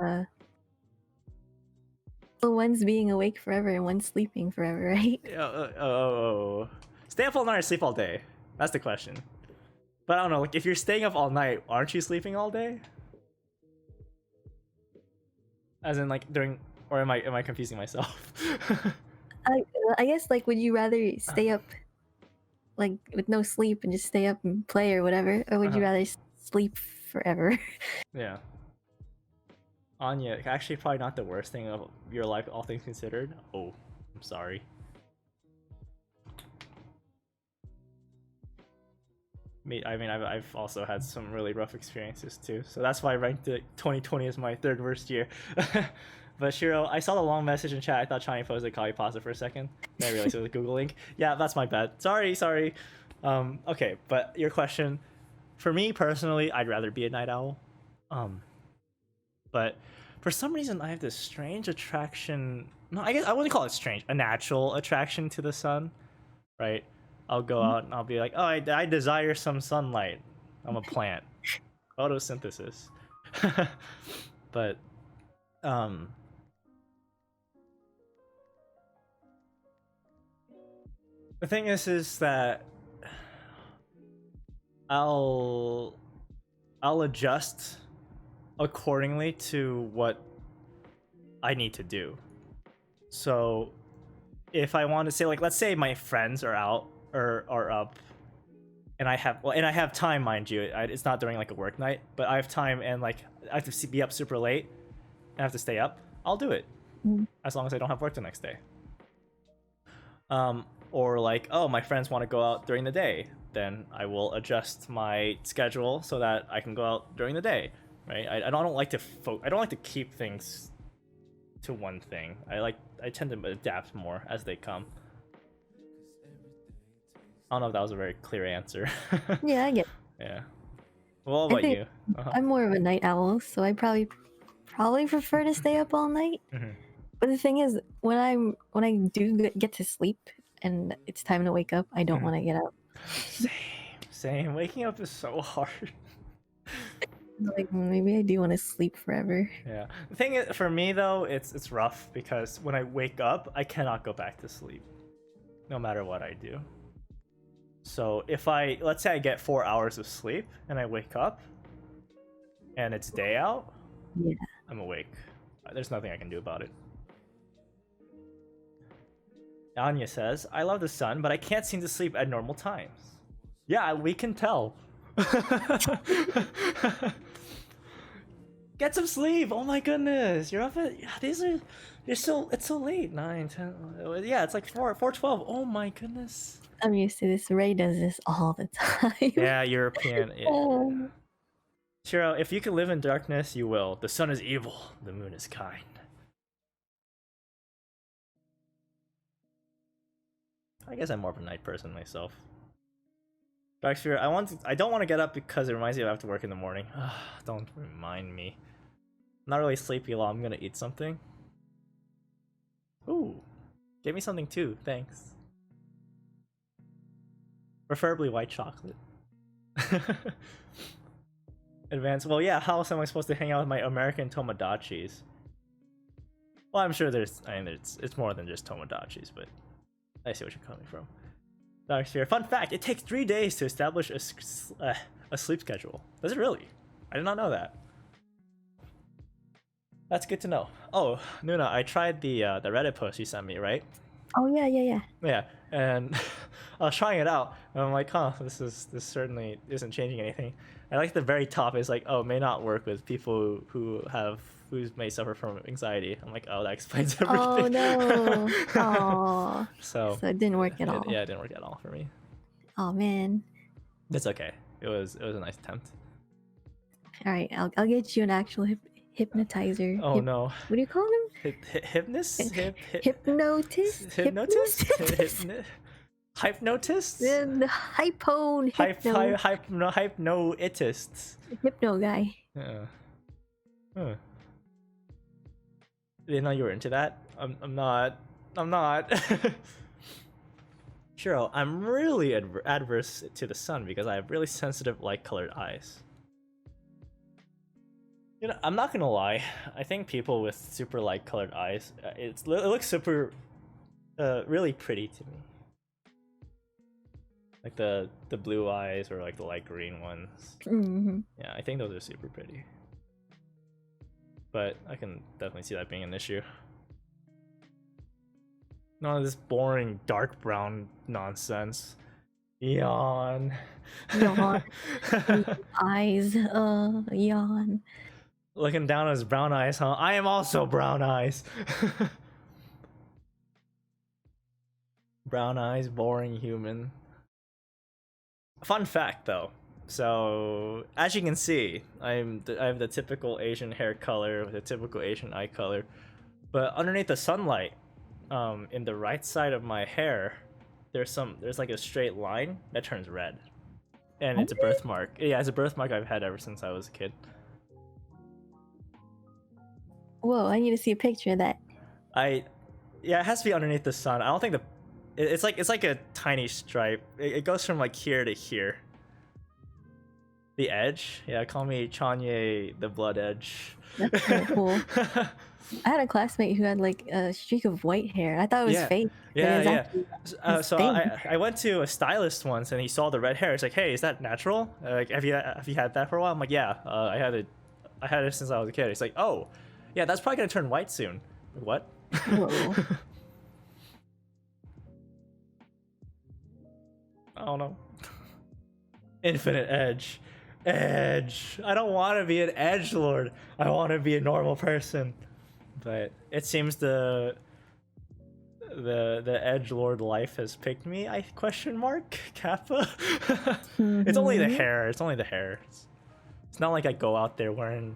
the one's being awake forever and one's sleeping forever, right? Stay up all night or sleep all day? That's the question. But I don't know, like if you're staying up all night, aren't you sleeping all day? As in like during, or am I confusing myself? I guess like, would you rather stay up like with no sleep and just stay up and play or whatever, or would you rather sleep forever? Yeah. Anya, actually probably not the worst thing of your life, all things considered. Oh, I'm sorry. I mean, I've also had some really rough experiences too, so that's why I ranked it 2020 as my third worst year. But Shiro, I saw the long message in chat. I thought Chani posted copy pasta for a second. Then I realized it was a Google link. Yeah, that's my bad. Sorry. Okay, but your question, for me personally, I'd rather be a night owl. But for some reason, I have this strange attraction. No, I guess I wouldn't call it strange. A natural attraction to the sun, right? I'll go out and I'll be like, oh, I desire some sunlight. I'm a plant. Photosynthesis. But the thing is that I'll adjust accordingly to what I need to do. So if I want to say, like, let's say my friends are out or are up and I have time, mind you, it's not during like a work night, but I have time and like I have to be up super late and I have to stay up, I'll do it as long as I don't have work the next day. Or like, oh, my friends want to go out during the day, then I will adjust my schedule so that I can go out during the day, right? I don't like to keep things to one thing. I tend to adapt more as they come. I don't know if that was a very clear answer. Yeah, I get. Yeah. Well, what about you? I'm more of a night owl, so I probably prefer to stay up all night. But the thing is, when I do get to sleep and it's time to wake up, I don't want to get up. Same. Waking up is so hard. Like, maybe I do want to sleep forever. Yeah. The thing is, for me though, it's rough because when I wake up, I cannot go back to sleep, no matter what I do. So if let's say I get 4 hours of sleep and I wake up and it's day out, yeah, I'm awake. There's nothing I can do about it. Anya says, I love the sun, but I can't seem to sleep at normal times. Yeah, we can tell. Get some sleep. Oh my goodness. You're up at it's so late. 9, 10. Yeah, it's like 4:12. Oh my goodness. I'm used to this. Ray does this all the time. Yeah, European. Yeah. Shiro, if you can live in darkness, you will. The sun is evil, the moon is kind. I guess I'm more of a night person myself. Dark Sphere, I don't want to get up because it reminds me I have to work in the morning. Don't remind me. I'm not really sleepy a lot. I'm gonna eat something. Ooh, give me something too, thanks. Preferably white chocolate. Advanced. Well, yeah. How else am I supposed to hang out with my American Tomodachi's? Well, I'm sure it's more than just Tomodachi's, but I see what you're coming from. Dark Sphere. Fun fact: it takes 3 days to establish a sleep schedule. Does it really? I did not know that. That's good to know. Oh, Nuna, I tried the Reddit post you sent me, right? Oh yeah. Yeah, and I was trying it out, and I'm like, huh, this certainly isn't changing anything. I like the very top is like, oh, may not work with people who may suffer from anxiety. I'm like, oh, that explains everything. Oh no. Oh. So it didn't work at all. Yeah, it didn't work at all for me. Oh man. It's okay. It was a nice attempt. All right, I'll get you an actual hypnotizer. Oh no. What do you call him? Hypnotist? Hypnotist? Hypnotist? Hypnotist? The hypone. Hypnoitist. Hypno guy. Yeah. Huh. Didn't know you were into that. I'm not. Shiro, I'm really adverse to the sun because I have really sensitive light-colored eyes. You know, I'm not gonna lie. I think people with super light colored eyes, it looks super, really pretty to me. Like the blue eyes or like the light green ones. Mm-hmm. Yeah, I think those are super pretty. But I can definitely see that being an issue. None of this boring dark brown nonsense. Yawn. Yawn. Eyes. Yawn. Looking down at his brown eyes, huh? I am also brown eyes. Brown eyes, boring human. Fun fact though. So as you can see, I have the typical Asian hair color with a typical Asian eye color, but underneath the sunlight, in the right side of my hair, there's like a straight line that turns red, and it's a birthmark. Yeah, it's a birthmark I've had ever since I was a kid. Whoa, I need to see a picture of that. Yeah, it has to be underneath the sun. I don't think it's like a tiny stripe. It goes from like here to here. The edge? Yeah, call me Chanye the Blood Edge. That's kind of cool. I had a classmate who had like a streak of white hair. I thought it was fake. Yeah. So I went to a stylist once, and he saw the red hair. He's like, "Hey, is that natural? Like, have you had that for a while?" I'm like, "Yeah, I had it since I was a kid." He's like, "Oh, yeah, that's probably gonna turn white soon." What? Whoa. I don't know. Infinite edge. Edge. I don't want to be an edge lord. I want to be a normal person. But it seems the edge lord life has picked me. Question mark Kappa. It's only the hair. It's only the hair. It's not like I go out there wearing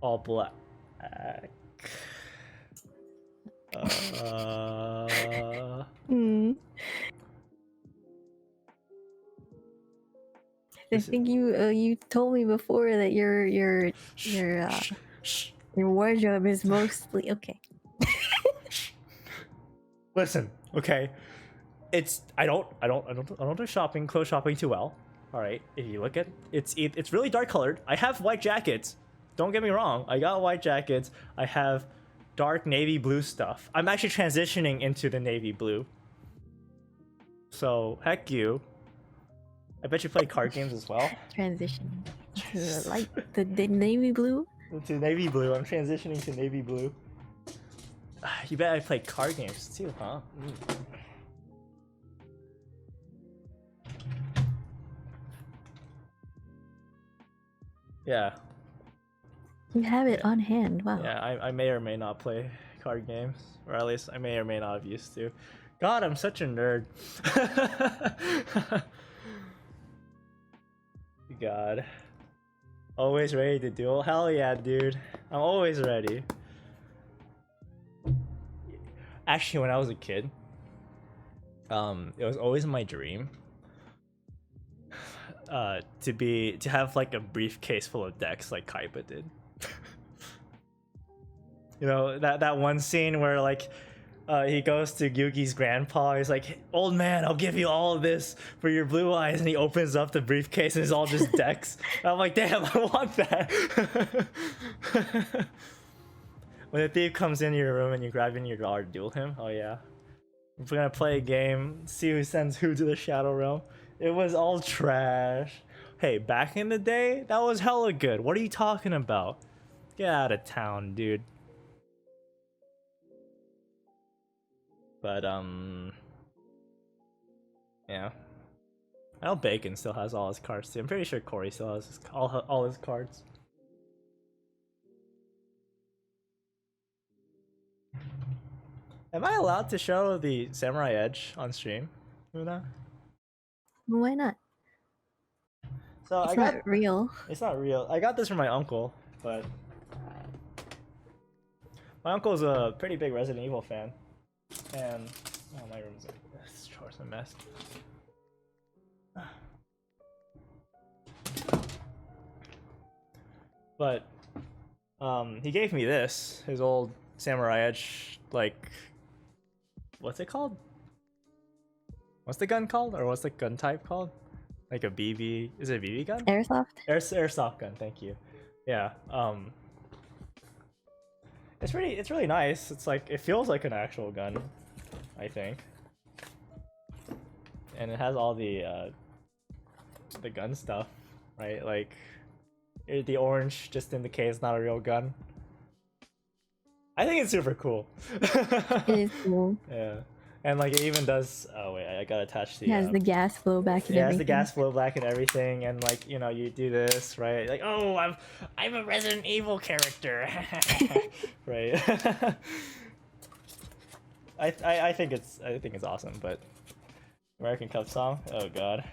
all black. I think you told me before that your wardrobe is mostly okay. Listen, okay. I don't do clothes shopping too well. All right, if you look at it's really dark colored. I have white jackets. Don't get me wrong. I got white jackets. I have dark navy blue stuff. I'm actually transitioning into the navy blue. So heck you. I bet you play card games as well. Transition to like the navy blue. To navy blue. I'm transitioning to navy blue. You bet I play card games too, huh? Yeah. You have it on hand. Wow. Yeah, I may or may not play card games, or at least I may or may not have used to. God, I'm such a nerd. God. Always ready to duel? Hell yeah, dude. I'm always ready. Actually, when I was a kid, it was always my dream to have like a briefcase full of decks like Kaiba did. You know, that one scene where like he goes to Yugi's grandpa. He's like, "Old man, I'll give you all of this for your blue eyes," and he opens up the briefcase and it's all just decks. And I'm like, damn, I want that. When the thief comes into your room and you grab in your guard, duel him. Oh yeah, we're gonna play a game, see who sends who to the Shadow Realm. It was all trash. Hey, back in the day, that was hella good. What are you talking about? Get out of town, dude. But yeah, I know Bacon still has all his cards too. I'm pretty sure Corey still has all his cards. Am I allowed to show the Samurai Edge on stream, Luna? Why not? So it's not real. It's not real. I got this from my uncle, but my uncle's a pretty big Resident Evil fan, and oh, my room's this drawer's a mess. But he gave me this, his old Samurai Edge, like, what's it called? What's the gun called? Or what's the gun type called? Like a BB, is it a BB gun? Airsoft? Airsoft gun, thank you. Yeah, It's really nice. It's like it feels like an actual gun, I think. And it has all the gun stuff, right? Like the orange just indicates not a real gun. I think it's super cool. It is cool. Yeah, and like it even does. Oh wait, I got attached to. It has the gas flow back and yeah, it everything. has the gas flow back and everything, and like you know you do this right. Like oh, I'm a Resident Evil character, right? I think it's awesome, but American Cup song. Oh god.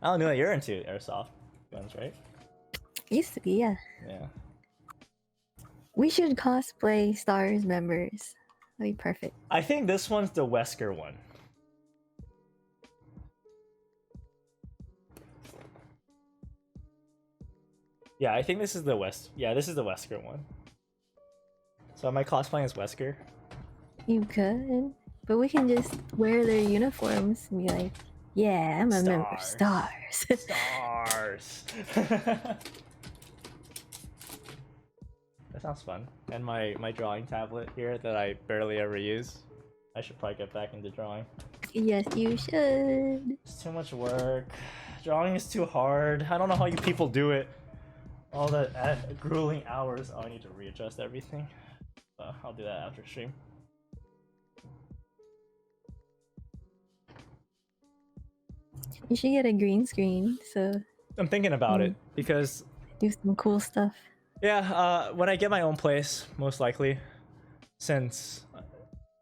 I don't know that you're into airsoft guns, right? Used to be, yeah. Yeah. We should cosplay Stars members. That'd be perfect. I think this one's the Wesker one. Yeah, I think this is the this is the Wesker one. So am I cosplaying as Wesker? You could. But we can just wear their uniforms and be like, yeah, I'm a member of Stars. Stars. That sounds fun. And my drawing tablet here that I barely ever use. I should probably get back into drawing. Yes, you should. It's too much work. Drawing is too hard. I don't know how you people do it. All the grueling hours. Oh, I need to readjust everything. I'll do that after stream. You should get a green screen, so I'm thinking about it because do some cool stuff. yeah, when I get my own place, most likely, since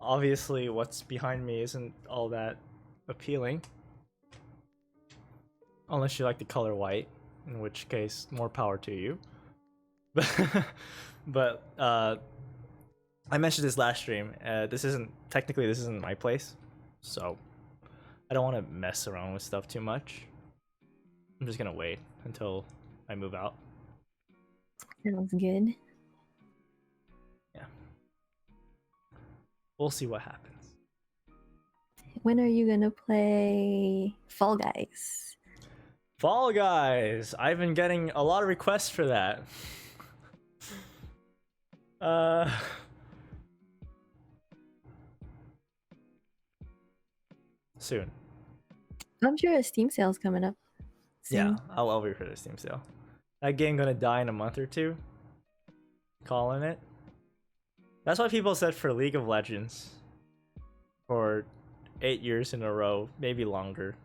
obviously what's behind me isn't all that appealing, unless you like the color white, in which case more power to you. But I mentioned this last stream. This isn't my place, so I don't want to mess around with stuff too much. I'm just gonna wait until I move out. Sounds good. Yeah. We'll see what happens. When are you gonna play Fall Guys? Fall Guys! I've been getting a lot of requests for that. Soon. I'm sure a Steam sale's coming up soon. Yeah, I'll wait for the Steam sale. That game gonna die in a month or two. Calling it. That's what people said for League of Legends. For 8 years in a row, maybe longer.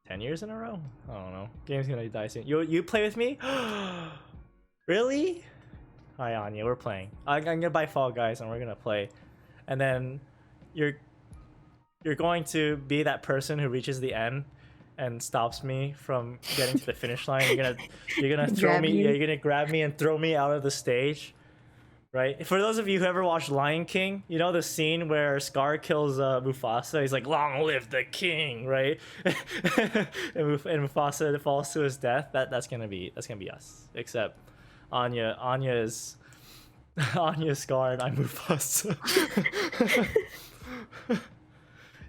10 years in a row? I don't know. Game's gonna die soon. You play with me? Really? Hi Anya, we're playing. I'm gonna buy Fall Guys and we're gonna play. And then you're going to be that person who reaches the end and stops me from getting to the finish line. You're gonna throw me. Yeah, you're gonna grab me and throw me out of the stage, right? For those of you who ever watched Lion King, you know the scene where Scar kills Mufasa. He's like, "Long live the king," right? and Mufasa falls to his death. That's gonna be us. Except Anya's Scar and I'm Mufasa.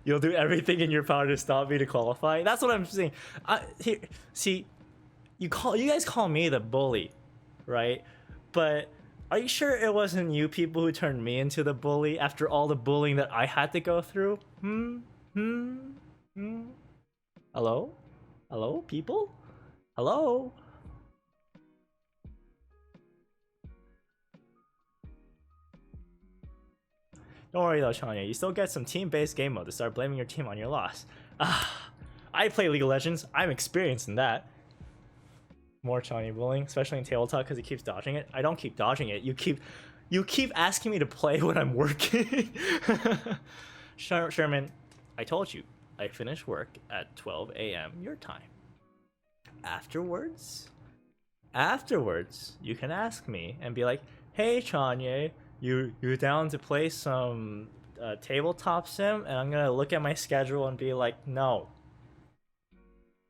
You'll do everything in your power to stop me to qualify. That's what I'm saying. Here, see, you guys call me the bully, right? But are you sure it wasn't you people who turned me into the bully after all the bullying that I had to go through? Hello? Hello, people? Hello? Don't worry though, Chanya. You still get some team-based game mode to start blaming your team on your loss. I play League of Legends. I'm experienced in that. More Chanya bullying, especially in tabletop because he keeps dodging it. I don't keep dodging it. You keep asking me to play when I'm working. Sherman, I told you. I finish work at 12 a.m. your time. Afterwards, you can ask me and be like, "Hey, Chanya, you down to play some tabletop sim?" And I'm gonna look at my schedule and be like, "No.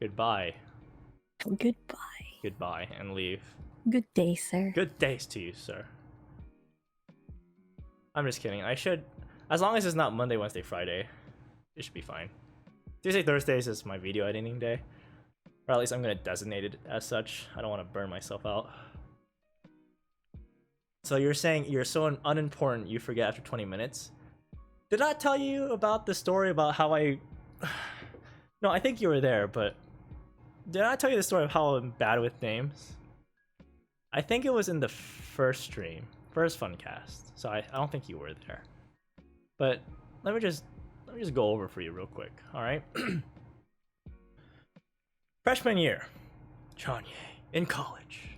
Goodbye." Goodbye, and leave. Good day, sir. Good days to you, sir. I'm just kidding. I should, as long as it's not Monday, Wednesday, Friday, it should be fine. Tuesday, Thursdays is my video editing day. Or at least I'm gonna designate it as such. I don't want to burn myself out. So you're saying you're so unimportant you forget after 20 minutes. Did I tell you about the story about how I... No, I think you were there, but... Did I tell you the story of how I'm bad with names? I think it was in the first stream. First Funcast. So I don't think you were there. But let me just go over for you real quick, alright? Freshman year. Chanye in college.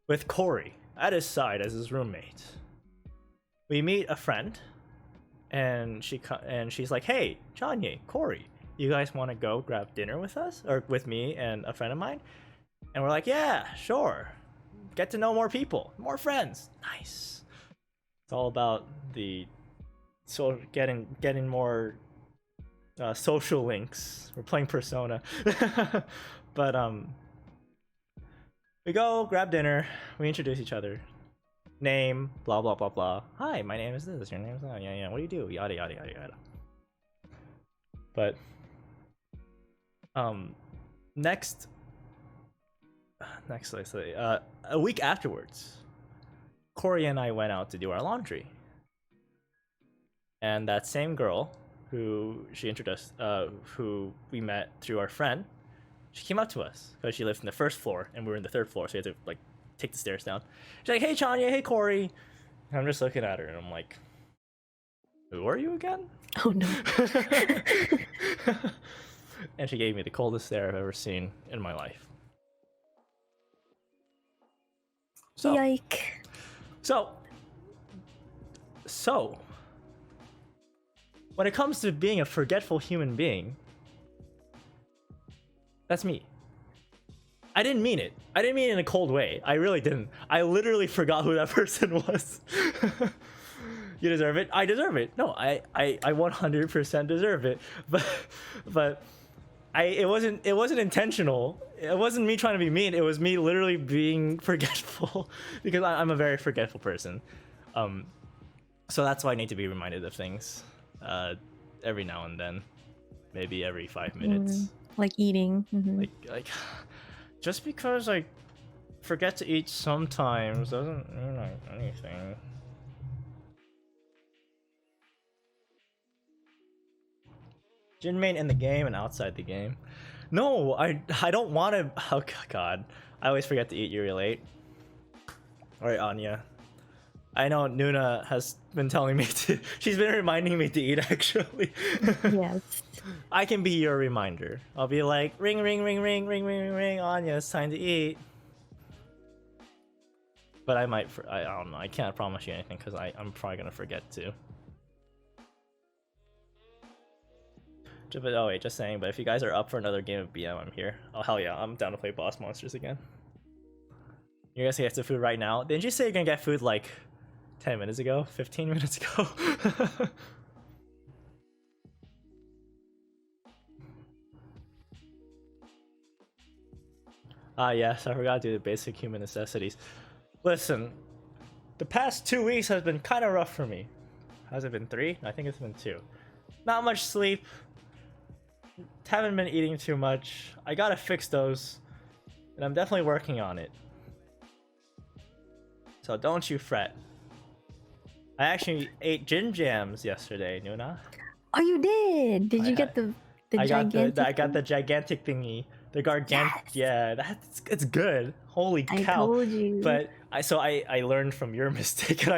With Corey at his side as his roommate. We meet a friend, and she's like, "Hey, Chanye, Corey, you guys want to go grab dinner with us, or with me and a friend of mine?" And we're like, "Yeah, sure. Get to know more people, more friends. Nice." It's all about getting more social links. We're playing Persona, but we go grab dinner. We introduce each other. Name, blah blah blah blah. Hi, my name is this. Your name is that. Yeah. What do you do? Yada yada yada yada. But next, let's say a week afterwards, Corey and I went out to do our laundry, and that same girl who she introduced, who we met through our friend, she came up to us because she lived in the first floor and we were in the third floor, so we had to like take the stairs down. She's like, "Hey Chanya, hey Corey," and I'm just looking at her and I'm like, "Who are you again?" Oh no. And she gave me the coldest stare I've ever seen in my life. So, Yike. So, when it comes to being a forgetful human being, that's me. I didn't mean it. I didn't mean it in a cold way. I really didn't. I literally forgot who that person was. You deserve it. I deserve it. No, I 100% deserve it. But it wasn't intentional. It wasn't me trying to be mean. It was me literally being forgetful because I'm a very forgetful person. So that's why I need to be reminded of things every now and then, maybe every 5 minutes. Like eating. Mm-hmm. Like just because I forget to eat sometimes doesn't mean like anything. Jinmain in the game and outside the game. No, I don't want to. Oh god, I always forget to eat. You relate? Alright, Anya. I know Nuna has been telling me to. She's been reminding me to eat actually. Yes. I can be your reminder. I'll be like, ring, ring, ring, ring, ring, ring, ring, Anya, it's time to eat. But I might. I don't know. I can't promise you anything because I'm probably gonna forget to. But oh wait, just saying. But if you guys are up for another game of BM, I'm here. Oh hell yeah, I'm down to play Boss Monsters again. You guys get the food right now? Didn't you say you're gonna get food like 10 minutes ago? 15 minutes ago? Yes, I forgot to do the basic human necessities. Listen, the past 2 weeks has been kind of rough for me. Has it been 3? I think it's been 2. Not much sleep. Haven't been eating too much. I gotta fix those, and I'm definitely working on it. So don't you fret. I actually ate gin jams yesterday, Nuna. Oh, you did? Did you get the gigantic? I got the gigantic thingy. The gargantuan. Yes. Yeah, it's good. Holy cow! I told you. But I learned from your mistake, and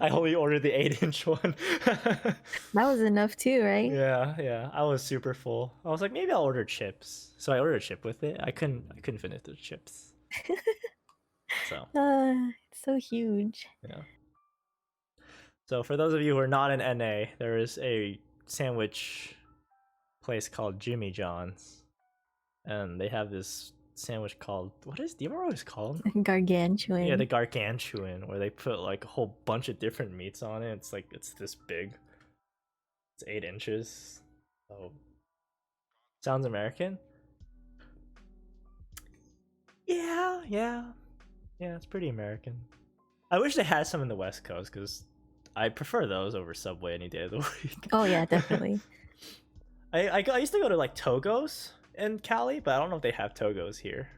I only ordered the 8-inch one. That was enough too, right? Yeah. I was super full. I was like, maybe I'll order chips. So I ordered a chip with it. I couldn't finish the chips. So. It's so huge. Yeah. So for those of you who are not in NA, there is a sandwich place called Jimmy John's. And they have this sandwich called, do you remember what it's called? Gargantuan. Yeah, the gargantuan, where they put like a whole bunch of different meats on it. It's this big. It's 8 inches. So sounds American? Yeah, it's pretty American. I wish they had some in the West Coast because I prefer those over Subway any day of the week. Oh yeah, definitely. I used to go to like Togo's in Cali, but I don't know if they have Togo's here.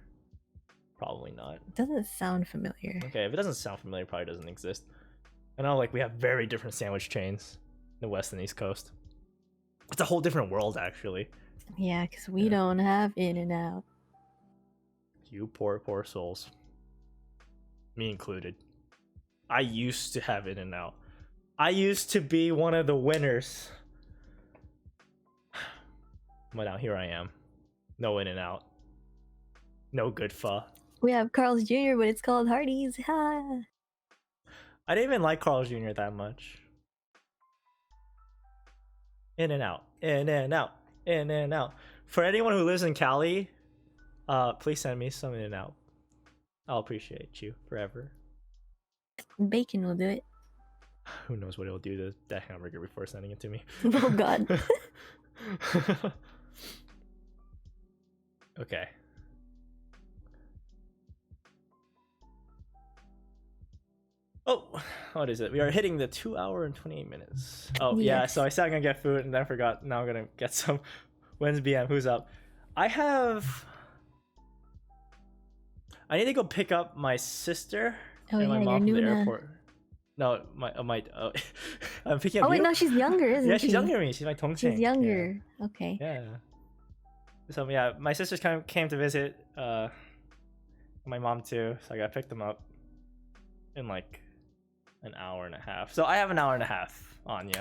Probably not. Doesn't sound familiar. Okay, if it doesn't sound familiar, it probably doesn't exist. I know, like, we have very different sandwich chains, the West and East Coast. It's a whole different world, actually. Yeah, because we don't have In-N-Out. You poor souls. Me included. I used to have In-N-Out. I used to be one of the winners. But now here I am. No In-N-Out. No good pho. We have Carl's Jr., but it's called Hardee's. Ha! I didn't even like Carl's Jr. that much. In-N-Out. In-N-Out. In-N-Out. For anyone who lives in Cali, please send me some In-N-Out. I'll appreciate you forever. Bacon will do it. Who knows what it'll do to that hamburger before sending it to me. Oh god. Okay. Oh, what is it? We are hitting the 2 hour and 28 minutes. Oh, yeah, Yes. so I said I'm gonna get food and then I forgot. Now I'm gonna get some. When's BM? Who's up? I need to go pick up my sister Oh and my yeah, mom you're from the Nuna. airport. No, I'm picking up Oh wait, you. no, she's younger, isn't she? Yeah, she's younger than me. She's my Tongcheng. She's younger. Okay. Yeah. So yeah, my sisters came to visit. My mom too. So I gotta pick them up in like an hour and a half. So I have an hour and a half on you.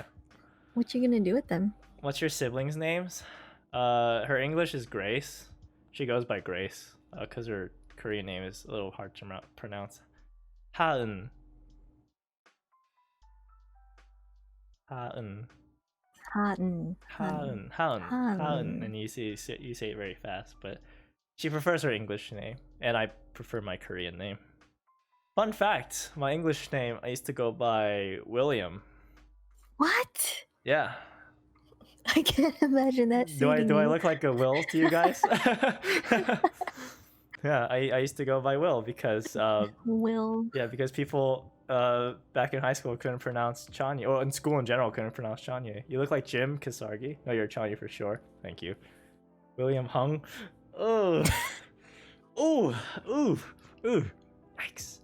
What you gonna do with them? What's your siblings' names? Her English is Grace. She goes by Grace. Cause her Korean name is a little hard to pronounce. Haeun. Haeun. Haeun. And you say it very fast, but she prefers her English name, and I prefer my Korean name. Fun fact: my English name, I used to go by William. What? Yeah. I can't imagine that. Do I suiting you. look like a Will to you guys? Yeah, I used to go by Will because Will. yeah, because people back in high school couldn't pronounce Chanye, or in school in general couldn't pronounce Chanye. You look like Jim Kasargi. No, you're Chanye for sure. Thank you. William Hung. Oh. Ooh. Yikes.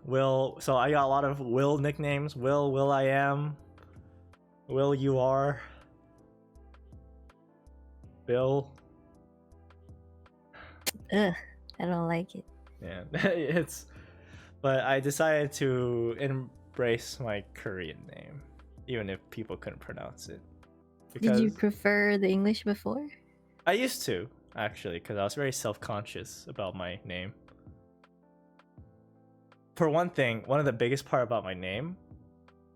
Will. So I got a lot of Will nicknames. Will I am. Will you are. Bill. Ugh, I don't like it. Yeah, but I decided to embrace my Korean name, even if people couldn't pronounce it. Did you prefer the English before? I used to, actually, because I was very self-conscious about my name. For one thing, one of the biggest part about my name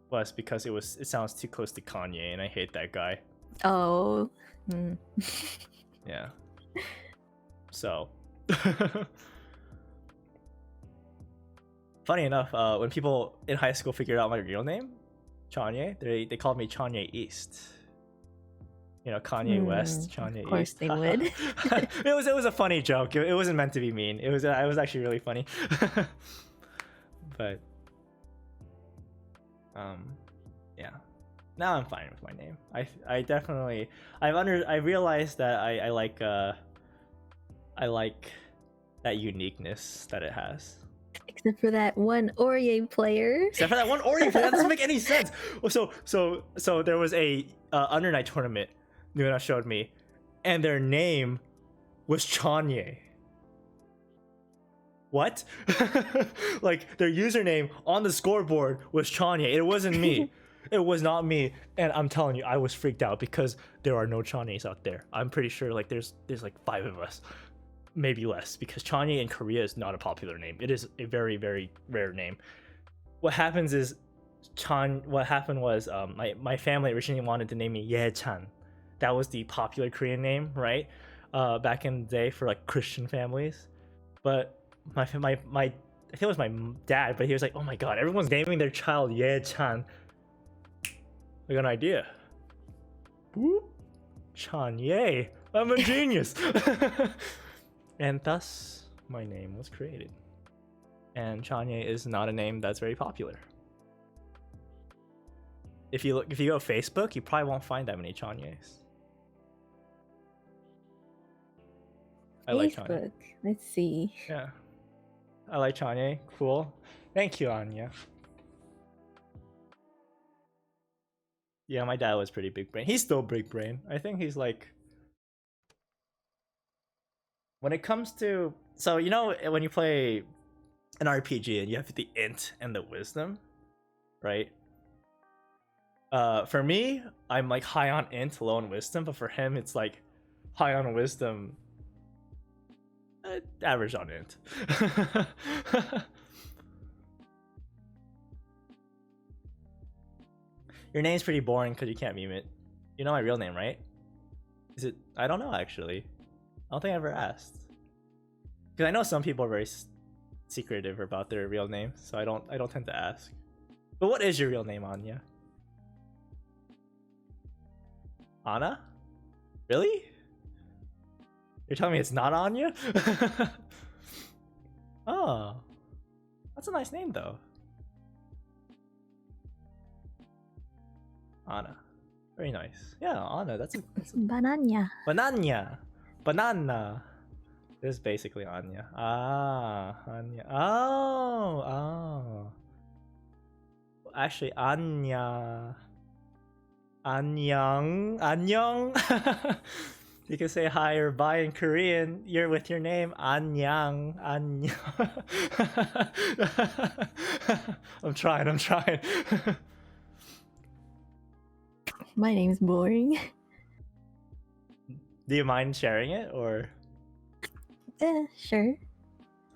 was because it sounds too close to Kanye, and I hate that guy. Oh. Yeah. So. Funny enough, when people in high school figured out my real name, Chanye, they called me Chanye East. You know, Kanye West, Chanye East. Of course they would. It was a funny joke. It wasn't meant to be mean. It was actually really funny. But yeah. Now I'm fine with my name. I definitely I realized that I like that uniqueness that it has. Except for that one Orye player. Except for that one Oreo player, that doesn't make any sense. So there was a under night tournament Nuna showed me, and their name was Chanye. What? Like their username on the scoreboard was Chanye. It wasn't me. It was not me. And I'm telling you, I was freaked out because there are no Chanyes out there. I'm pretty sure like there's like 5 of us. Maybe less, because Chanye in Korea is not a popular name. It is a very, very rare name. What happens is what happened was my family originally wanted to name me Ye-chan. That was the popular Korean name, right? Back in the day for like Christian families. But my I think it was my dad, but he was like, oh my god, everyone's naming their child Ye-chan. I got an idea. Whoop. Chanye. I'm a genius. And thus, my name was created. And Chanye is not a name that's very popular. If you go Facebook, you probably won't find that many Chanyes. I like Chanye. Facebook. Let's see. Yeah. I like Chanye. Cool. Thank you, Anya. Yeah, my dad was pretty big brain. He's still big brain. I think he's like, when it comes to, so you know when you play an RPG and you have the int and the wisdom, right? For me, I'm like high on int, low on wisdom, but for him it's like high on wisdom, average on int. Your name's pretty boring because you can't meme it. You know my real name, right? Is it? I don't know actually. I don't think I ever asked. Because I know some people are very secretive about their real name, so I don't tend to ask. But what is your real name, Anya? Anna? Really? You're telling me it's not Anya? Oh, that's a nice name though. Anna. Very nice. Yeah, Anna, that's a Banana. Banana. This is basically Anya. Ah, Anya. Oh. Actually, Anya. Annyeong. You can say hi or bye in Korean. You're with your name. Annyeong. I'm trying. My name's boring. Do you mind sharing it or? Sure.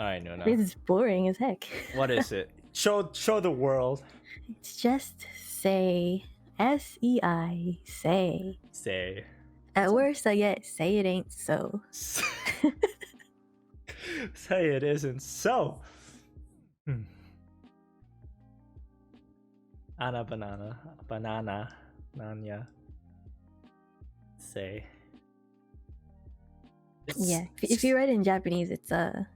Alright, no. It's boring as heck. What is it? Show the world. It's just say. SEI. Say. Say. At worst, I get say it ain't so. Say it isn't so. Anna banana. Nanya. Say. Yeah, if you write in Japanese, it's the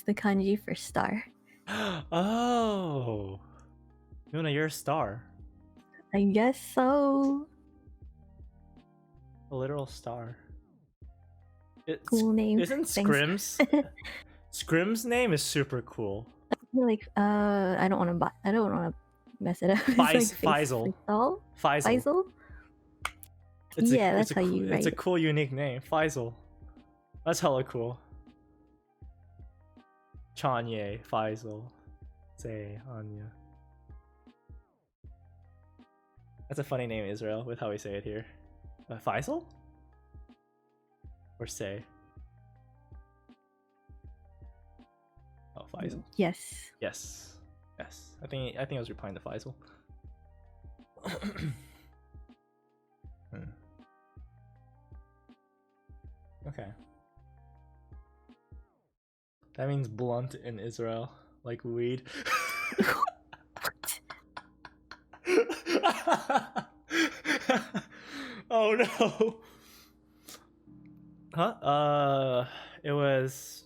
kanji for star. Oh, Yuna, you're a star. I guess so. A literal star. Cool name. Isn't Scrim's? Scrim's name is super cool. Like I don't want to mess it up. Faisal. Faisal. That's how you write. It's a cool, unique name. Faisal. That's hella cool. Chanye, Faisal, Say, Anya. That's a funny name, Israel, with how we say it here. Faisal? Or Say? Oh, Faisal. Yes. I think I was replying to Faisal. Okay. That means blunt in Israel, like weed. Oh no. Huh? It was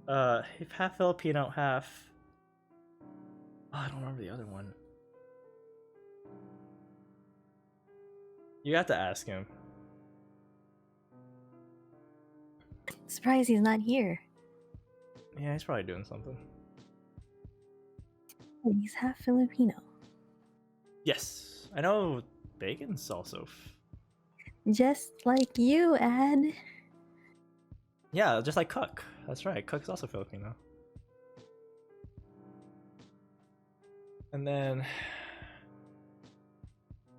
half Filipino, half I don't remember the other one. You have to ask him. Surprised he's not here. Yeah, he's probably doing something. He's half Filipino. Yes, I know. Bacon's also. Just like you, Ad. Yeah, just like Cook. That's right. Cook's also Filipino. And then,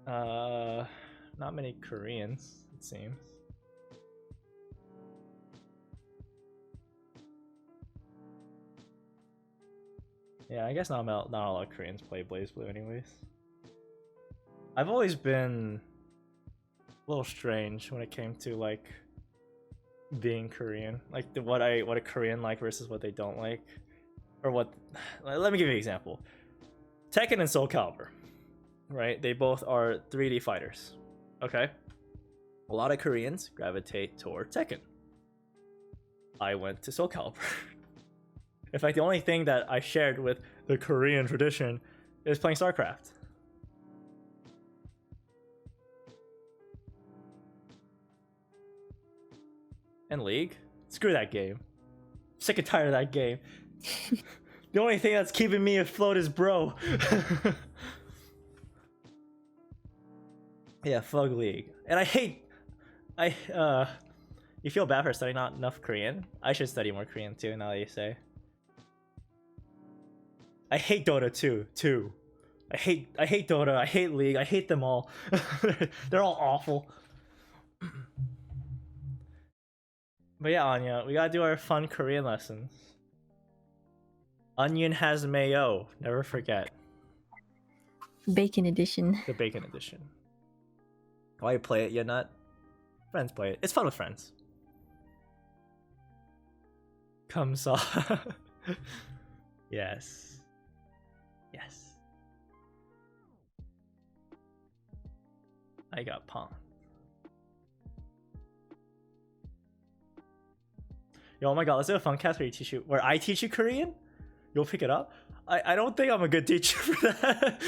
not many Koreans, it seems. Yeah, I guess not a lot of Koreans play BlazBlue anyways. I've always been a little strange when it came to like being Korean, like what a Korean like versus what they don't like, or what. Let me give you an example. Tekken and Soul Calibur, right? They both are 3D fighters. Okay, a lot of Koreans gravitate toward Tekken. I went to Soul Calibur. In fact, the only thing that I shared with the Korean tradition is playing StarCraft. And League. Screw that game. Sick and tired of that game. The only thing that's keeping me afloat is bro. Yeah, Fug League. And you feel bad for studying not enough Korean? I should study more Korean too, now that you say. I hate Dota too. I hate Dota, I hate League, I hate them all. They're all awful. But yeah, Anya, we gotta do our fun Korean lessons. Onion has mayo, never forget. Bacon edition. The bacon edition. Why you play it, you nut? Friends play it. It's fun with friends. Come saw. Yes. Yes. I got pawned. Yo, oh my god, let's do a Funcast where I teach you Korean? You'll pick it up? I don't think I'm a good teacher for that.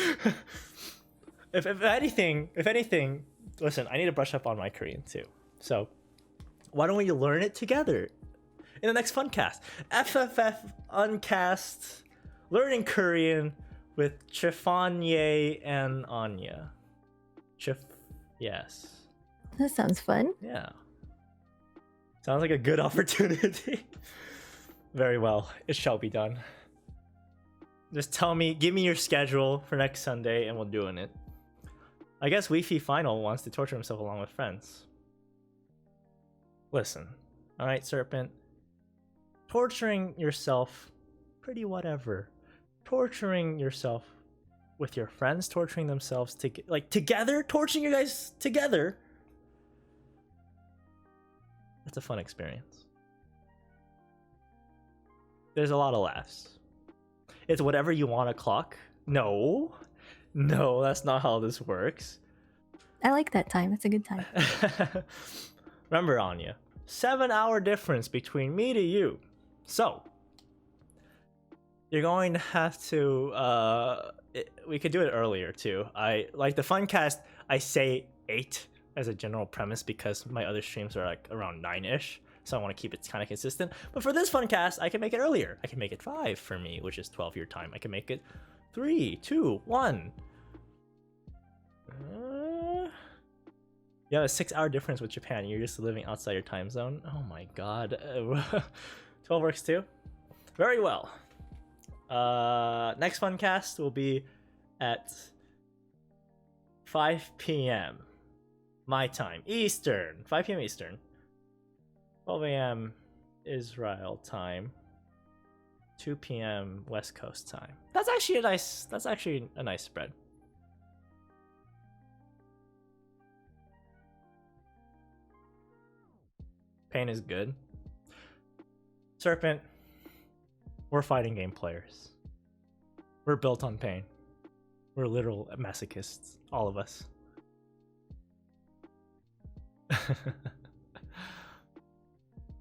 if anything, listen, I need to brush up on my Korean too. So, why don't we learn it together in the next Funcast? FFFuncast, learning Korean with Chifanye and Anya. Yes. That sounds fun. Yeah. Sounds like a good opportunity. Very well, it shall be done. Just give me your schedule for next Sunday and we'll do it. I guess Wi-Fi Final wants to torture himself along with friends. Listen, alright, Serpent. Torturing yourself, pretty whatever. Torturing yourself with your friends, torturing themselves together, torturing you guys together. That's a fun experience. There's a lot of laughs. It's whatever you want o'clock. No, that's not how this works. I like that time. That's a good time. Remember, Anya, 7-hour difference between me to you. So, you're going to have to, we could do it earlier too. I like the Funcast, I say 8 as a general premise because my other streams are like around 9-ish. So I want to keep it kind of consistent. But for this Funcast, I can make it earlier. I can make it 5 for me, which is 12 your time. I can make it 3, 2, 1. You have a 6-hour difference with Japan. You're just living outside your time zone. Oh my god. 12 works too. Very well. Next Funcast will be at 5 p.m. my time. Eastern. 5 p.m. Eastern. 12 a.m. Israel time. 2 p.m. West Coast time. That's actually a nice spread. Pain is good. Serpent, we're fighting game players. We're built on pain. We're literal masochists, all of us.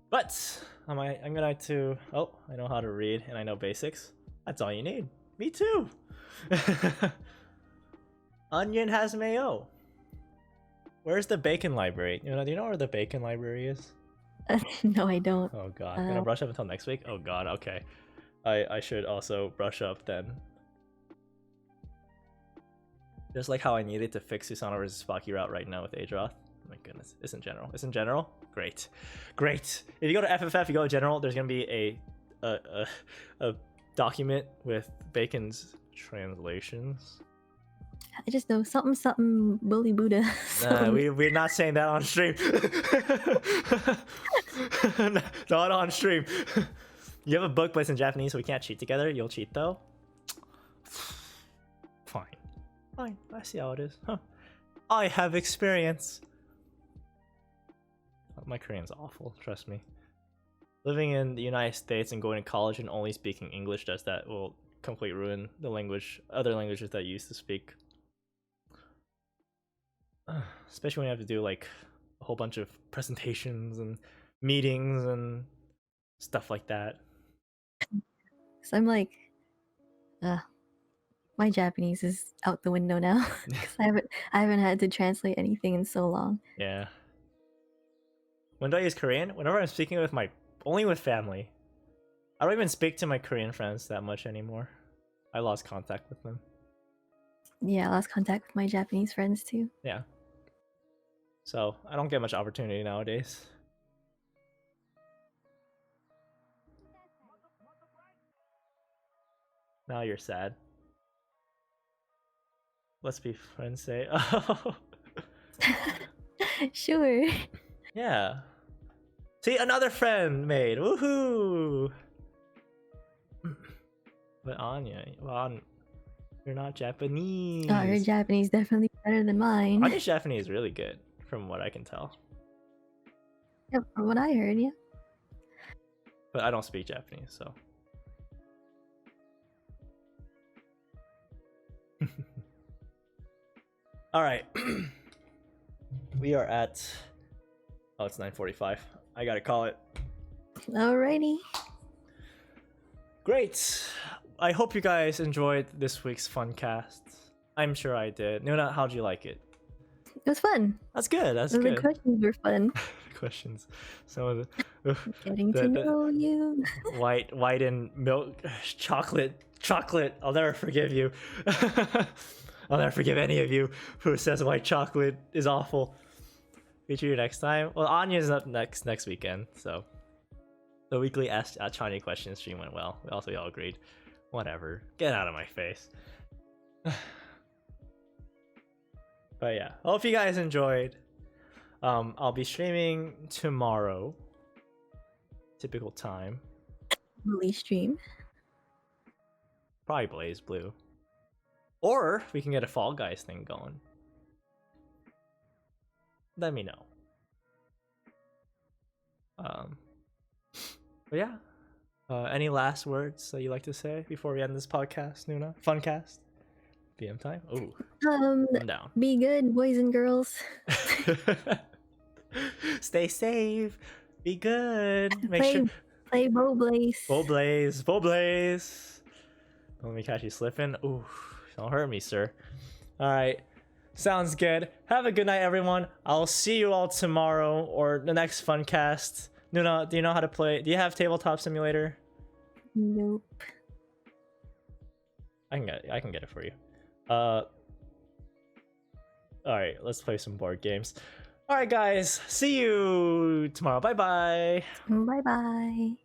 But I'm gonna to. Oh, I know how to read and I know basics. That's all you need. Me too. Onion has mayo. Where's the bacon library? Do you know where the bacon library is? No, I don't. Oh god, I'm gonna brush up until next week. Oh god, okay. I should also brush up then. Just like how I needed to fix Susano versus Spocky route right now with Adroth. Oh my goodness, it's in general. It's in general. Great. If you go to FFF, you go to general. There's gonna be a document with Bacon's translations. I just know something bully Buddha. Nah, we're not saying that on stream. Not on stream. You have a book, but it's in Japanese, so we can't cheat together. You'll cheat though. Fine. I see how it is. Huh. I have experience. My Korean's awful, trust me. Living in the United States and going to college and only speaking English will completely ruin the other languages that you used to speak. Especially when you have to do like a whole bunch of presentations and meetings and stuff like that. So I'm like, my Japanese is out the window now because I haven't had to translate anything in so long. Yeah. When do I use Korean? Whenever I'm speaking with my only with family. I don't even speak to my Korean friends that much anymore. I lost contact with them. Yeah, I lost contact with my Japanese friends too. Yeah. So I don't get much opportunity nowadays. Now you're sad. Let's be friends, say. Oh. Sure. Yeah. See, another friend made. Woohoo! But Anya, well, you're not Japanese. Oh, her Japanese definitely better than mine. Anya's Japanese is really good, from what I can tell. Yeah, from what I heard, yeah. But I don't speak Japanese, so. All right. We are at. Oh, it's 9:45. I gotta call it. Alrighty. Great. I hope you guys enjoyed this week's Funcast. I'm sure I did. Nuna, how'd you like it? It was fun. That's good. That's The good. questions were fun. Questions. Some of the Getting to know you. white and milk, chocolate. I'll never forgive you. I'll never forgive any of you who says white chocolate is awful. Feature you next time. Well, Anya's up next weekend, so the weekly Ask Chani questions stream went well. We all agreed. Whatever. Get out of my face. But yeah, hope you guys enjoyed. I'll be streaming tomorrow. Typical time. Release stream. Probably Blaze Blue. Or we can get a Fall Guys thing going. Let me know. But yeah. Any last words that you like to say before we end this podcast, Nuna? Funcast? PM time? Ooh. I'm down. Be good, boys and girls. Stay safe. Be good. Play Bowblaze. Bowblaze. Don't let me catch you slipping. Ooh, don't hurt me, sir. All right. Sounds good. Have a good night, everyone. I'll see you all tomorrow or the next Funcast. Nuna, do you know how to play? Do you have Tabletop Simulator? Nope. I can get it for you. All right, let's play some board games. All right, guys. See you tomorrow. Bye bye. Bye bye.